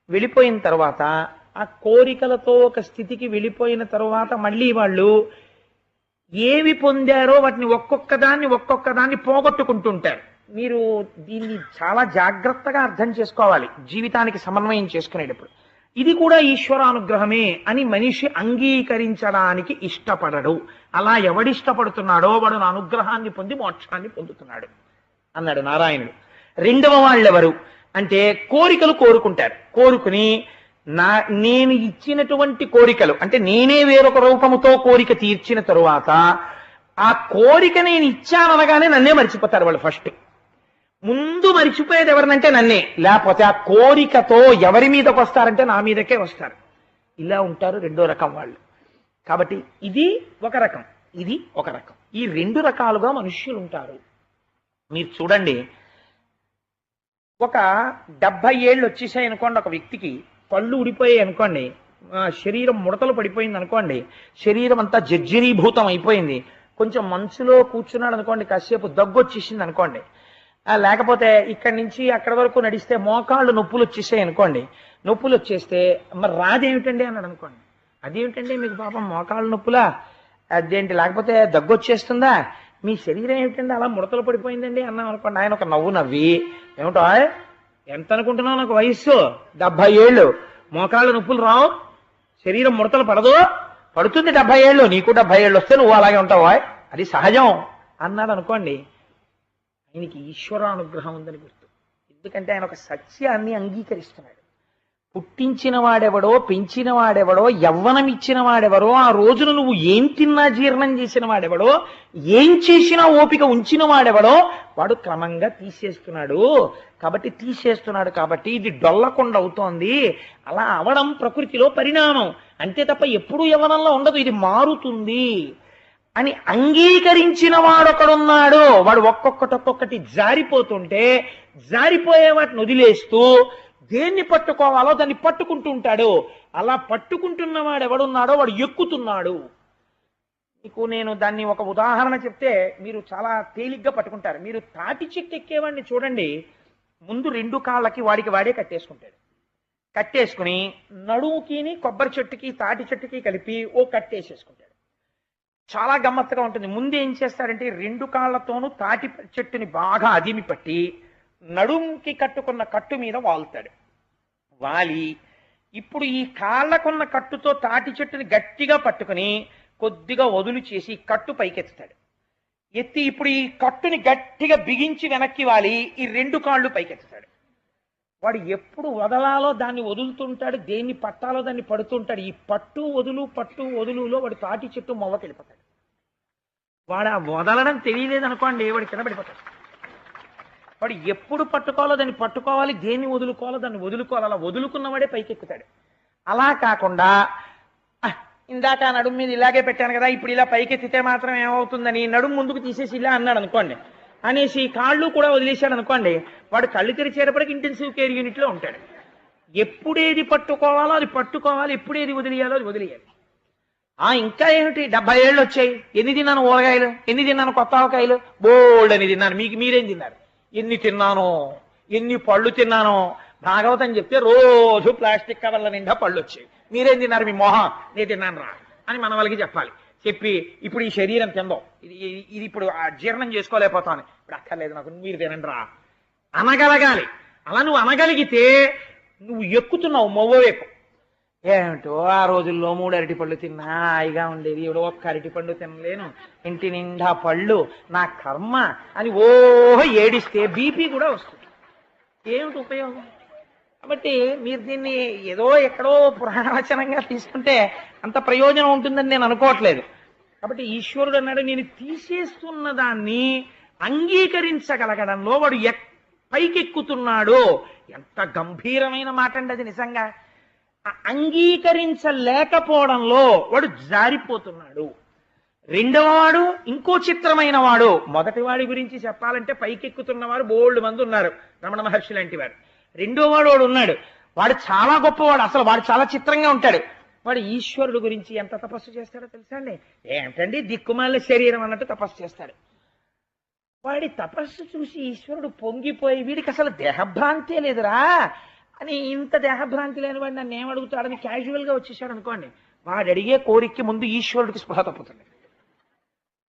వెళ్ళిపోయిన తర్వాత ఆ కోరికలతో ఒక స్థితికి వెళ్ళిపోయిన తర్వాత మళ్ళీ వాళ్ళు ఏవి పొందారో వాటిని ఒక్కొక్కదాన్ని పోగొట్టుకుంటుంటారు. మీరు దీన్ని చాలా జాగ్రత్తగా అర్థం చేసుకోవాలి జీవితానికి సమన్వయం చేసుకునేటప్పుడు. ఇది కూడా ఈశ్వరానుగ్రహమే అని మనిషి అంగీకరించడానికి ఇష్టపడడు. అలా ఎవడిష్టపడుతున్నాడో వాడు నా అనుగ్రహాన్ని పొంది మోక్షాన్ని పొందుతున్నాడు అన్నాడు నారాయణుడు. రెండవ వాళ్ళెవరు అంటే, కోరికలు కోరుకుంటారు. కోరుకుని నేను ఇచ్చినటువంటి కోరికలు అంటే నేనే వేరొక రూపముతో కోరిక తీర్చిన తరువాత ఆ కోరిక నేను ఇచ్చాననగానే నన్నే మర్చిపోతారు వాళ్ళు. ఫస్ట్ ముందు మర్చిపోయేది ఎవరినంటే నన్నే. లేకపోతే ఆ కోరికతో ఎవరి మీదకి వస్తారంటే నా మీదకే వస్తారు. ఇలా ఉంటారు 2వ రకం వాళ్ళు. కాబట్టి ఇది ఒక రకం, ఇది ఒక రకం. ఈ 2 రకాలుగా మనుష్యులు ఉంటారు. మీరు చూడండి, ఒక 70 ఏళ్ళు వచ్చేసాయి అనుకోండి, ఒక వ్యక్తికి పళ్ళు ఊడిపోయాయి అనుకోండి, శరీరం ముడతలు పడిపోయింది అనుకోండి, శరీరం అంతా జర్జరీభూతం అయిపోయింది, కొంచెం మంచులో కూర్చున్నాడు అనుకోండి, కాసేపు దగ్గు వచ్చేసింది అనుకోండి, లేకపోతే ఇక్కడి నుంచి అక్కడి వరకు నడిస్తే మోకాళ్ళు నొప్పులు వచ్చేసాయి అనుకోండి, నొప్పులు వచ్చేస్తే మరి రాదేమిటండి అన్నాడు అనుకోండి, అదేమిటండి మీకు పాపం మోకాళ్ళు నొప్పులా, అదేంటి లేకపోతే దగ్గు వచ్చేస్తుందా, మీ శరీరం ఏమిటండి అలా ముడతలు పడిపోయిందండి అన్నాం అనుకోండి, ఆయన ఒక నవ్వు నవ్వి, ఏమిటో ఎంత అనుకుంటున్నావు, నాకు వయస్సు 70 ఏళ్ళు, మోకాళ్ళ నొప్పులు రావు, శరీరం ముడతలు పడదు, పడుతుంది 70 ఏళ్ళు, నీకు 70 ఏళ్ళు వస్తే నువ్వు అలాగే ఉంటావా, అది సహజం అన్నాడు అనుకోండి, ఆయనకి ఈశ్వరానుగ్రహం ఉందని గుర్తు. ఎందుకంటే ఆయన ఒక సత్యాన్ని అంగీకరిస్తున్నాడు. పుట్టించిన వాడెవడో, పెంచిన వాడెవడో, యవ్వనం ఇచ్చిన వాడెవరో, ఆ రోజున నువ్వు ఏం తిన్నా జీర్ణం చేసిన వాడెవడో, ఏం చేసినా ఓపిక ఉంచిన వాడెవడో వాడు క్రమంగా తీసేస్తున్నాడు. కాబట్టి ఇది డొల్లకొండ అవుతోంది. అలా అవడం ప్రకృతిలో పరిణామం అంతే తప్ప ఎప్పుడూ యవ్వనంలో ఉండదు, ఇది మారుతుంది అని అంగీకరించిన వాడొకడున్నాడు. వాడు ఒక్కొక్కటి జారిపోతుంటే జారిపోయే వాటిని వదిలేస్తూ దేన్ని పట్టుకోవాలో దాన్ని పట్టుకుంటూ ఉంటాడు. అలా పట్టుకుంటున్న వాడు ఎవడున్నాడో వాడు ఎక్కుతున్నాడు. మీకు నేను దాన్ని ఒక ఉదాహరణ చెప్తే మీరు చాలా తేలిగ్గా పట్టుకుంటారు. మీరు తాటి చెట్టు ఎక్కేవాడిని చూడండి, ముందు 2 కాళ్ళకి వాడే కట్టేసుకుంటాడు. కట్టేసుకుని నడుముకిని కొబ్బరి చెట్టుకి తాటి చెట్టుకి కలిపి ఓ కట్టేసేసుకుంటాడు. చాలా గమ్మత్తుగా ఉంటుంది. ముందు ఏం చేస్తాడంటే 2 కాళ్ళతోనూ తాటి చెట్టుని బాగా అదిమి పట్టి నడుముకి కట్టుకున్న కట్టు మీద వాలుతాడు. వాలి ఇప్పుడు ఈ కాళ్ళకున్న కట్టుతో తాటి చెట్టుని గట్టిగా పట్టుకుని కొద్దిగా వదులు చేసి కట్టు పైకెత్తుతాడు. ఎత్తి ఇప్పుడు ఈ కట్టుని గట్టిగా బిగించి వెనక్కి వాలి ఈ 2 కాళ్ళు పైకెత్తుతాడు. వాడు ఎప్పుడు వదలాలో దాన్ని వదులుతుంటాడు, దేన్ని పట్టాలో దాన్ని పడుతుంటాడు. ఈ పట్టు వదులులో వాడు తాటి చెట్టు మొవ్వకి వెళ్ళిపోతాడు. వాడు ఆ వదలడం తెలియలేదనుకోండి, వాడు కింద పడిపోతాడు. వాడు ఎప్పుడు పట్టుకోవాలో దాన్ని పట్టుకోవాలి, దేన్ని వదులుకోవాలో దాన్ని వదులుకోవాలి. అలా వదులుకున్నవాడే పైకెక్కుతాడు. అలా కాకుండా ఇందాక నడుము మీద ఇలాగే పెట్టాను కదా, ఇప్పుడు ఇలా పైకెత్తితే మాత్రం ఏమవుతుందని నడుము ముందుకు తీసేసి ఇలా అన్నాడు అనుకోండి, అనేసి కాళ్ళు కూడా వదిలేశాడు అనుకోండి, వాడు కళ్ళు తెరిచేటప్పటికి ఇంటెన్సివ్ కేర్ యూనిట్లో ఉంటాడు. ఎప్పుడేది పట్టుకోవాలో అది పట్టుకోవాలి, ఎప్పుడేది వదిలేయాలో అది వదిలేయాలి. ఇంకా ఏమిటి 70 ఏళ్ళు వచ్చాయి, ఎన్ని తిన్నాను ఊరగాయలు, ఎన్ని తిన్నాను కొత్త ఆవకాయలు, బోల్డ్ అని తిన్నాను. మీరేం తిన్నారు? ఎన్ని తిన్నానో, ఎన్ని పళ్ళు తిన్నానో. భాగవతం చెప్తే రోజు ప్లాస్టిక్ కవర్ల నిండా పళ్ళు వచ్చాయి. మీరేం తిన్నారు? మీ మొహం నేను తిన్నాను రా అని మన వాళ్ళకి చెప్పాలి. చెప్పి ఇప్పుడు ఈ శరీరం తిందాం, ఇది ఇప్పుడు జీర్ణం చేసుకోలేకపోతాను, ఇప్పుడు అక్కర్లేదు నాకు, మీరు తినండి రా అనగలగాలి. అలా నువ్వు అనగలిగితే నువ్వు ఎక్కుతున్నావు మొవ్వవేపు. ఏమిటో ఆ రోజుల్లో 3 అరటిపళ్ళు తిన్నా హాయిగా ఉండేది, ఇప్పుడు 1 అరటిపండు తినలేను, ఇంటి నిండా పళ్ళు, నా కర్మ అని ఏడిస్తే బీపీ కూడా వస్తుంది. ఏమిటి ఉపయోగం? కాబట్టి మీరు దీన్ని ఏదో ఎక్కడో పురాణవచనంగా తీసుకుంటే అంత ప్రయోజనం ఉంటుందని నేను అనుకోవట్లేదు. కాబట్టి ఈశ్వరుడు అన్నాడు, నేను తీసేస్తున్న దాన్ని అంగీకరించగలగడంలో వాడు పైకెక్కుతున్నాడు. ఎంత గంభీరమైన మాట అండి అది. నిజంగా అంగీకరించలేకపోవడంలో వాడు జారిపోతున్నాడు. రెండవవాడు ఇంకో చిత్రమైన వాడు. మొదటివాడి గురించి చెప్పాలంటే పైకెక్కుతున్నవారు బోల్డ్ మంది ఉన్నారు, రమణ మహర్షి లాంటి వారు. రెండోవాడు వాడు ఉన్నాడు, వాడు చాలా గొప్పవాడు, అసలు వాడు చాలా చిత్రంగా ఉంటాడు. వాడు ఈశ్వరుడు గురించి ఎంత తపస్సు చేస్తాడో తెలుసా అండి? ఏమిటండి దిక్కుమాల శరీరం అన్నట్టు తపస్సు చేస్తాడు. వాడి తపస్సు చూసి ఈశ్వరుడు పొంగిపోయి, వీడికి అసలు దేహభ్రాంతే లేదురా అని, ఇంత దేహభ్రాంతి లేని వాడు నన్ను ఏమడుగుతాడని క్యాజువల్గా వచ్చేసాడు అనుకోండి, వాడు అడిగే కోరికకి ముందు ఈశ్వరుడికి స్పృహ తప్పుతుంది.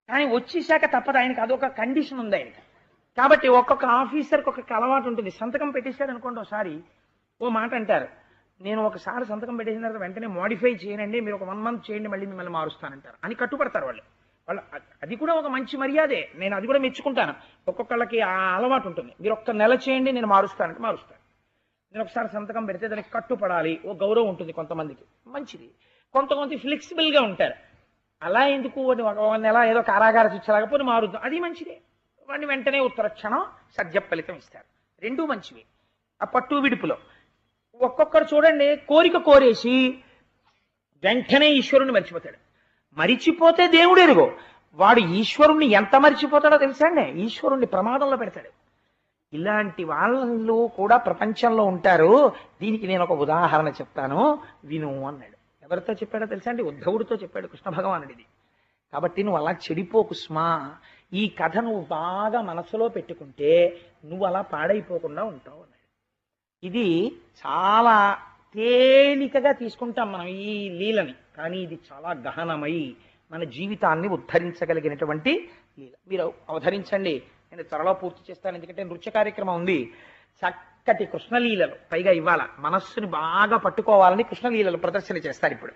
కానీ వచ్చేసాక తప్పదు, ఆయనకి అదొక కండిషన్ ఉంది ఆయనకి. కాబట్టి ఒక్కొక్క ఆఫీసర్కి ఒక్కొక్క అలవాటు ఉంటుంది. సంతకం పెట్టేశాడు అనుకోండి, ఒకసారి ఓ మాట అంటారు, నేను ఒకసారి సంతకం పెట్టేసిన తర్వాత వెంటనే మోడిఫై చేయనండి, మీరు ఒక 1 month చేయండి, మళ్ళీ మిమ్మల్ని మారుస్తానంటారు అని కట్టుపడతారు వాళ్ళు. అది కూడా ఒక మంచి మర్యాదే, నేను అది కూడా మెచ్చుకుంటాను. ఒక్కొక్కళ్ళకి ఆ అలవాటు ఉంటుంది. మీరు 1 నెల చేయండి నేను మారుస్తానంటే మారుస్తాను. నేను ఒకసారి సంతకం పెడితే దానికి కట్టుపడాలి, ఓ గౌరవం ఉంటుంది కొంతమందికి, మంచిది. కొంతమంది ఫ్లెక్సిబుల్గా ఉంటారు, అలా ఎందుకు 1 నెల ఏదో కారాగార శిక్షలాకపోతే మారుద్దాం, అది మంచిదే. వాడిని వెంటనే ఉత్తర క్షణం సద్య ఫలితం ఇస్తారు. రెండూ మంచివి. ఆ పట్టు విడుపులో ఒక్కొక్కరు చూడండి, కోరిక కోరేసి వెంటనే ఈశ్వరుణ్ణి మర్చిపోతాడు. మరిచిపోతే దేవుడు ఎరుగో, వాడు ఈశ్వరుణ్ణి ఎంత మరిచిపోతాడో తెలుసా అండి? ఈశ్వరుణ్ణి ప్రమాదంలో పెడతాడు. ఇలాంటి వాళ్ళు కూడా ప్రపంచంలో ఉంటారు. దీనికి నేను ఒక ఉదాహరణ చెప్తాను విను అన్నాడు. ఎవరితో చెప్పాడో తెలుసా అండి? ఉద్ధవుడితో చెప్పాడు కృష్ణ భగవానుడిది. కాబట్టి నువ్వు అలా చెడిపోకు స్మా, ఈ కథ నువ్వు బాగా మనసులో పెట్టుకుంటే నువ్వు అలా పాడైపోకుండా ఉంటావు అన్నాడు. ఇది చాలా తేలికగా తీసుకుంటాం మనం ఈ లీలని, కానీ ఇది చాలా గహనమై మన జీవితాన్ని ఉద్ధరించగలిగినటువంటి లీల. మీరు అవధరించండి, నేను త్వరలో పూర్తి చేస్తాను, ఎందుకంటే నృత్య కార్యక్రమం ఉంది. చక్కటి కృష్ణలీలలు, పైగా ఇవాళ మనస్సుని బాగా పట్టుకోవాలని కృష్ణలీలలు ప్రదర్శన చేస్తారు. ఇప్పుడు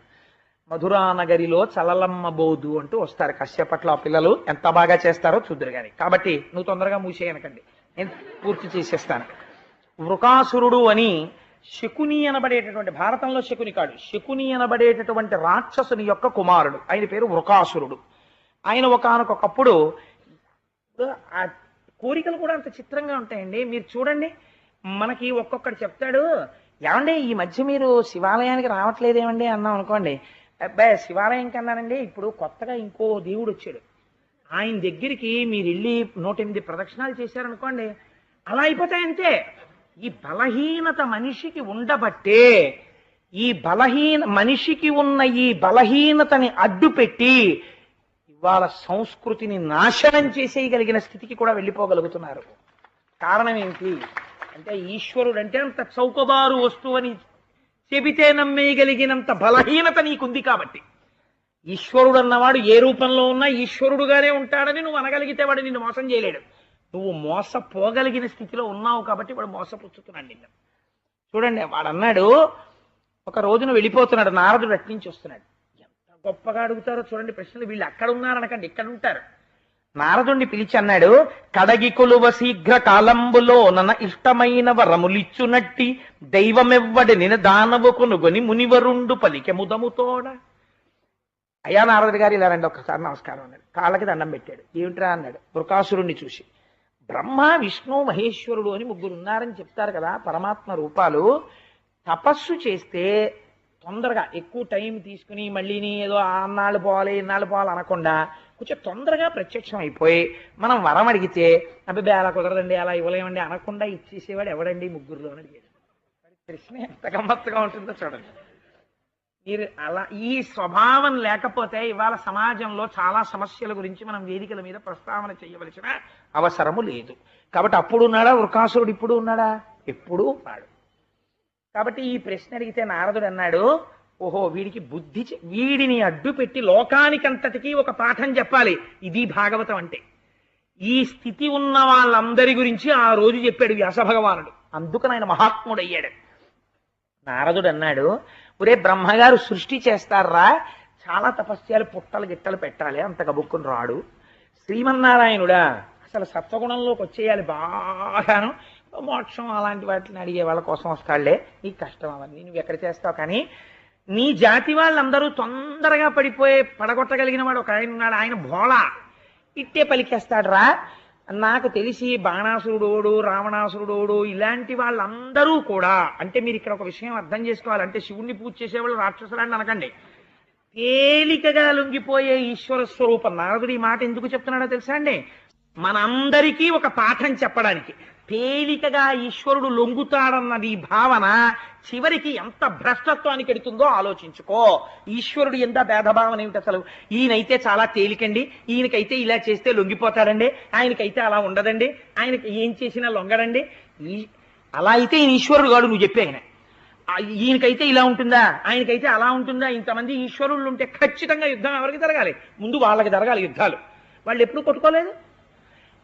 మధురానగరిలో చలలమ్మ బోధు అంటూ వస్తారు కశ్యపట్లో. ఆ పిల్లలు ఎంత బాగా చేస్తారో చూద్దరు కానీ. కాబట్టి నువ్వు తొందరగా మూసేయనకండి, నేను పూర్తి చేసేస్తాను. వృకాసురుడు అని శకుని అనబడేటటువంటి, భారతంలో శకుని కాడు, శకుని అనబడేటటువంటి రాక్షసుని యొక్క కుమారుడు, ఆయన పేరు వృకాసురుడు. ఆయన ఒకానొకప్పుడు, ఆ కోరికలు కూడా అంత చిత్రంగా ఉంటాయండి. మీరు చూడండి, మనకి ఒక్కొక్కడు చెప్తాడు, ఏమండి ఈ మధ్య మీరు శివాలయానికి రావట్లేదేమండి అన్నాం అనుకోండి, అబ్బాయి శివాలయం కన్నానండి, ఇప్పుడు కొత్తగా ఇంకో దేవుడు వచ్చాడు, ఆయన దగ్గరికి మీరు వెళ్ళి 108 ప్రదక్షిణాలు చేశారనుకోండి, అలా అయిపోతాయి అంతే. ఈ బలహీనత మనిషికి ఉండబట్టే, ఈ మనిషికి ఉన్న ఈ బలహీనతని అడ్డుపెట్టి ఇవాళ సంస్కృతిని నాశనం చేసేయగలిగిన స్థితికి కూడా వెళ్ళిపోగలుగుతున్నారు. కారణం ఏంటి అంటే, ఈశ్వరుడు అంటే అంత చౌకబారు వస్తువని చెబితే నమ్మేయగలిగినంత బలహీనత నీకుంది కాబట్టి. ఈశ్వరుడు అన్నవాడు ఏ రూపంలో ఉన్నా ఈశ్వరుడుగానే ఉంటాడని నువ్వు అనగలిగితే వాడు నిన్ను మోసం చేయలేడు. నువ్వు మోసపోగలిగిన స్థితిలో ఉన్నావు కాబట్టి వాడు మోసపుచ్చుతున్నాడు నిన్ను. చూడండి, వాడు అన్నాడు, ఒక రోజున వెళ్ళిపోతున్నాడు, నారదుడు అట్నుంచి వస్తున్నాడు. ఎంత గొప్పగా అడుగుతారో చూడండి ప్రశ్నలు. వీళ్ళు అక్కడ ఉన్నారనకండి, ఇక్కడ ఉంటారు. నారదుణ్ణి పిలిచి అన్నాడు, కడగి కొలువ శీఘ్ర కాలంబులో నన్న ఇష్టమైన వరములిచ్చునట్టి దైవమెవ్వడి నిన దానవు కొనుగొని మునివరుండు పలికె ముదముతోడ. అయ్యా నారదుడు గారు ఇలా రండి ఒక్కసారి నమస్కారం అన్నాడు. కాళ్ళకి దండం పెట్టాడు. ఏమిట్రా అన్నాడు. వృకాసురుణ్ణి చూసి, బ్రహ్మ విష్ణు మహేశ్వరుడు అని ముగ్గురు ఉన్నారని చెప్తారు కదా పరమాత్మ రూపాలు. తపస్సు చేస్తే తొందరగా ఎక్కువ టైం తీసుకుని మళ్ళీని ఏదో అన్నాళ్ళు పోవాలి ఇన్నాళ్ళు పోవాలి అనకుండా కొంచెం తొందరగా ప్రత్యక్షం అయిపోయి మనం వరం అడిగితే అబ్బాయి అలా కుదరదండి అలా ఇవ్వలేమండి అనకుండా ఇచ్చేసేవాడు ఎవడండి ముగ్గురులో అని అడిగాడు. ప్రశ్న ఎంత గమ్మత్తుగా ఉంటుందో చూడండి. మీరు అలా ఈ స్వభావం లేకపోతే ఇవాళ సమాజంలో చాలా సమస్యల గురించి మనం వేదికల మీద ప్రస్తావన చేయవలసిన అవసరము లేదు. కాబట్టి అప్పుడు ఉన్నాడా వృకాసురుడు, ఇప్పుడు ఉన్నాడా? ఎప్పుడూ ఉన్నాడు. కాబట్టి ఈ ప్రశ్న అడిగితే నారదుడు అన్నాడు, ఓహో వీడికి బుద్ధి, వీడిని అడ్డు పెట్టి లోకానికంతటికీ ఒక పాఠం చెప్పాలి. ఇది భాగవతం అంటే. ఈ స్థితి ఉన్న వాళ్ళందరి గురించి ఆ రోజు చెప్పాడు వ్యాస భగవానుడు. అందుకని ఆయన మహాత్ముడయ్యాడు. నారదుడు అన్నాడు, ఒరే బ్రహ్మగారు సృష్టి చేస్తారా, చాలా తపస్యాలు పుట్టలు గిట్టలు పెట్టాలి, అంత గబుక్కుని రాడు. శ్రీమన్నారాయణుడా అసలు సత్వగుణంలోకి వచ్చేయాలి బాగాను, మోక్షం అలాంటి వాటిని అడిగే వాళ్ళ కోసం వస్తాడులే, నీకు కష్టం అవన్నీ నువ్వు ఎక్కడ చేస్తావు. కానీ నీ జాతి వాళ్ళందరూ తొందరగా పడగొట్టగలిగిన వాడు ఒక ఆయన ఉన్నాడు, ఆయన భోళా, ఇట్టే పలికేస్తాడు రా. నాకు తెలిసి బాణాసురుడోడు రావణాసురుడోడు ఇలాంటి వాళ్ళందరూ కూడా, అంటే మీరు ఇక్కడ ఒక విషయం అర్థం చేసుకోవాలంటే, శివుణ్ణి పూజ చేసేవాళ్ళు రాక్షసులని అనకండి. తేలికగా లొంగిపోయే ఈశ్వర స్వరూపం. నారదుడు ఈ మాట ఎందుకు చెప్తున్నాడో తెలుసా అండి? మనందరికీ ఒక పాఠం చెప్పడానికి. తేలికగా ఈశ్వరుడు లొంగుతాడన్నది భావన చివరికి ఎంత భ్రష్టత్వానికి ఎడుతుందో ఆలోచించుకో. ఈశ్వరుడు ఎంత భేదభావన ఏమిటి అసలు? ఈయనైతే చాలా తేలికండి, ఈయనకైతే ఇలా చేస్తే లొంగిపోతాడండి, ఆయనకైతే అలా ఉండదండి, ఆయనకి ఏం చేసినా లొంగడండి. అలా అయితే ఈయన ఈశ్వరుడు కాడు నువ్వు చెప్పే. ఆయన ఈయనకైతే ఇలా ఉంటుందా, ఆయనకైతే అలా ఉంటుందా? ఇంతమంది ఈశ్వరులు ఉంటే ఖచ్చితంగా యుద్ధం ఎవరికి జరగాలి? ముందు వాళ్ళకి జరగాలి యుద్ధాలు. వాళ్ళు ఎప్పుడు కొట్టుకోలేదు.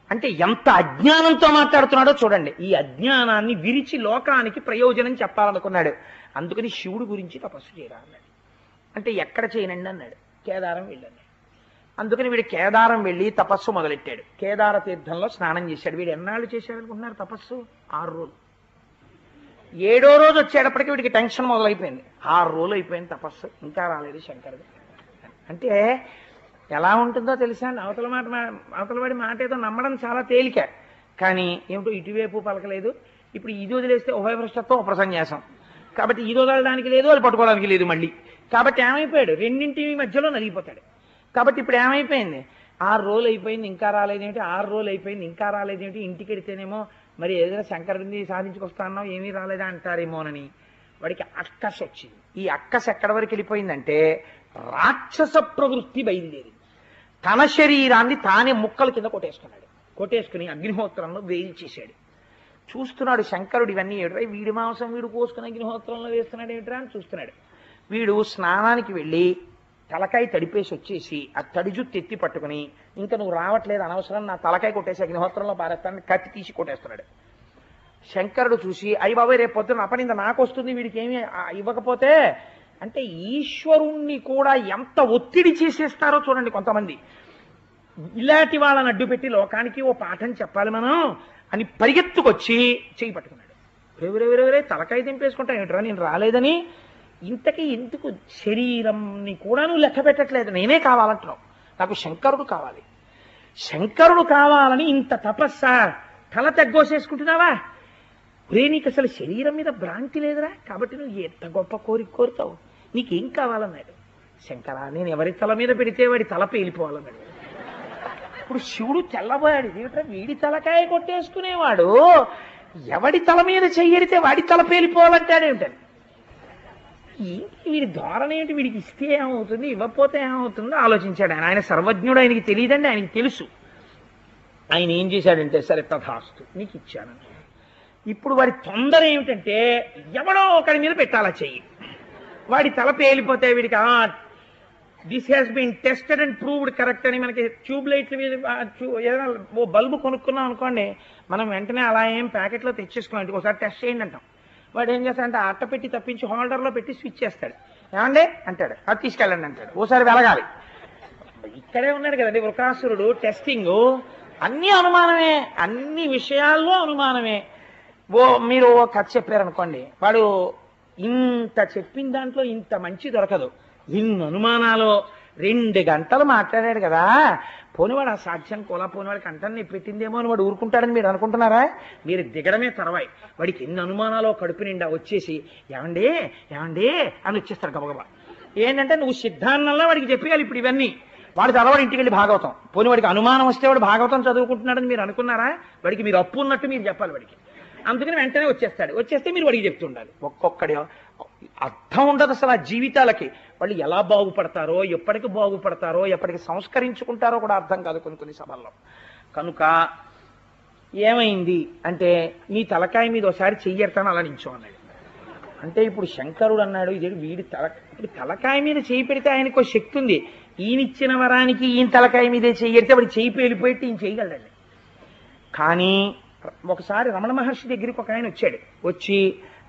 అంటే ఎంత అజ్ఞానంతో మాట్లాడుతున్నాడో చూడండి. ఈ అజ్ఞానాన్ని విరిచి లోకానికి ప్రయోజనం చెప్పాలనుకున్నాడు. అందుకని శివుడు గురించి తపస్సు చేయరా అన్నాడు. అంటే ఎక్కడ చేయనండి అన్నాడు. కేదారం వెళ్ళండి. అందుకని వీడు కేదారం వెళ్ళి తపస్సు మొదలెట్టాడు. కేదార తీర్థంలో స్నానం చేశాడు. వీడు ఎన్నాళ్ళు చేశాడనుకుంటున్నారు తపస్సు? 6 రోజులు. 7వ రోజు వచ్చేటప్పటికి వీడికి టెన్షన్ మొదలైపోయింది. 6 రోజులు అయిపోయింది తపస్సు, ఇంకా రాలేదు శంకరుడు. అంటే ఎలా ఉంటుందో తెలుసా అండి? అవతలవాడి మాట ఏదో నమ్మడం చాలా తేలిక, కానీ ఏమిటో ఇటువైపు పలకలేదు. ఇప్పుడు ఇది వదిలేస్తే ఉభయభ్రష్టత్వం ఉపసన్యాసం. కాబట్టి ఇది వదలడానికి లేదు, అది పట్టుకోవడానికి లేదు మళ్ళీ. కాబట్టి ఏమైపోయాడు? రెండింటి మధ్యలో నలిగిపోతాడు. కాబట్టి ఇప్పుడు ఏమైపోయింది? 6 రోజులు అయిపోయింది ఇంకా రాలేదేమిటి, 6 రోజులు అయిపోయింది ఇంకా రాలేదేమిటి, ఇంటికి వెడితేనేమో మరి ఏదైనా శంకరుడిని సాధించుకొస్తానో ఏమీ రాలేదా అంటారేమోనని వాడికి అక్కస్ వచ్చింది. ఈ అక్కస్ ఎక్కడి వరకు వెళ్ళిపోయిందంటే రాక్షస ప్రవృత్తి బయలుదేరింది. తన శరీరాన్ని తానే ముక్కల కింద కొట్టేసుకుని అగ్నిహోత్రంలో వేయించేశాడు. చూస్తున్నాడు శంకరుడు ఇవన్నీ ఏమిట్రా, వీడి మాంసం వీడు కోసుకుని అగ్నిహోత్రంలో వేస్తున్నాడు ఏమిట్రా అని చూస్తున్నాడు. వీడు స్నానానికి వెళ్ళి తలకాయ తడిపేసి వచ్చేసి ఆ తడి జుత్తు ఎత్తి పట్టుకుని, ఇంకా నువ్వు రావట్లేదు అనవసరం, నా తలకాయ కొట్టేసి అగ్నిహోత్రంలో పారేస్తానని కత్తి తీసి కొట్టేస్తున్నాడు. శంకరుడు చూసి, అయ్యి బాబాయ్ రేపు పొద్దున్న అపనింద నాకు వస్తుంది, వీడికి ఏమి ఇవ్వకపోతే. అంటే ఈశ్వరుణ్ణి కూడా ఎంత ఒత్తిడి చేసేస్తారో చూడండి కొంతమంది. ఇలాంటి వాళ్ళని అడ్డుపెట్టి లోకానికి ఓ పాఠం చెప్పాలి మనం అని పరిగెత్తుకొచ్చి చేయి పట్టుకున్నాడు. ఎవరెవరెవరే తలకాయ దింపేసుకుంటాను ఏమిట్రా నేను రాలేదని. ఇంతకీ ఎందుకు శరీరంని కూడా నువ్వు లెక్క పెట్టట్లేదు, నేనే కావాలంటున్నావు, నాకు శంకరుడు కావాలి. శంకరుడు కావాలని ఇంత తపస్సా, తల తెగ్గోసేసుకుంటున్నావా? ఒరే నీకు అసలు శరీరం మీద భ్రాంతి లేదురా, కాబట్టి నువ్వు ఎంత గొప్ప కోరిక కోరుతావు, నీకేం కావాలన్నాడు. శంకరా నేను ఎవరి తల మీద పెడితే వాడి తల పేలిపోవాలన్నాడు. ఇప్పుడు శివుడు తెల్లబోయాడు, ఏమిట్రా వీడి తలకాయ కొట్టేసుకునేవాడు ఎవడి తల మీద చెయ్యడితే వాడి తల పేలిపోవాలంటాడేమిటని. వీడి ధోరణ ఏంటి, వీడికి ఇస్తే ఏమవుతుంది ఇవ్వకపోతే ఏమవుతుందో ఆలోచించాడు ఆయన. ఆయన సర్వజ్ఞుడు, ఆయనకి తెలియదండి, ఆయనకి తెలుసు. ఆయన ఏం చేశాడంటే సరే తథాస్తు నీకు ఇచ్చాను. ఇప్పుడు వాడి తొందర ఏమిటంటే ఎవడో ఒకడి మీద పెట్టాలా చెయ్యి, వాడి తల పేలిపోతే వీడికి this has been tested and proved correct అని. మనకి ట్యూబ్ లైట్ల మీద ఏదైనా ఓ బల్బు కొనుక్కున్నాం అనుకోండి, మనం వెంటనే అలా ఏం ప్యాకెట్లో తెచ్చేసుకోండి, ఒకసారి టెస్ట్ చేయండి అంటాం. వాడు ఏం చేస్తాడంటే అట్ట పెట్టి తప్పించి హోల్డర్లో పెట్టి స్విచ్ చేస్తాడు, ఏమండే అంటాడు, అది తీసుకెళ్ళండి అంటాడు, ఓసారి వెలగాలి. ఇక్కడే ఉన్నాడు కదండి వృకాసురుడు, టెస్టింగ్ అన్నీ అనుమానమే, అన్ని విషయాల్లో అనుమానమే. మీరు ఓ కథ చెప్పారనుకోండి, వాడు ఇంత చెప్పిన దాంట్లో ఇంత మంచి దొరకదు, ఇన్ని అనుమానాలు 2 గంటలు మాట్లాడాడు కదా, పోనివాడు ఆ సాధ్యం కోలా పోనివాడి కంఠాన్ని పెట్టిందేమో అని వాడు ఊరుకుంటాడని మీరు అనుకుంటున్నారా? మీరు దిగడమే తర్వాయి. వాడికి ఎన్ని అనుమానాలు కడుపు నిండా వచ్చేసి ఏమండే ఏమండే అని వచ్చేస్తాడు గబగబా. ఏంటంటే నువ్వు సిద్ధాన్నంలో వాడికి చెప్పేయాలి ఇప్పుడు ఇవన్నీ. వాడు చదవడు ఇంటికి వెళ్ళి భాగవతం, పోని వాడికి అనుమానం వస్తే వాడు భాగవతం చదువుకుంటున్నాడని మీరు అనుకున్నారా? వాడికి మీరు అప్పు ఉన్నట్టు మీరు చెప్పాలి వాడికి. అందుకని వెంటనే వచ్చేస్తాడు, వచ్చేస్తే మీరు వాడికి చెప్తుండాలి. ఒక్కొక్కడి అర్థం ఉండదు అసలు ఆ జీవితాలకి. వాళ్ళు ఎలా బాగుపడతారో, ఎప్పటికి బాగుపడతారో, ఎప్పటికి సంస్కరించుకుంటారో కూడా అర్థం కాదు కొన్ని సభల్లో. కనుక ఏమైంది అంటే నీ తలకాయ మీద ఒకసారి చెయ్యెడతాను అలా నించో అన్నాడు. అంటే ఇప్పుడు శంకరుడు అన్నాడు ఇదేంటి వీడి ఇప్పుడు తలకాయ మీద చేయి పెడితే ఆయనకు శక్తి ఉంది, ఈయనిచ్చిన వరానికి ఈయన తలకాయ మీదే చెయ్యడితే వాడు చేయి పేలిపోయి ఈయన చేయగలడండి. కానీ ఒకసారి రమణ మహర్షి దగ్గరికి ఒక ఆయన వచ్చాడు, వచ్చి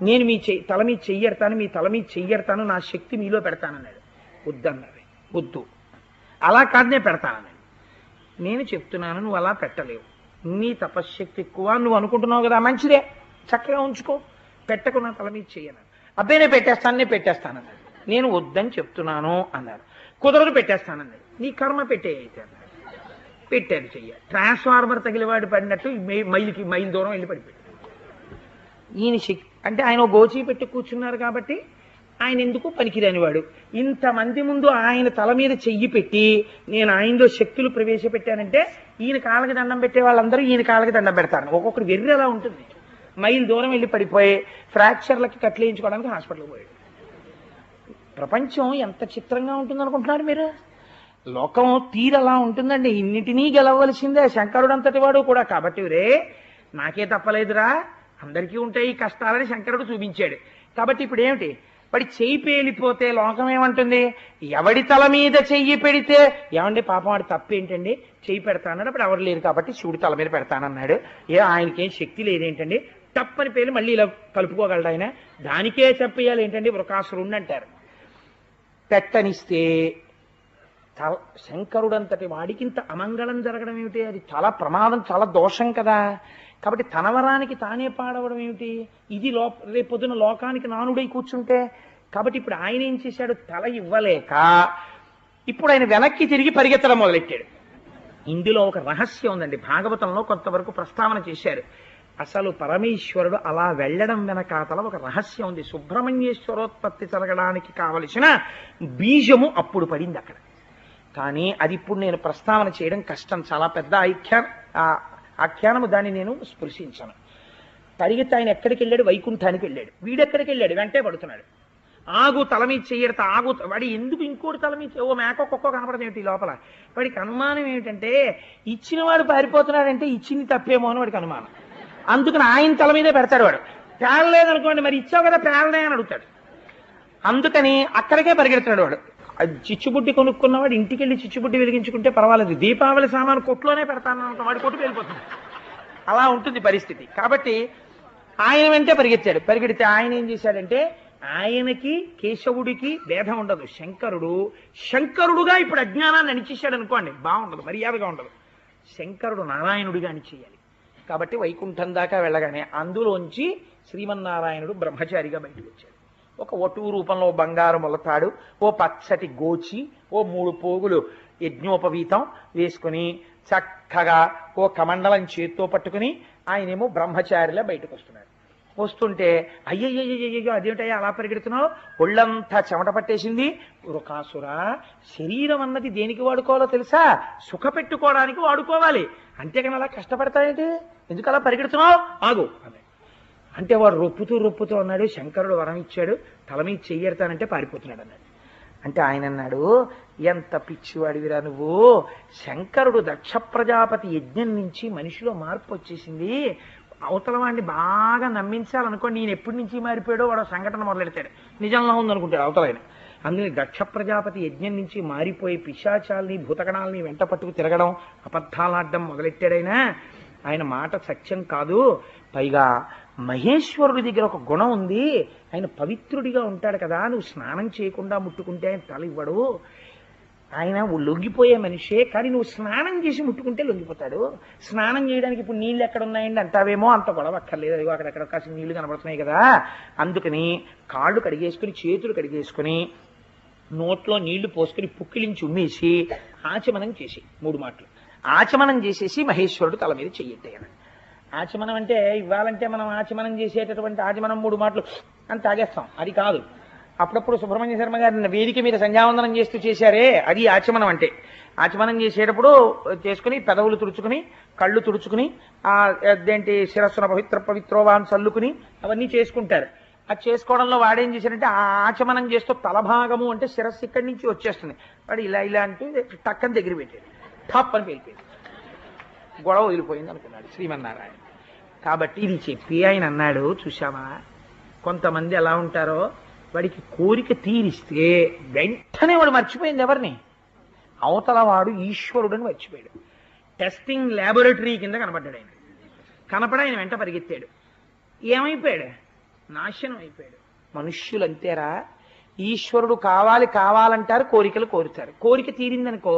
నేను మీ తల మీద చెయ్యడతాను, మీ తల మీద చెయ్యడతాను, నా శక్తి మీలో పెడతానన్నాడు. వద్దన్నాడు, వద్దు అలా కాదు నేను పెడతానన్నాడు. నేను చెప్తున్నాను నువ్వు అలా పెట్టలేవు, నీ తపశ్శక్తి ఎక్కువ నువ్వు అనుకుంటున్నావు కదా, మంచిదే చక్కగా ఉంచుకో, పెట్టకు నా తల మీద చెయ్యను. అబ్బాయి నేను పెట్టేస్తానన్నాడు. నేను వద్దని చెప్తున్నాను అన్నాడు. కుదరదు పెట్టేస్తానన్నాడు. నీ కర్మ పెట్టే అయితే అన్నాడు. పెట్టాడు చెయ్య, ట్రాన్స్ఫార్మర్ తగిలివాడు పడినట్టు మైలు దూరం వెళ్ళి పడిపోయాడు. ఈయన అంటే ఆయన గోచి పెట్టి కూర్చున్నారు కాబట్టి ఆయన ఎందుకు పనికిరానివాడు. ఇంతమంది ముందు ఆయన తల మీద చెయ్యి పెట్టి నేను ఆయనలో శక్తులు ప్రవేశపెట్టానంటే ఈయన కాళ్ళకి దండం పెట్టే వాళ్ళందరూ ఈయన కాళ్ళకి దండం పెడతారు. ఒక్కొక్కటి వెర్రి అలా ఉంటుంది. మైలు దూరం వెళ్ళి పడిపోయి ఫ్రాక్చర్లకి కట్లేయించుకోవడానికి హాస్పిటల్కి పోయాడు. ప్రపంచం ఎంత చిత్రంగా ఉంటుందనుకుంటున్నారు మీరు? లోకం తీరలా ఉంటుందండి. ఇన్నిటినీ గెలవలసిందే శంకరుడు అంతటి వాడు కూడా. కాబట్టి రే నాకే తప్పలేదురా, అందరికీ ఉంటాయి ఈ కష్టాలని శంకరుడు చూపించాడు. కాబట్టి ఇప్పుడు ఏమిటి, వాడి చెయ్యి పేలిపోతే లోకం ఏమంటుంది, ఎవడి తల మీద చెయ్యి పెడితే ఏమండి పాపం వాడి తప్పేంటండి, చెయ్యి పెడతానన్నాడు. అప్పుడు ఎవరు లేరు కాబట్టి శివుడి తల మీద పెడతానన్నాడు. ఆయనకేం శక్తి లేదేంటండి, తప్పని పేరు మళ్ళీ ఇలా కలుపుకోగలడు ఆయన, దానికే చెప్పేయాలి ఏంటండి వృకాసురుణ్ణి అంటారు. పెట్టనిస్తే శంకరుడంతటి వాడికి ఇంత అమంగళం జరగడం ఏమిటి, అది చాలా ప్రమాదం, చాలా దోషం కదా. కాబట్టి తన వరానికి తానే పాడవడం ఏమిటి, ఇది రేపొద్దున లోకానికి నానుడై కూర్చుంటే. కాబట్టి ఇప్పుడు ఆయన ఏం చేశాడు, తల ఇవ్వలేక ఇప్పుడు ఆయన వెనక్కి తిరిగి పరిగెత్తడం మొదలెట్టాడు. ఇందులో ఒక రహస్యం ఉందండి, భాగవతంలో కొంతవరకు ప్రస్తావన చేశారు. అసలు పరమేశ్వరుడు అలా వెళ్ళడం వెనకాతల ఒక రహస్యం ఉంది. సుబ్రహ్మణ్యేశ్వరోత్పత్తి జరగడానికి కావలసిన బీజము అప్పుడు పడింది అక్కడ. కానీ అది ఇప్పుడు నేను ప్రస్తావన చేయడం కష్టం, చాలా పెద్ద ఆఖ్యానము, దాన్ని నేను స్పృశించను. పరిగెత్తి ఆయన ఎక్కడికి వెళ్ళాడు, వైకుంఠానికి వెళ్ళాడు. వీడెక్కడికి వెళ్ళాడు, వెంటే పడుతున్నాడు. ఆగు తల మీద చెయ్యడతా, ఆగు. వాడి ఎందుకు ఇంకోటి తల మీద, ఓ మేక కుక్క కనపడదు ఏమిటి లోపల. వాడికి అనుమానం ఏమిటంటే ఇచ్చిన వాడు పారిపోతున్నాడంటే ఇచ్చింది తప్పేమో అని వాడికి అనుమానం. అందుకని ఆయన తల మీదే పెడతాడు. వాడు పేలలేదనుకోండి, మరి ఇచ్చావు కదా పేలనే అని అడుగుతాడు. అందుకని అక్కడికే పరిగెడుతున్నాడు వాడు. చిచ్చుబుడ్డి కొనుక్కున్నవాడు ఇంటికి వెళ్ళి చిచ్చుబుడ్డి వెలిగించుకుంటే పర్వాలేదు, దీపావళి సామాను కొట్టులోనే పెడతాను వాడి కొట్టు వెళ్ళిపోతుంది. అలా ఉంటుంది పరిస్థితి. కాబట్టి ఆయన వెంటే పరిగెత్తాడు. పరిగెడితే ఆయన ఏం చేశాడంటే, ఆయనకి కేశవుడికి భేదం ఉండదు. శంకరుడుగా ఇప్పుడు అజ్ఞానాన్ని అణిచేశాడు అనుకోండి, బాగుండదు, మర్యాదగా ఉండదు. శంకరుడు నారాయణుడిగా అణిచేయాలి. కాబట్టి వైకుంఠం దాకా వెళ్ళగానే అందులోంచి శ్రీమన్నారాయణుడు బ్రహ్మచారిగా బయటకు వచ్చాడు. ఒక వటువు రూపంలో బంగారు మొలతాడు, ఓ పచ్చటి గోచి, ఓ 3 పోగులు యజ్ఞోపవీతం వేసుకుని చక్కగా ఓ కమండలం చేత్తో పట్టుకుని ఆయనేమో బ్రహ్మచారిలా బయటకు వస్తున్నాడు. వస్తుంటే అయ్యయ్యో అదేమిటయ్యా అలా పరిగెడుతున్నావు, ఒళ్ళంతా చెమట పట్టేసింది. వృకాసుర, శరీరం అన్నది దేనికి వాడుకోవాలో తెలుసా? సుఖ పెట్టుకోవడానికి వాడుకోవాలి, అంతేకాని అలా కష్టపడతాయేంటి, ఎందుకు అలా పరిగెడుతున్నావు, ఆగు అన్నాడు. అంటే వాడు రొప్పుతూ అన్నాడు, శంకరుడు వరం ఇచ్చాడు, తల మీద చెయ్యెడతానంటే పారిపోతున్నాడు అన్నాడు. అంటే ఆయన అన్నాడు, ఎంత పిచ్చివాడివిరా నువ్వు, శంకరుడు దక్ష ప్రజాపతి యజ్ఞం నుంచి మనిషిలో మార్పు వచ్చేసింది, అవతల వాడిని బాగా నమ్మించాలనుకోండి, ఈయన ఎప్పటి నుంచి మారిపోయాడో వాడు సంఘటన మొదలెడతాడు, నిజంగా ఉందనుకుంటాడు అవతలైన. అందుకని దక్ష ప్రజాపతి యజ్ఞం నుంచి మారిపోయి పిశాచాల్ని భూతగణాలని వెంట పట్టుకు తిరగడం, అబద్ధాలాడడం మొదలెట్టాడైనా ఆయన మాట సత్యం కాదు. పైగా మహేశ్వరుడి దగ్గర ఒక గుణం ఉంది, ఆయన పవిత్రుడిగా ఉంటాడు కదా, నువ్వు స్నానం చేయకుండా ముట్టుకుంటే ఆయన తల ఇవ్వడు, ఆయన లొంగిపోయే మనిషే, కానీ నువ్వు స్నానం చేసి ముట్టుకుంటే లొంగిపోతాడు. స్నానం చేయడానికి ఇప్పుడు నీళ్ళు ఎక్కడ ఉన్నాయండి అంటావేమో, అంత గొడవ అక్కర్లేదు, అదిగో అక్కడెక్కడ కాసిన నీళ్లు కనబడుతున్నాయి కదా. అందుకని కాళ్ళు కడిగేసుకుని చేతులు కడిగేసుకుని నోట్లో నీళ్లు పోసుకుని పుక్కిలించి ఉమ్మేసి ఆచమనం చేసి 3 మాటలు ఆచమనం చేసేసి మహేశ్వరుడు తల మీద చెయ్యెట్టాయన. ఆచమనం అంటే ఇవ్వాలంటే మనం ఆచమనం చేసేటటువంటి ఆచమనం 3 మాటలు అని తాగేస్తాం, అది కాదు. అప్పుడప్పుడు సుబ్రహ్మణ్య శర్మ గారి వేదిక మీద సంధ్యావందనం చేస్తూ చేశారే, అది ఆచమనం అంటే. ఆచమనం చేసేటప్పుడు చేసుకుని పెదవులు తుడుచుకుని కళ్ళు తుడుచుకుని అదేంటి శిరస్సున పవిత్రోవాన్ చల్లుకుని అవన్నీ చేసుకుంటారు. అది చేసుకోవడంలో వాడేం చేశారంటే ఆ ఆచమనం చేస్తూ తలభాగము అంటే శిరస్సు ఇక్కడి నుంచి వచ్చేస్తుంది, వాడు ఇలా అంటూ టక్కని దగ్గర పెట్టాడు, ఠప్ అని వెళ్ళిపోయింది, గొడవ వదిలిపోయింది అనుకున్నాడు శ్రీమన్నారాయణ. కాబట్టి ఇది చెప్పి ఆయన అన్నాడు, చూశావా కొంతమంది ఎలా ఉంటారో, వాడికి కోరిక తీరిస్తే వెంటనే వాడు మర్చిపోయింది ఎవరిని, అవతల వాడు ఈశ్వరుడని మర్చిపోయాడు. టెస్టింగ్ ల్యాబొరేటరీ కింద కనపడ్డాడు ఆయన. కనపడ ఆయన వెంట పరిగెత్తాడు, ఏమైపోయాడు, నాశనం అయిపోయాడు. మనుష్యులు అంతేరా, ఈశ్వరుడు కావాలంటారు, కోరికలు కోరుతారు. కోరిక తీరిందనుకో,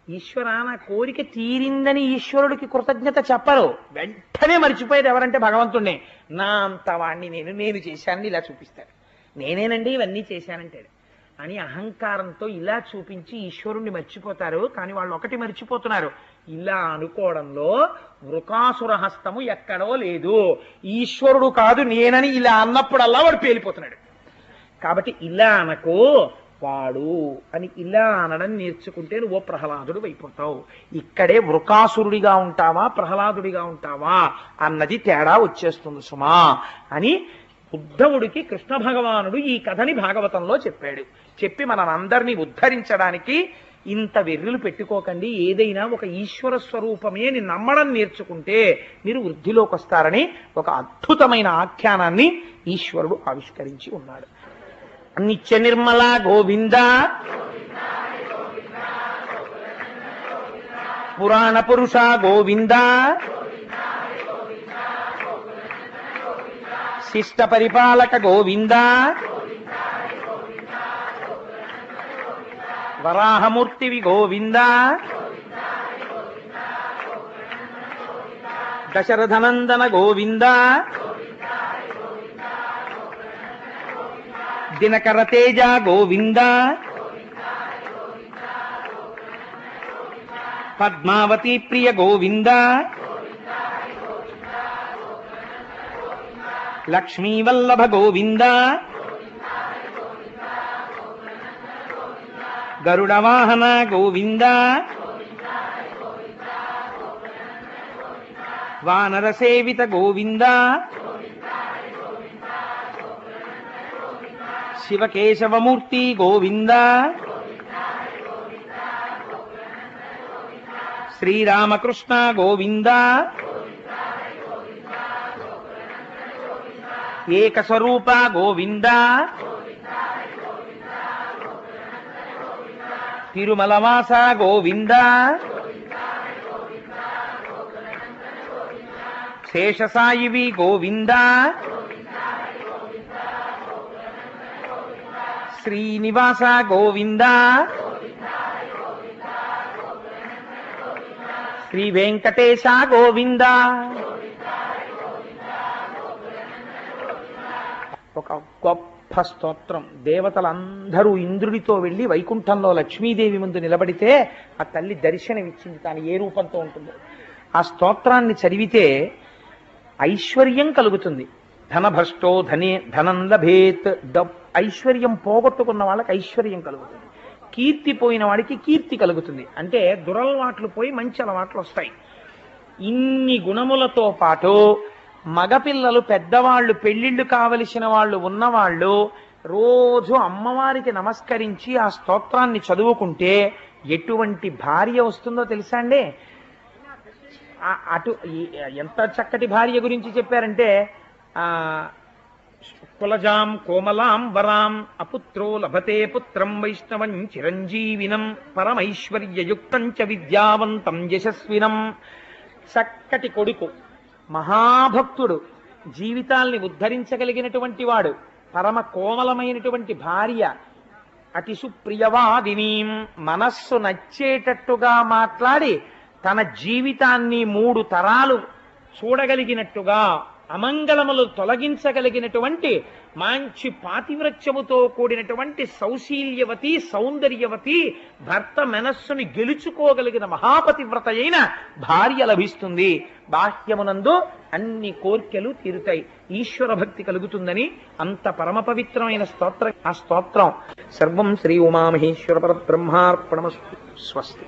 ఈశ్వరా నా కోరిక తీరిందని ఈశ్వరుడికి కృతజ్ఞత చెప్పరు, వెంటనే మర్చిపోయేది ఎవరంటే భగవంతుడినే. నా అంత వాణ్ణి నేను చేశానని ఇలా చూపిస్తాడు, నేనేనండి ఇవన్నీ చేశానంటాడు అని అహంకారంతో ఇలా చూపించి ఈశ్వరుణ్ణి మర్చిపోతారు. కానీ వాళ్ళు ఒకటి మర్చిపోతున్నారు, ఇలా అనుకోవడంలో వృకాసుర హస్తము ఎక్కడో లేదు, ఈశ్వరుడు కాదు నేనని ఇలా అన్నప్పుడల్లా వాడు పేలిపోతున్నాడు. కాబట్టి ఇలా అనకు, వాడు అని ఇలా అనడం నేర్చుకుంటే నువ్వు ప్రహ్లాదుడు అయిపోతావు. ఇక్కడే వృకాసురుడిగా ఉంటావా ప్రహ్లాదుడిగా ఉంటావా అన్నది తేడా వచ్చేస్తుంది సుమా అని ఉద్ధవుడికి కృష్ణ భగవానుడు ఈ కథని భాగవతంలో చెప్పాడు. చెప్పి మనందరినీ ఉద్ధరించడానికి ఇంత వెర్రులు పెట్టుకోకండి, ఏదైనా ఒక ఈశ్వర స్వరూపమే అని నమ్మడం నేర్చుకుంటే మీరు వృద్ధిలోకి వస్తారని ఒక అద్భుతమైన ఆఖ్యానాన్ని ఈశ్వరుడు ఆవిష్కరించి ఉన్నాడు. నిత్య నిర్మల గోవింద, పురాణ పురుష గోవింద, శిష్ట పరిపాలక గోవింద, వరాహమూర్తివి గోవింద, దశరథనందన గోవింద, దినకర తేజ గోవింద, పద్మావతి ప్రియ గోవింద, లక్ష్మీవల్లభ గోవింద, గరుడవాహన గోవింద, వానర సేవిత గోవింద, శివకేశవమూర్తి గోవింద, శ్రీరామకృష్ణ గోవింద, ఏకస్వరూప గోవింద, తిరుమలవాస గోవింద, శేషసాయివి గోవింద, శ్రీనివాస గోవింద, శ్రీ వెంకటేశ గోవింద. ఒక గొప్ప స్తోత్రం. దేవతలందరూ ఇంద్రుడితో వెళ్ళి వైకుంఠంలో లక్ష్మీదేవి ముందు నిలబడితే ఆ తల్లి దర్శనమిచ్చింది, తాను ఏ రూపంతో ఉంటుందో. ఆ స్తోత్రాన్ని చదివితే ఐశ్వర్యం కలుగుతుంది. ధనభ్రష్టో ధనం లభేత్. ఐశ్వర్యం పోగొట్టుకున్న వాళ్ళకి ఐశ్వర్యం కలుగుతుంది, కీర్తి పోయిన వాడికి కీర్తి కలుగుతుంది. అంటే దురలవాట్లు పోయి మంచి అలవాట్లు వస్తాయి. ఇన్ని గుణములతో పాటు మగపిల్లలు, పెద్దవాళ్ళు, పెళ్లిళ్ళు కావలసిన వాళ్ళు ఉన్నవాళ్ళు రోజు అమ్మవారికి నమస్కరించి ఆ స్తోత్రాన్ని చదువుకుంటే ఎటువంటి భార్య వస్తుందో తెలుసా అండి? అటు ఎంత చక్కటి భార్య గురించి చెప్పారంటే, కులజాం కోమలాం వరాం అపుత్రో లభతే పుత్రం వైష్ణవం చిరంజీవినం పరమైశ్వర్యయుక్తం చ విద్యావంతం యశస్వినం. చక్కటి కొడుకు, మహాభక్తుడు, జీవితాల్ని ఉద్ధరించగలిగినటువంటి వాడు, పరమ కోమలమైనటువంటి భార్య, అతి సుప్రియవాదినీం, మనస్సు నచ్చేటట్టుగా మాట్లాడి తన జీవితాన్ని 3 తరాలు చూడగలిగినట్టుగా, అమంగళములు తొలగించగలిగినటువంటి మంచి పాతివ్రత్యముతో కూడినటువంటి సౌశీల్యవతి, సౌందర్యవతి, భర్త మనస్సుని గెలుచుకోగలిగిన మహాపతివ్రత అయిన భార్య లభిస్తుంది. బాహ్యమునందు అన్ని కోర్కెలు తీరుతాయి, ఈశ్వర భక్తి కలుగుతుందని అంత పరమ పవిత్రమైన స్తోత్రం ఆ స్తోత్రం. సర్వం శ్రీ ఉమామహేశ్వర పరబ్రహ్మార్పణమస్తు. స్వస్తి.